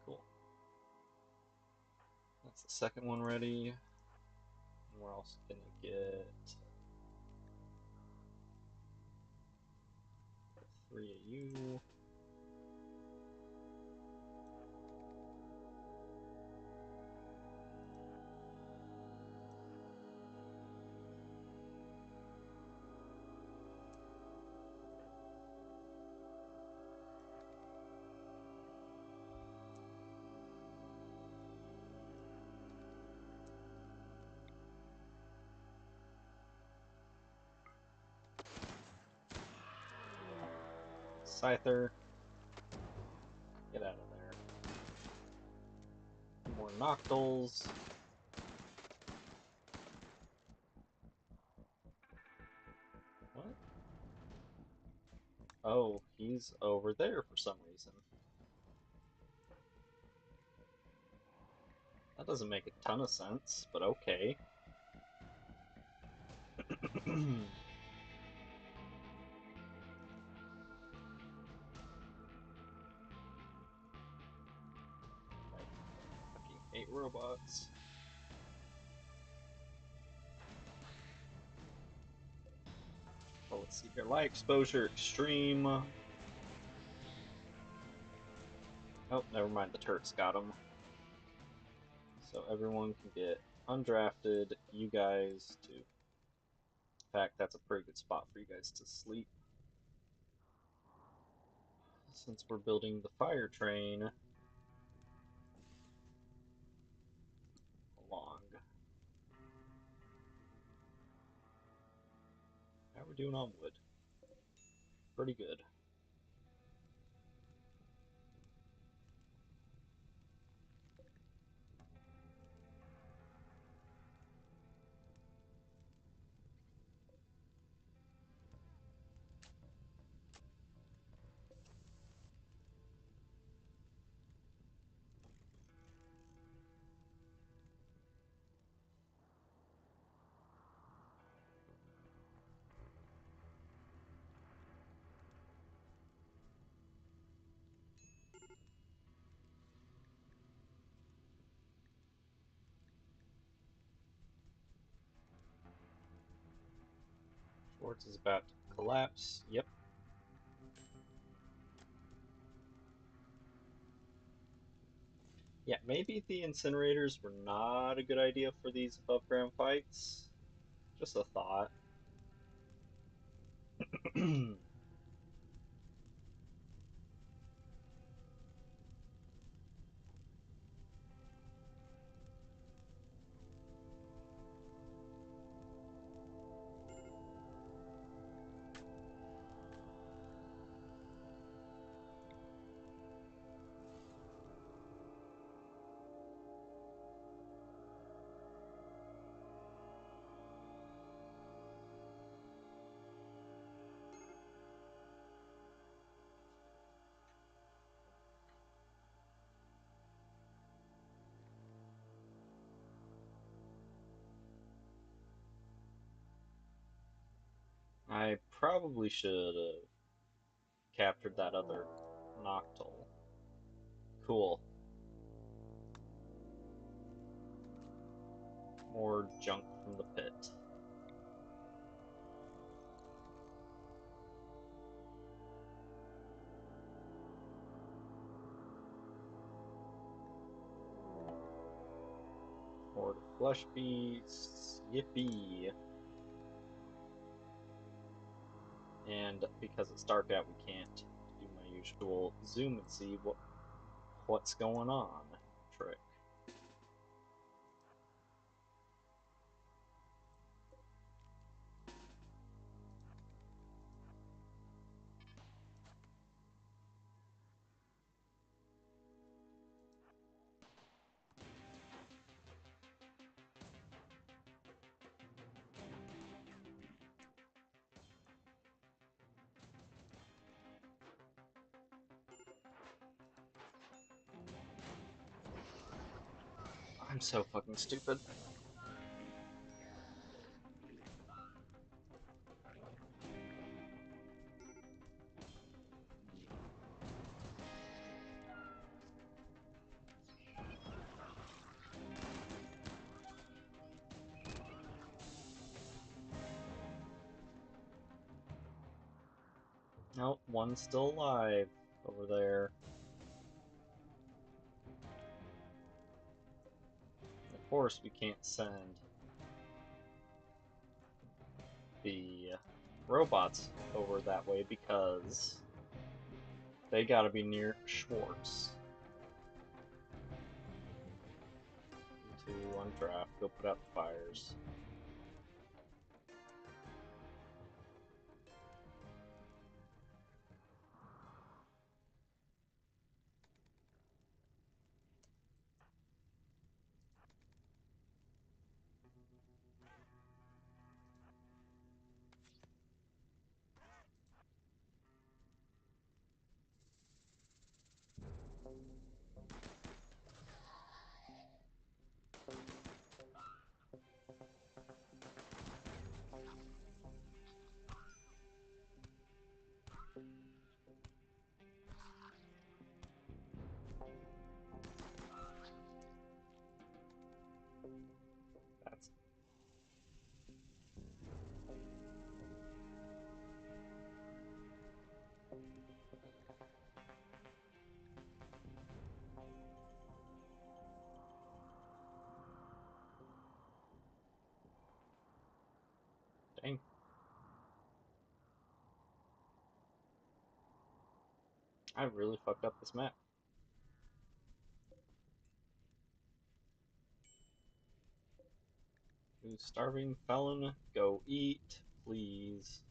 Cool. That's the second one ready. And we're also gonna get 3 of you. Scyther, get out of there. More Noctils. What? Oh, he's over there for some reason. That doesn't make a ton of sense, but okay. Fucking 8 robots. Well, let's see here. Light exposure extreme. Oh, never mind. The turrets got him. So everyone can get undrafted. You guys too. In fact, that's a pretty good spot for you guys to sleep. Since we're building the fire train along. How we doing on wood? Pretty good. Quartz is about to collapse. Yep. Yeah, maybe the incinerators were not a good idea for these above ground fights. Just a thought. I probably should have captured that other Noctol. Cool. More junk from the pit. More flesh beasts. Yippee. And because it's dark out, we can't do my usual zoom and see what's going on trick. I'm so fucking stupid. Nope, one's still alive over there. Of course, we can't send the robots over that way because they gotta be near Schwartz. You two on draft, go put out the fires. That's dang. I really fucked up this map. You starving felon, go eat, please.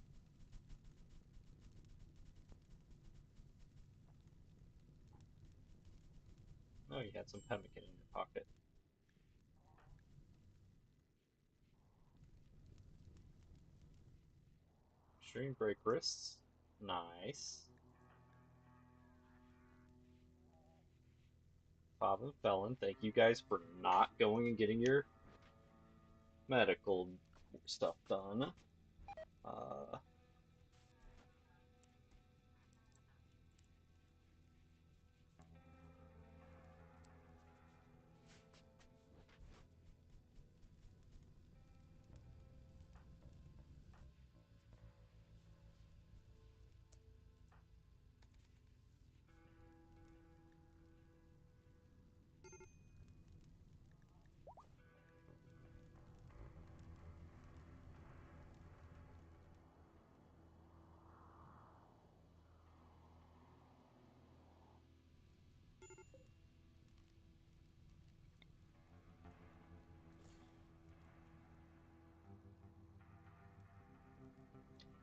Oh, you had some pemmican in your pocket. Extreme break wrists. Nice. Fob and felon, thank you guys for not going and getting your medical stuff done. Uh,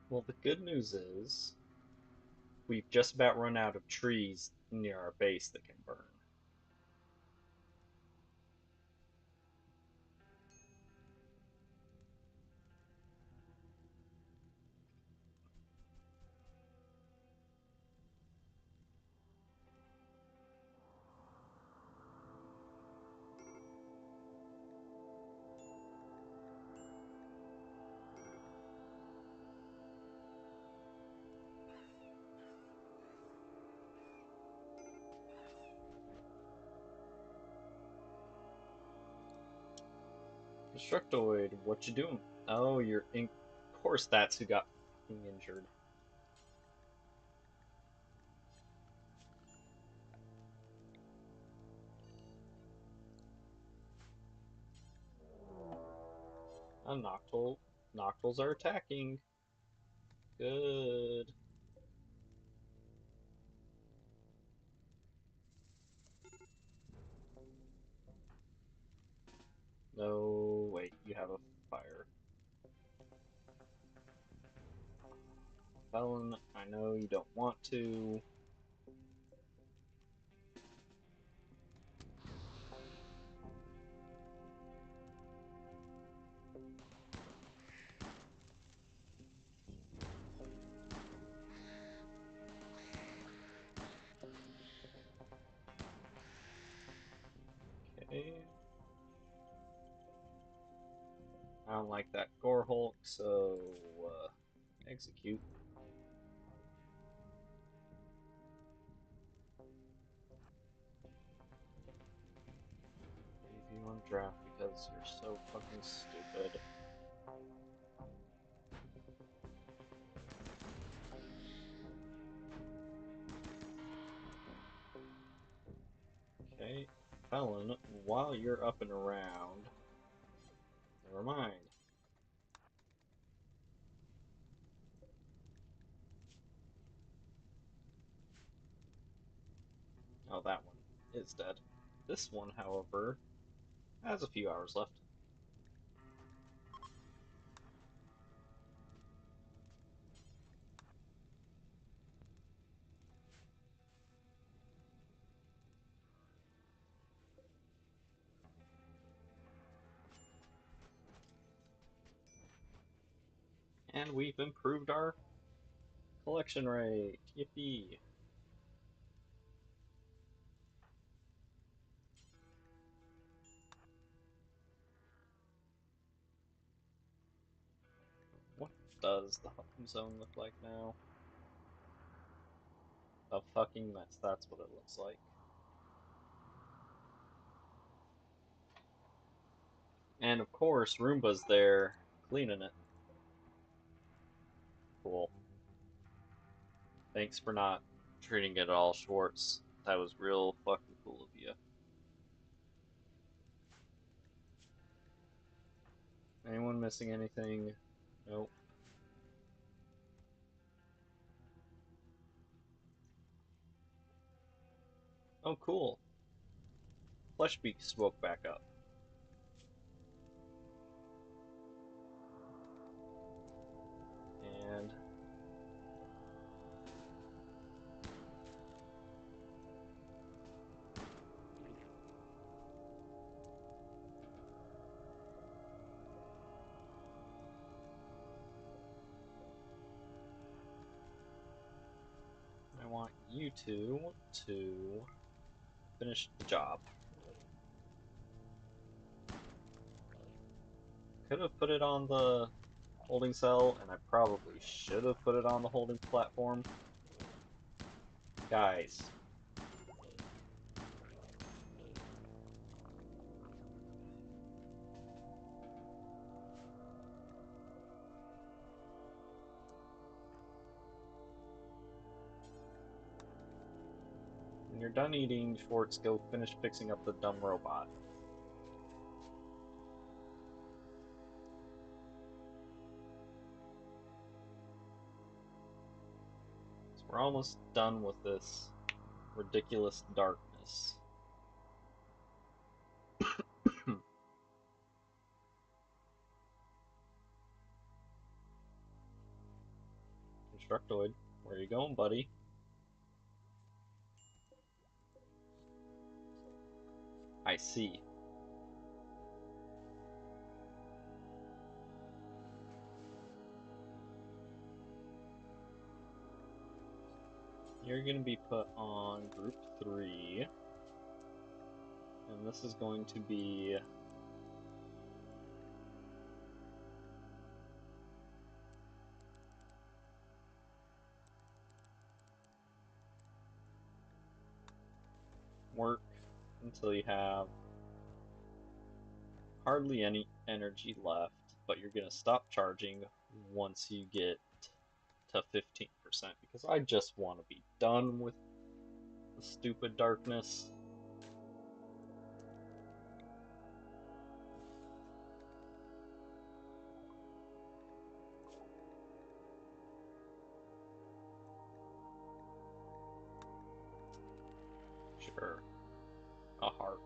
Well, the good news is we've just about run out of trees near our base that can burn. Destructoid, what you doing? Oh, you're in. Of course, that's who got fucking injured. A Noctowl. Noctowls are attacking. Good. No, wait, you have a fire. Felon, I know you don't want to. Okay. I don't like that Gore Hulk, so execute. Leave you on draft because you're so fucking stupid. Okay, Felon, while you're up and around, never mind. Oh, that one is dead. This one, however, has a few hours left. And we've improved our collection rate. Yippee. What does the home zone look like now? A fucking mess, that's what it looks like. And of course, Roomba's there, cleaning it. Cool. Thanks for not treating it all Schwartz. That was real fucking cool of you. Anyone missing anything? Nope. Oh, cool. Fleshbeak spoke back up. And I want you two to finish the job. Could have put it on the holding cell, and I probably should have put it on the holding platform. Guys. When you're done eating, Schwartz, go finish fixing up the dumb robot. So we're almost done with this ridiculous darkness. Constructoid, where are you going, buddy? I see. You're going to be put on group 3. And this is going to be work until you have hardly any energy left, but you're going to stop charging once you get to 15% because I just want to be done with the stupid darkness. Sure, a heart.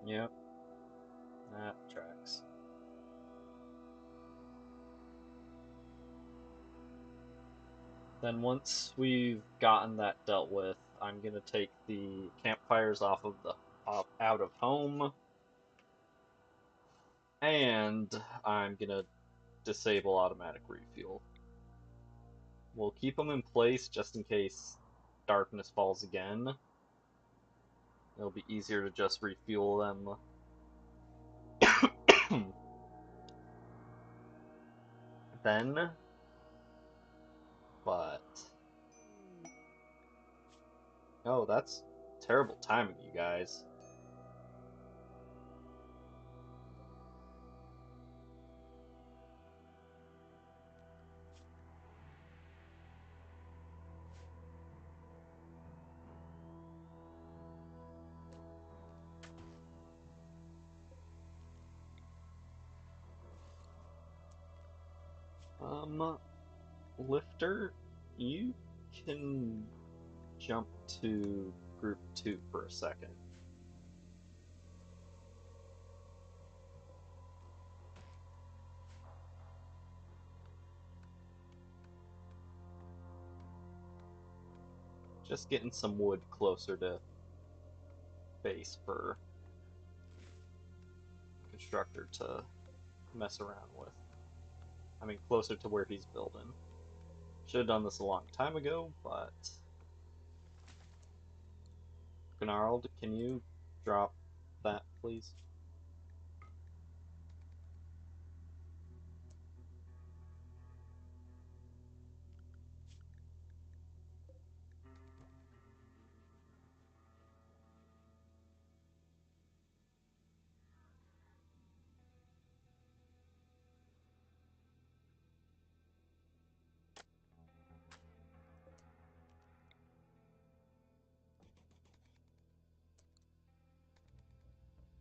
Yep, that tracks. Then once we've gotten that dealt with, I'm gonna take the campfires off of the out of home, and I'm gonna disable automatic refuel. We'll keep them in place just in case darkness falls again. It'll be easier to just refuel them. Then, but oh, that's terrible timing, you guys. Lifter, you can jump to group 2 for a second. Just getting some wood closer to base for constructor to mess around with. I mean, closer to where he's building. Should have done this a long time ago, but Gnarled, can you drop that, please?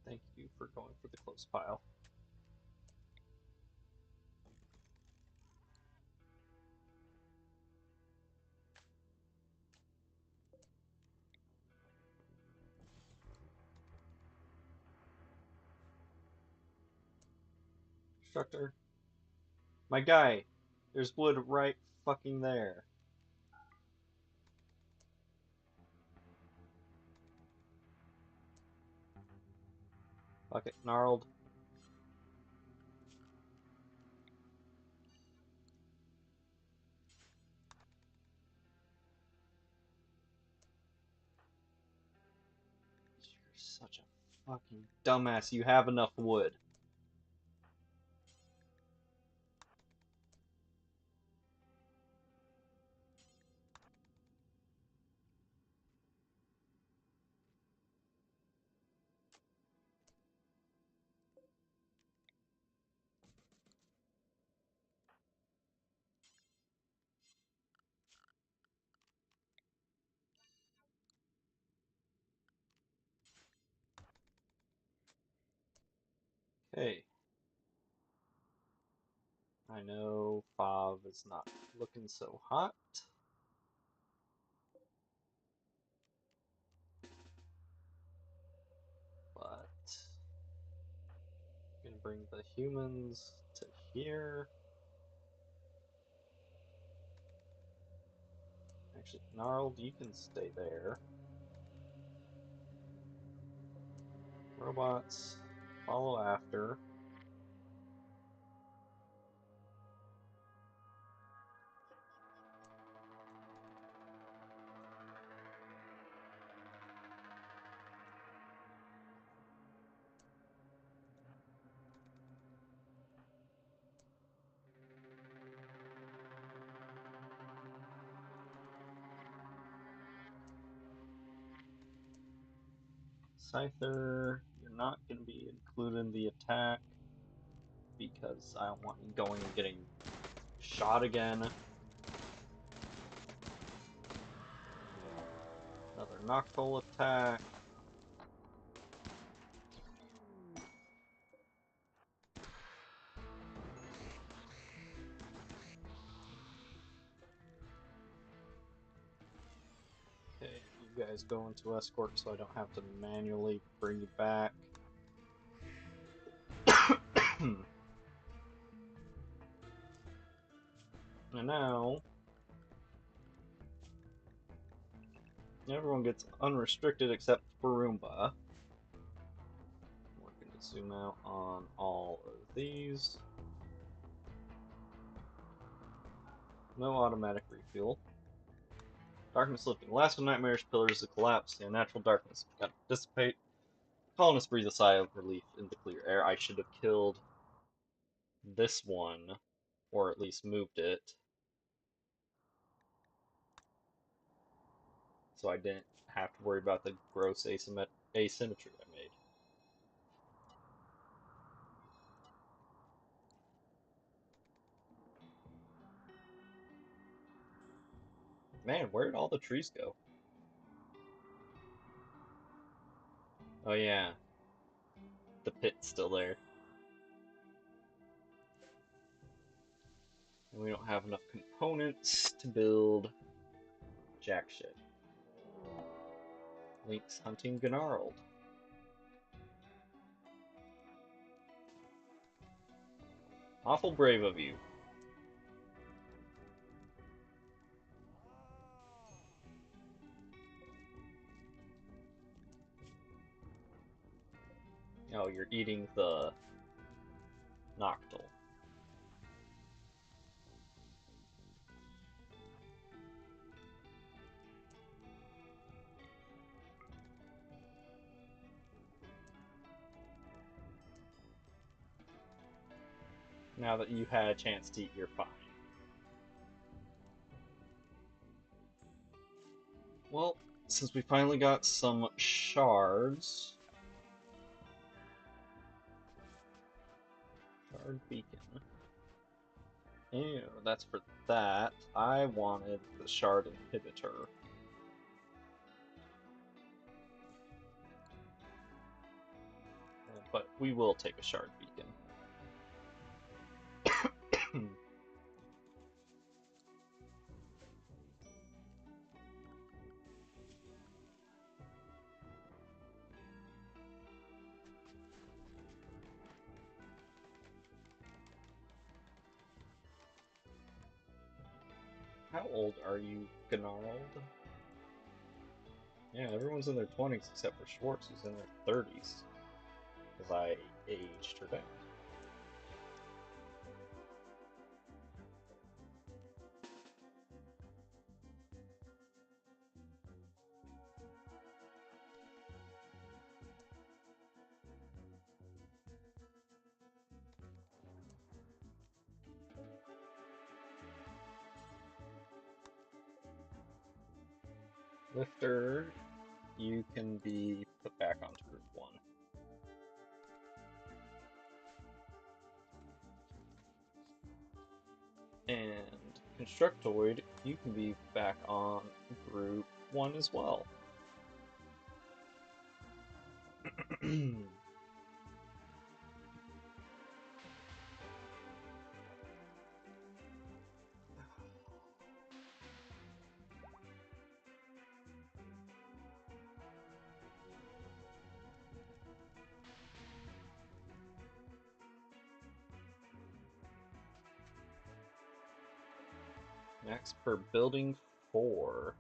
Thank you for going for the close pile. Constructor. My guy, there's wood right fucking there. Fuck it, Gnarled. You're such a fucking dumbass. You have enough wood. I know Fav is not looking so hot. But I'm gonna bring the humans to here. Actually, Gnarled, you can stay there. Robots, follow after. Scyther, you're not going to be included in the attack because I don't want you going and getting shot again. Another Noctowl attack. Okay, you guys go into escort so I don't have to manually bring you back. And now, everyone gets unrestricted except for Roomba. We're going to zoom out on all of these. No automatic refuel. Darkness lifting. The last of nightmarish pillars have collapsed. The unnatural darkness has begun to dissipate. Colonists breathe a sigh of relief in the clear air. I should have killed this one, or at least moved it, so I didn't have to worry about the gross asymmetry I made. Man, where did all the trees go? Oh yeah, the pit's still there. And we don't have enough components to build jack shit. Link's hunting Gnarled. Awful brave of you. Oh, you're eating the Noctowl. Now that you had a chance to eat, you're fine. Well, since we finally got some shards... Shard beacon. Ew, that's for that. I wanted the shard inhibitor. But we will take a shard beacon. How old are you, Gnarled? Yeah, everyone's in their 20s except for Schwartz, who's in their 30s. Because I aged her down. Lifter, you can be put back onto Route 1. And Constructoid, you can be back on Route 1 as well. Max per building 4.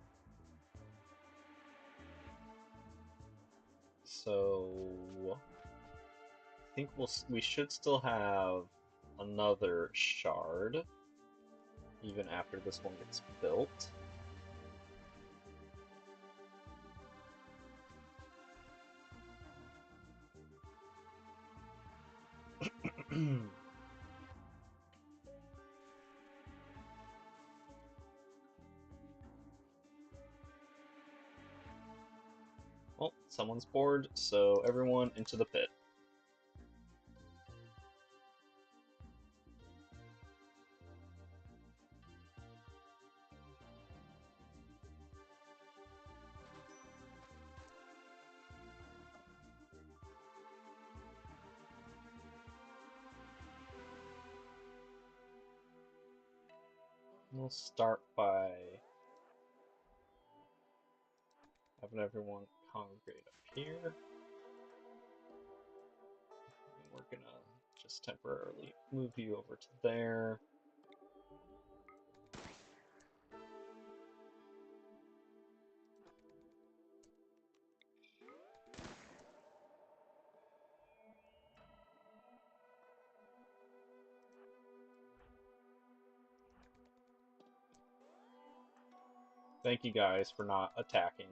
So I think we should still have another shard even after this one gets built. Well, someone's bored, so everyone into the pit. We'll start by having everyone congregate up here. And we're gonna just temporarily move you over to there. Thank you guys for not attacking.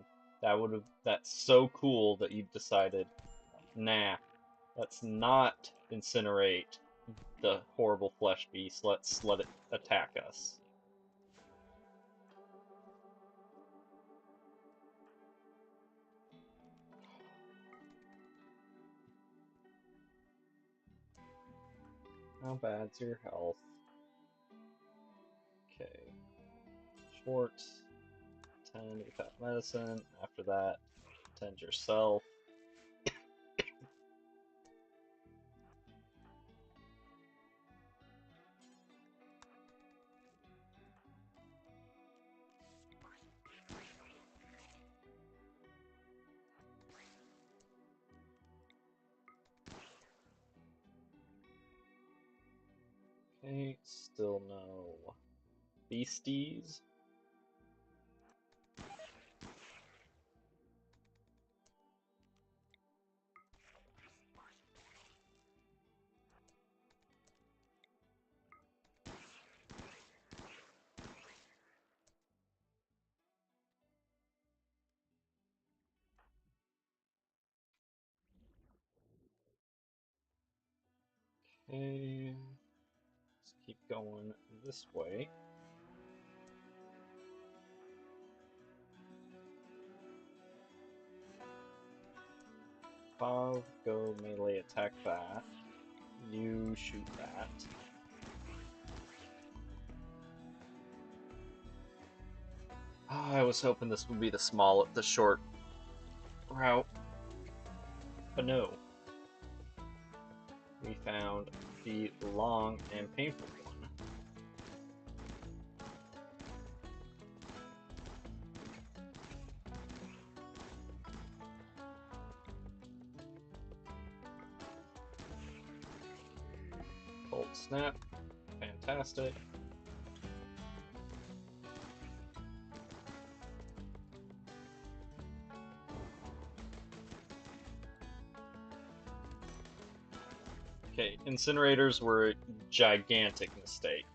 That's so cool that you decided, nah, let's not incinerate the horrible flesh beast. Let's let it attack us. How bad's your health? Okay. Schwartz, tend to get medicine. After that, tend yourself. Okay, still no beasties. Okay, let's keep going this way. Pav, go melee attack that. You shoot that. I was hoping this would be the short route, but no. We found the long and painful one. Cold snap, fantastic. Okay, incinerators were a gigantic mistake.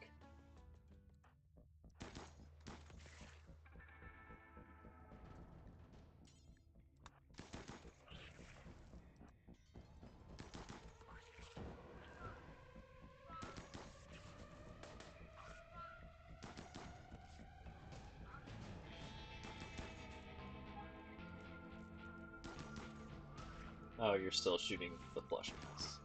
Oh, you're still shooting the flesh mass.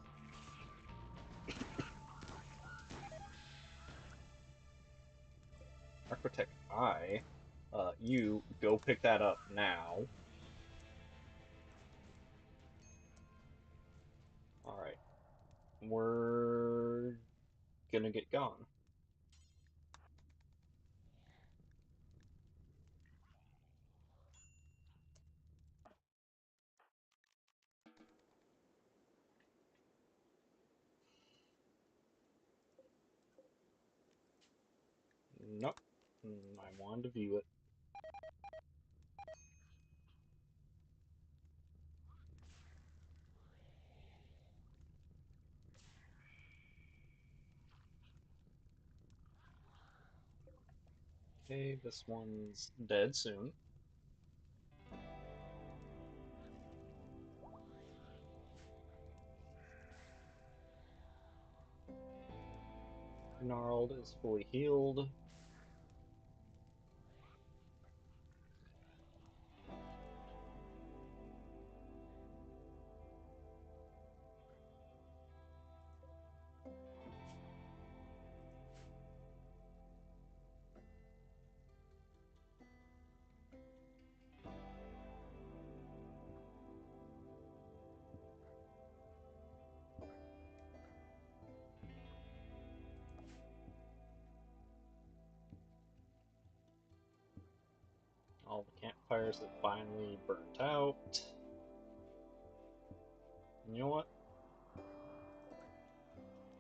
Architect I, you go pick that up now. Alright. We're gonna get gone. Nope. I wanted to view it. Okay, this one's dead soon. Gnarled is fully healed. All the campfires have finally burnt out. And you know what?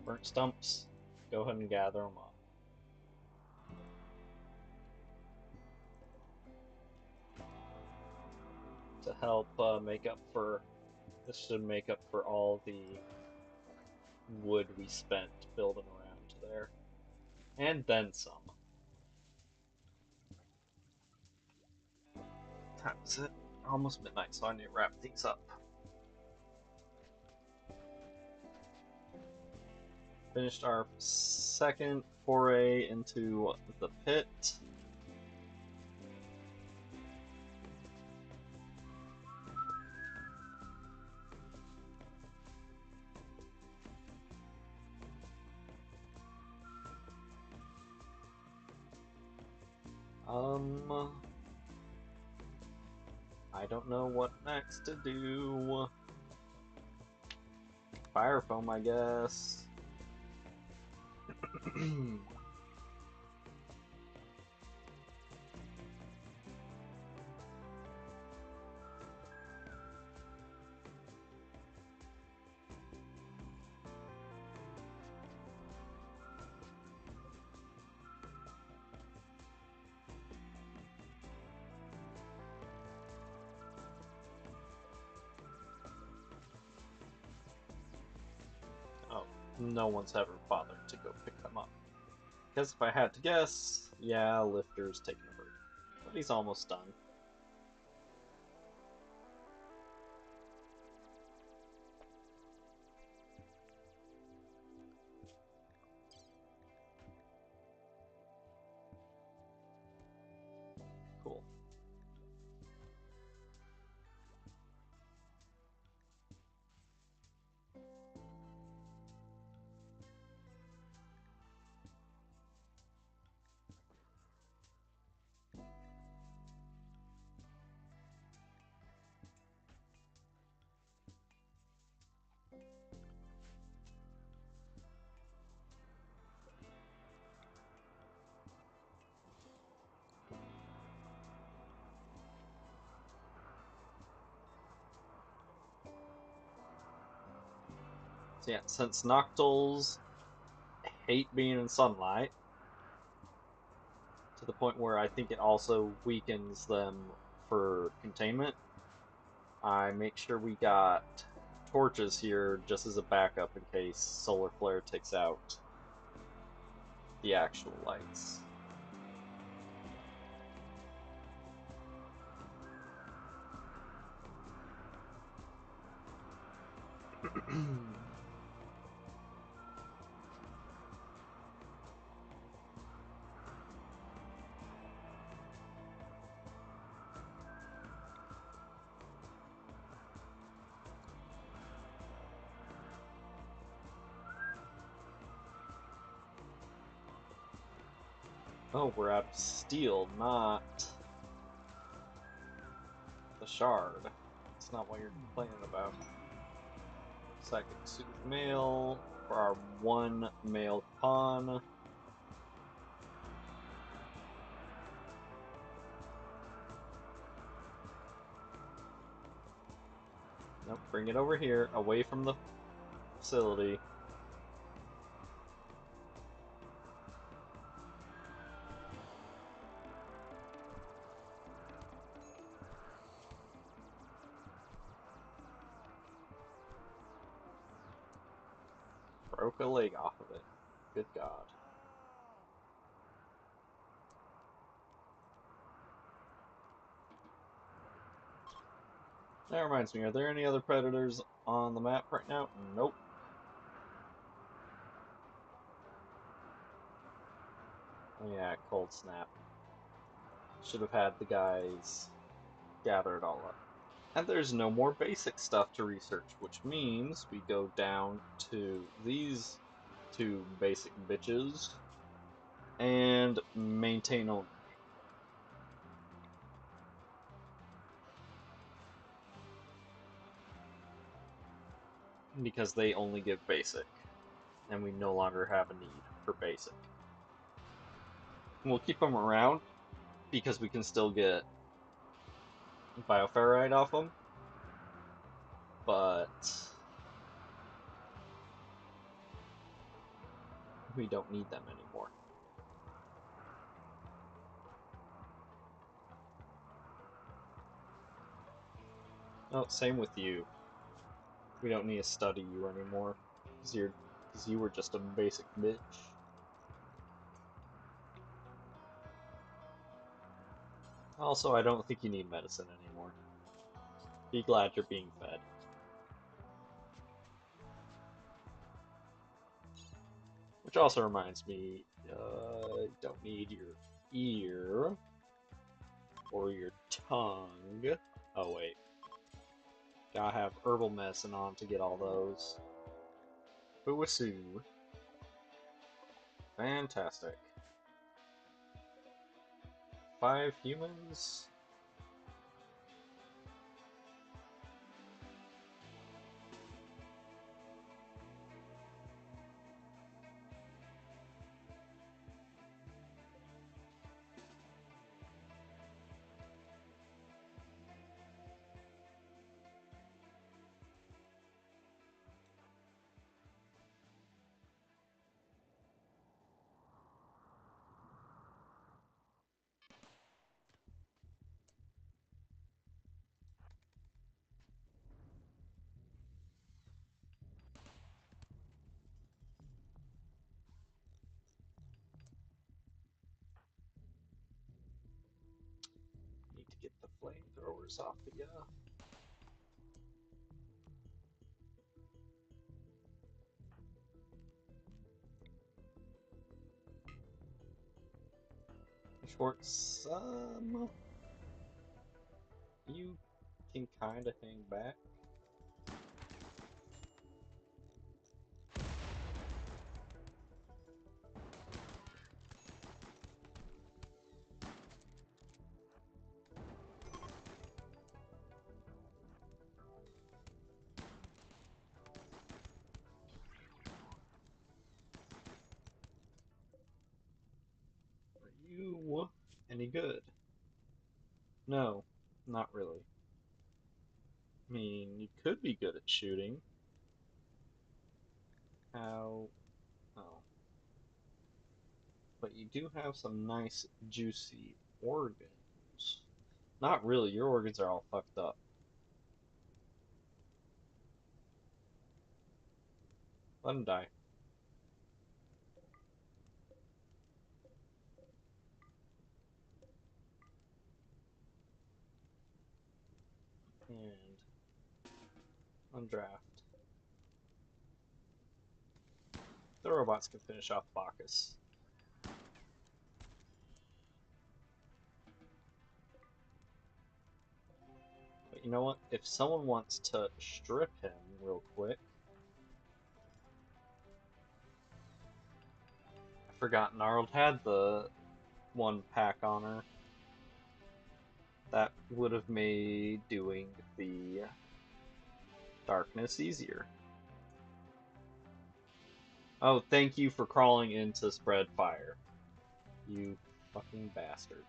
Burnt stumps, go ahead and gather them up. To help make up for, this should make up for all the wood we spent building around there. And then some. Time is it? Almost midnight, so I need to wrap things up. Finished our second foray into the pit. I don't know what next to do. Fire foam, I guess. Oh, no one's ever bothered to go pick them up. Because if I had to guess, yeah, Lifter's taking a break. But he's almost done. Cool. So yeah, since Noctils hate being in sunlight, to the point where I think it also weakens them for containment, I make sure we got torches here just as a backup in case solar flare takes out the actual lights. Oh, we're out of steel, not the shard. That's not what you're complaining about. Psychic suit mail for our one male pawn. Nope, bring it over here, away from the facility. Broke a leg off of it. Good God. That reminds me, are there any other predators on the map right now? Nope. Oh yeah, cold snap. Should have had the guys gather it all up. And there's no more basic stuff to research, which means we go down to these two basic bitches and maintain only. Because they only give basic, and we no longer have a need for basic. We'll keep them around because we can still get bioferrite off them, but we don't need them anymore. Oh, same with you. We don't need to study you anymore because you were just a basic bitch. Also, I don't think you need medicine anymore. Be glad you're being fed. Which also reminds me, don't need your ear or your tongue. Oh wait, gotta have herbal medicine on to get all those. Booasoo. Fantastic. 5 humans. Need to get the flamethrowers off of ya. Schwartz, you can kind of hang back. Are you any good? No, not really. I mean, you could be good at shooting. How? Oh. But you do have some nice, juicy organs. Not really, your organs are all fucked up. Let them die. And undraft. The robots can finish off Bacchus. But you know what? If someone wants to strip him real quick, I forgot Gnarled had the one pack on her. That would have made doing the darkness easier. Oh, thank you for crawling in to spread fire. You fucking bastard.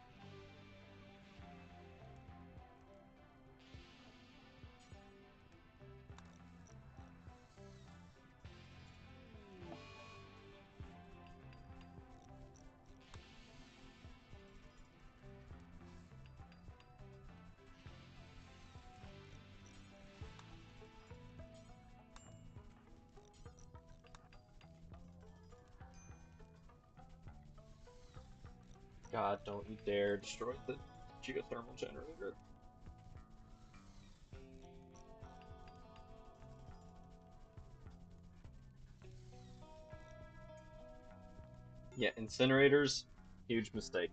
God, don't you dare destroy the geothermal generator. Yeah, incinerators, huge mistake.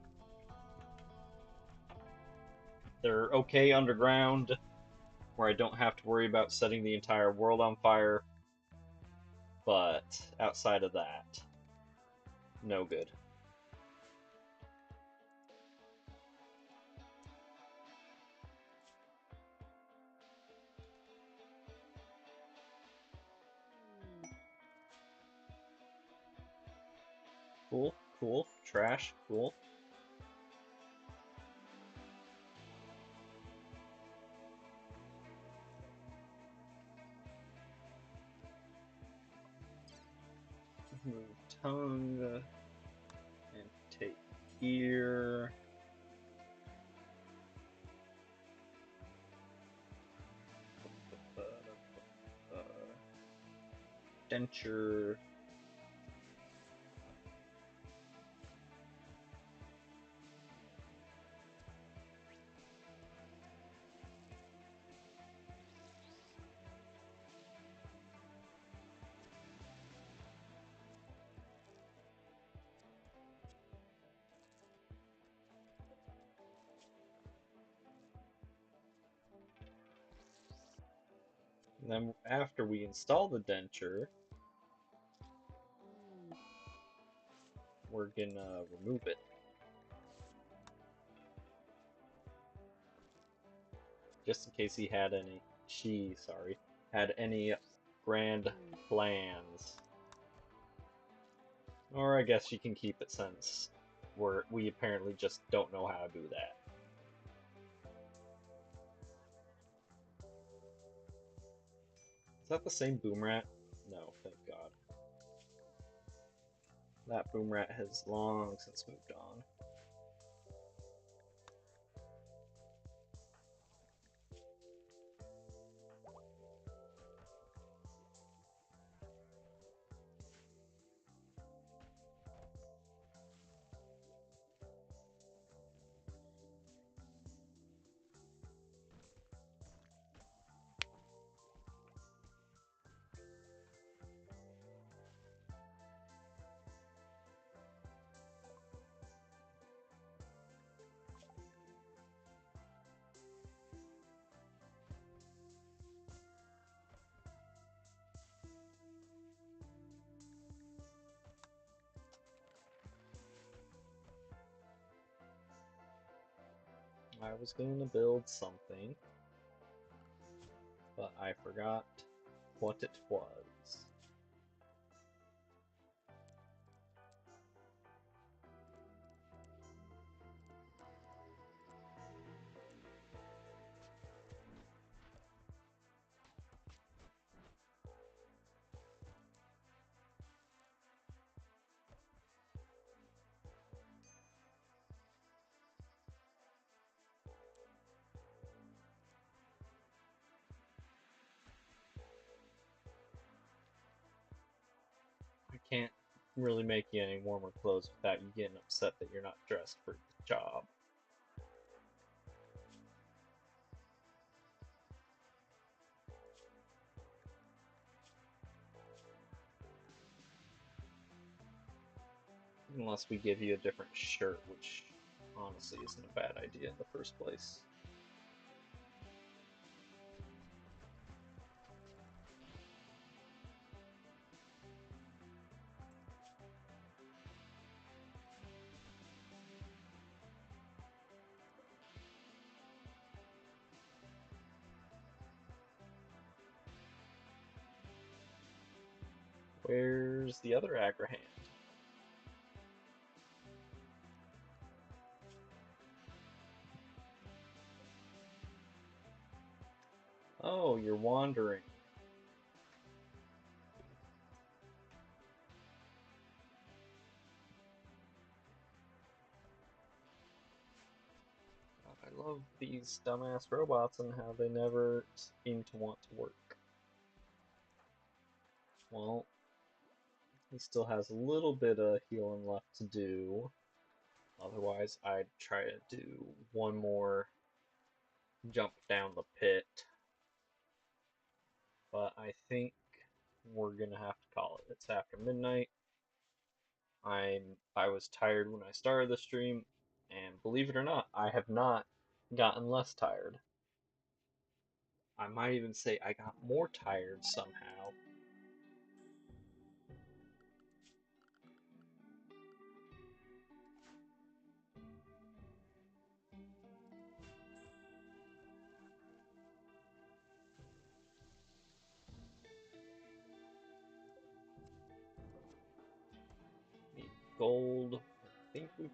They're okay underground, where I don't have to worry about setting the entire world on fire, but outside of that, no good. Cool, cool. Trash, cool. Move tongue and take ear. Denture. And then after we install the denture, we're gonna remove it. Just in case she had any grand plans. Or I guess she can keep it since we apparently just don't know how to do that. Is that the same boom rat? No, thank God. That boom rat has long since moved on. I was going to build something, but I forgot what it was. I can't really make you any warmer clothes without you getting upset that you're not dressed for the job. Unless we give you a different shirt, which honestly isn't a bad idea in the first place. Where's the other Agrahand? Oh, you're wandering. God, I love these dumbass robots and how they never seem to want to work. Well, he still has a little bit of healing left to do. Otherwise, I'd try to do one more jump down the pit. But I think we're gonna have to call it. It's after midnight. I was tired when I started the stream, and believe it or not, I have not gotten less tired. I might even say I got more tired somehow. Need gold. I think we've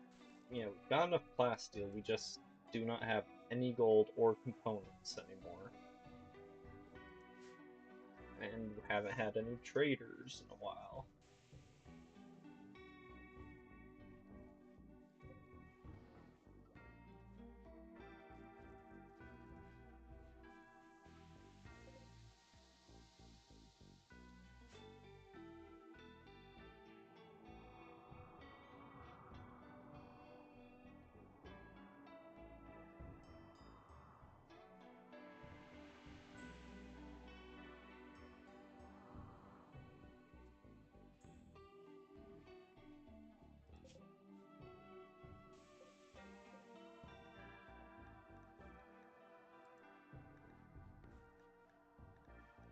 got enough plasteel. We just do not have any gold or components anymore. And haven't had any traders in a while.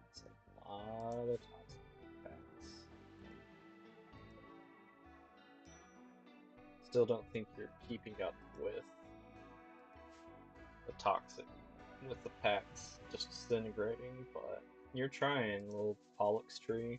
It's a lot of toxic packs. Still don't think you're keeping up with the toxic, with the packs just disintegrating, but you're trying, little Pollux tree.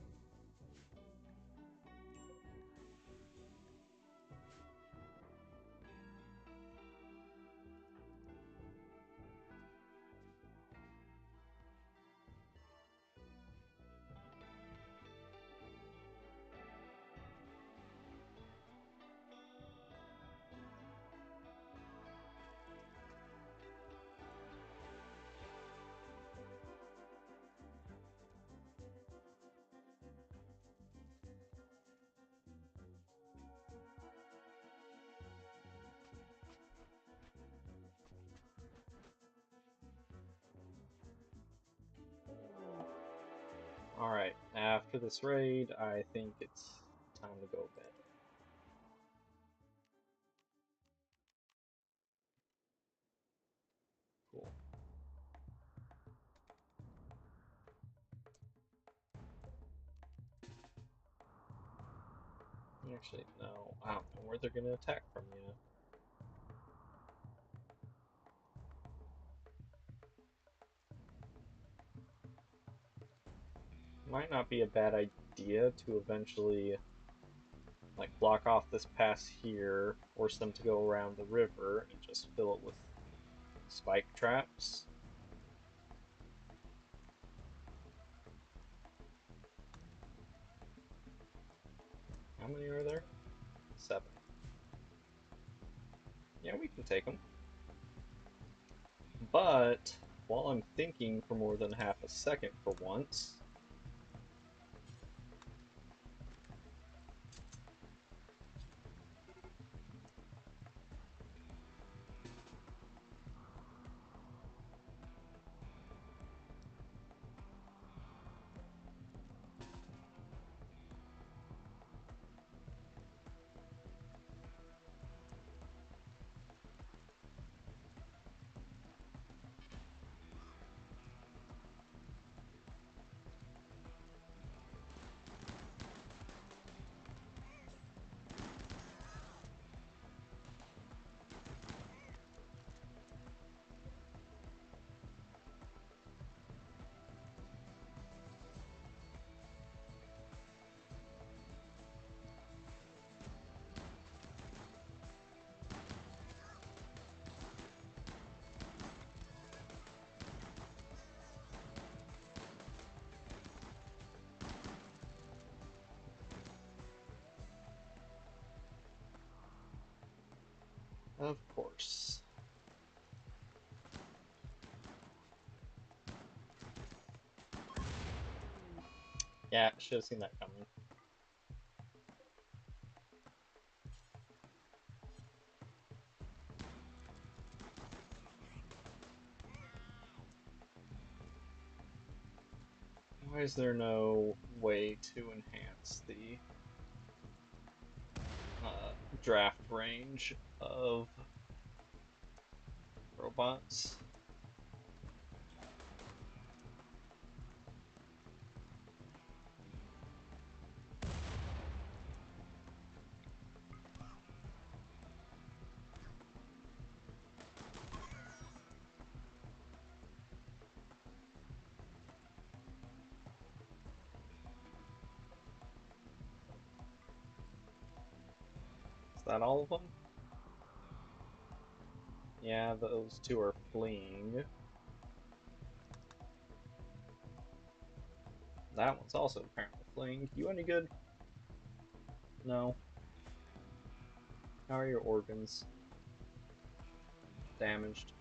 Alright, after this raid, I think it's time to go to bed. Cool. Actually, no, I don't know where they're gonna attack from yet. Might not be a bad idea to eventually like block off this pass here, force them to go around the river, and just fill it with spike traps. How many are there? 7. Yeah, we can take them. But while I'm thinking for more than half a second for once, of course. Yeah, should have seen that coming. Why is there no way to enhance the draft range of robots? Is that all of them? Yeah, those two are fleeing. That one's also apparently fleeing. You any good? No. How are your organs? Damaged.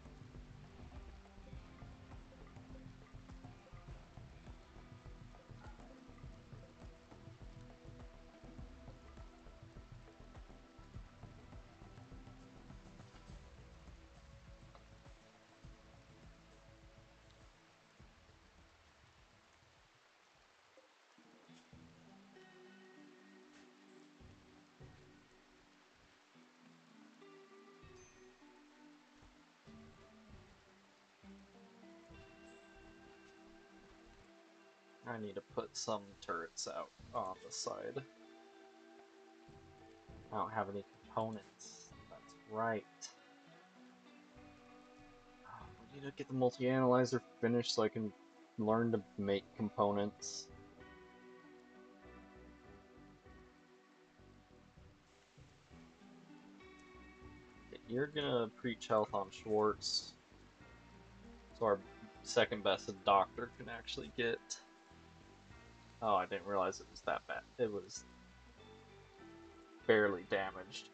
I need to put some turrets out on the side. I don't have any components. That's right. We need to get the multi-analyzer finished so I can learn to make components. Okay, you're gonna preach health on Schwartz, so our second best doctor can actually get. Oh, I didn't realize it was that bad. It was barely damaged.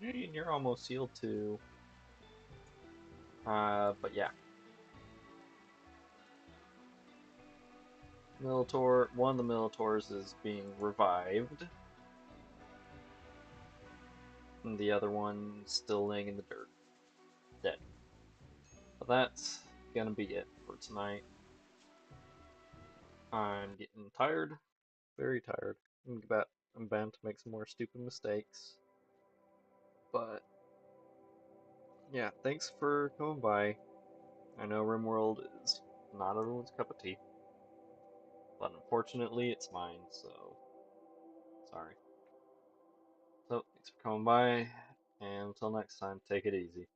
Hey, and you're almost healed too. But yeah. Militor, one of the Militors is being revived, and the other one still laying in the dirt, dead. But that's gonna be it for tonight. I'm getting tired, very tired. I'm bound to make some more stupid mistakes. But yeah, thanks for coming by. I know Rimworld is not everyone's cup of tea, but unfortunately it's mine, so sorry. So thanks for coming by, and until next time, take it easy.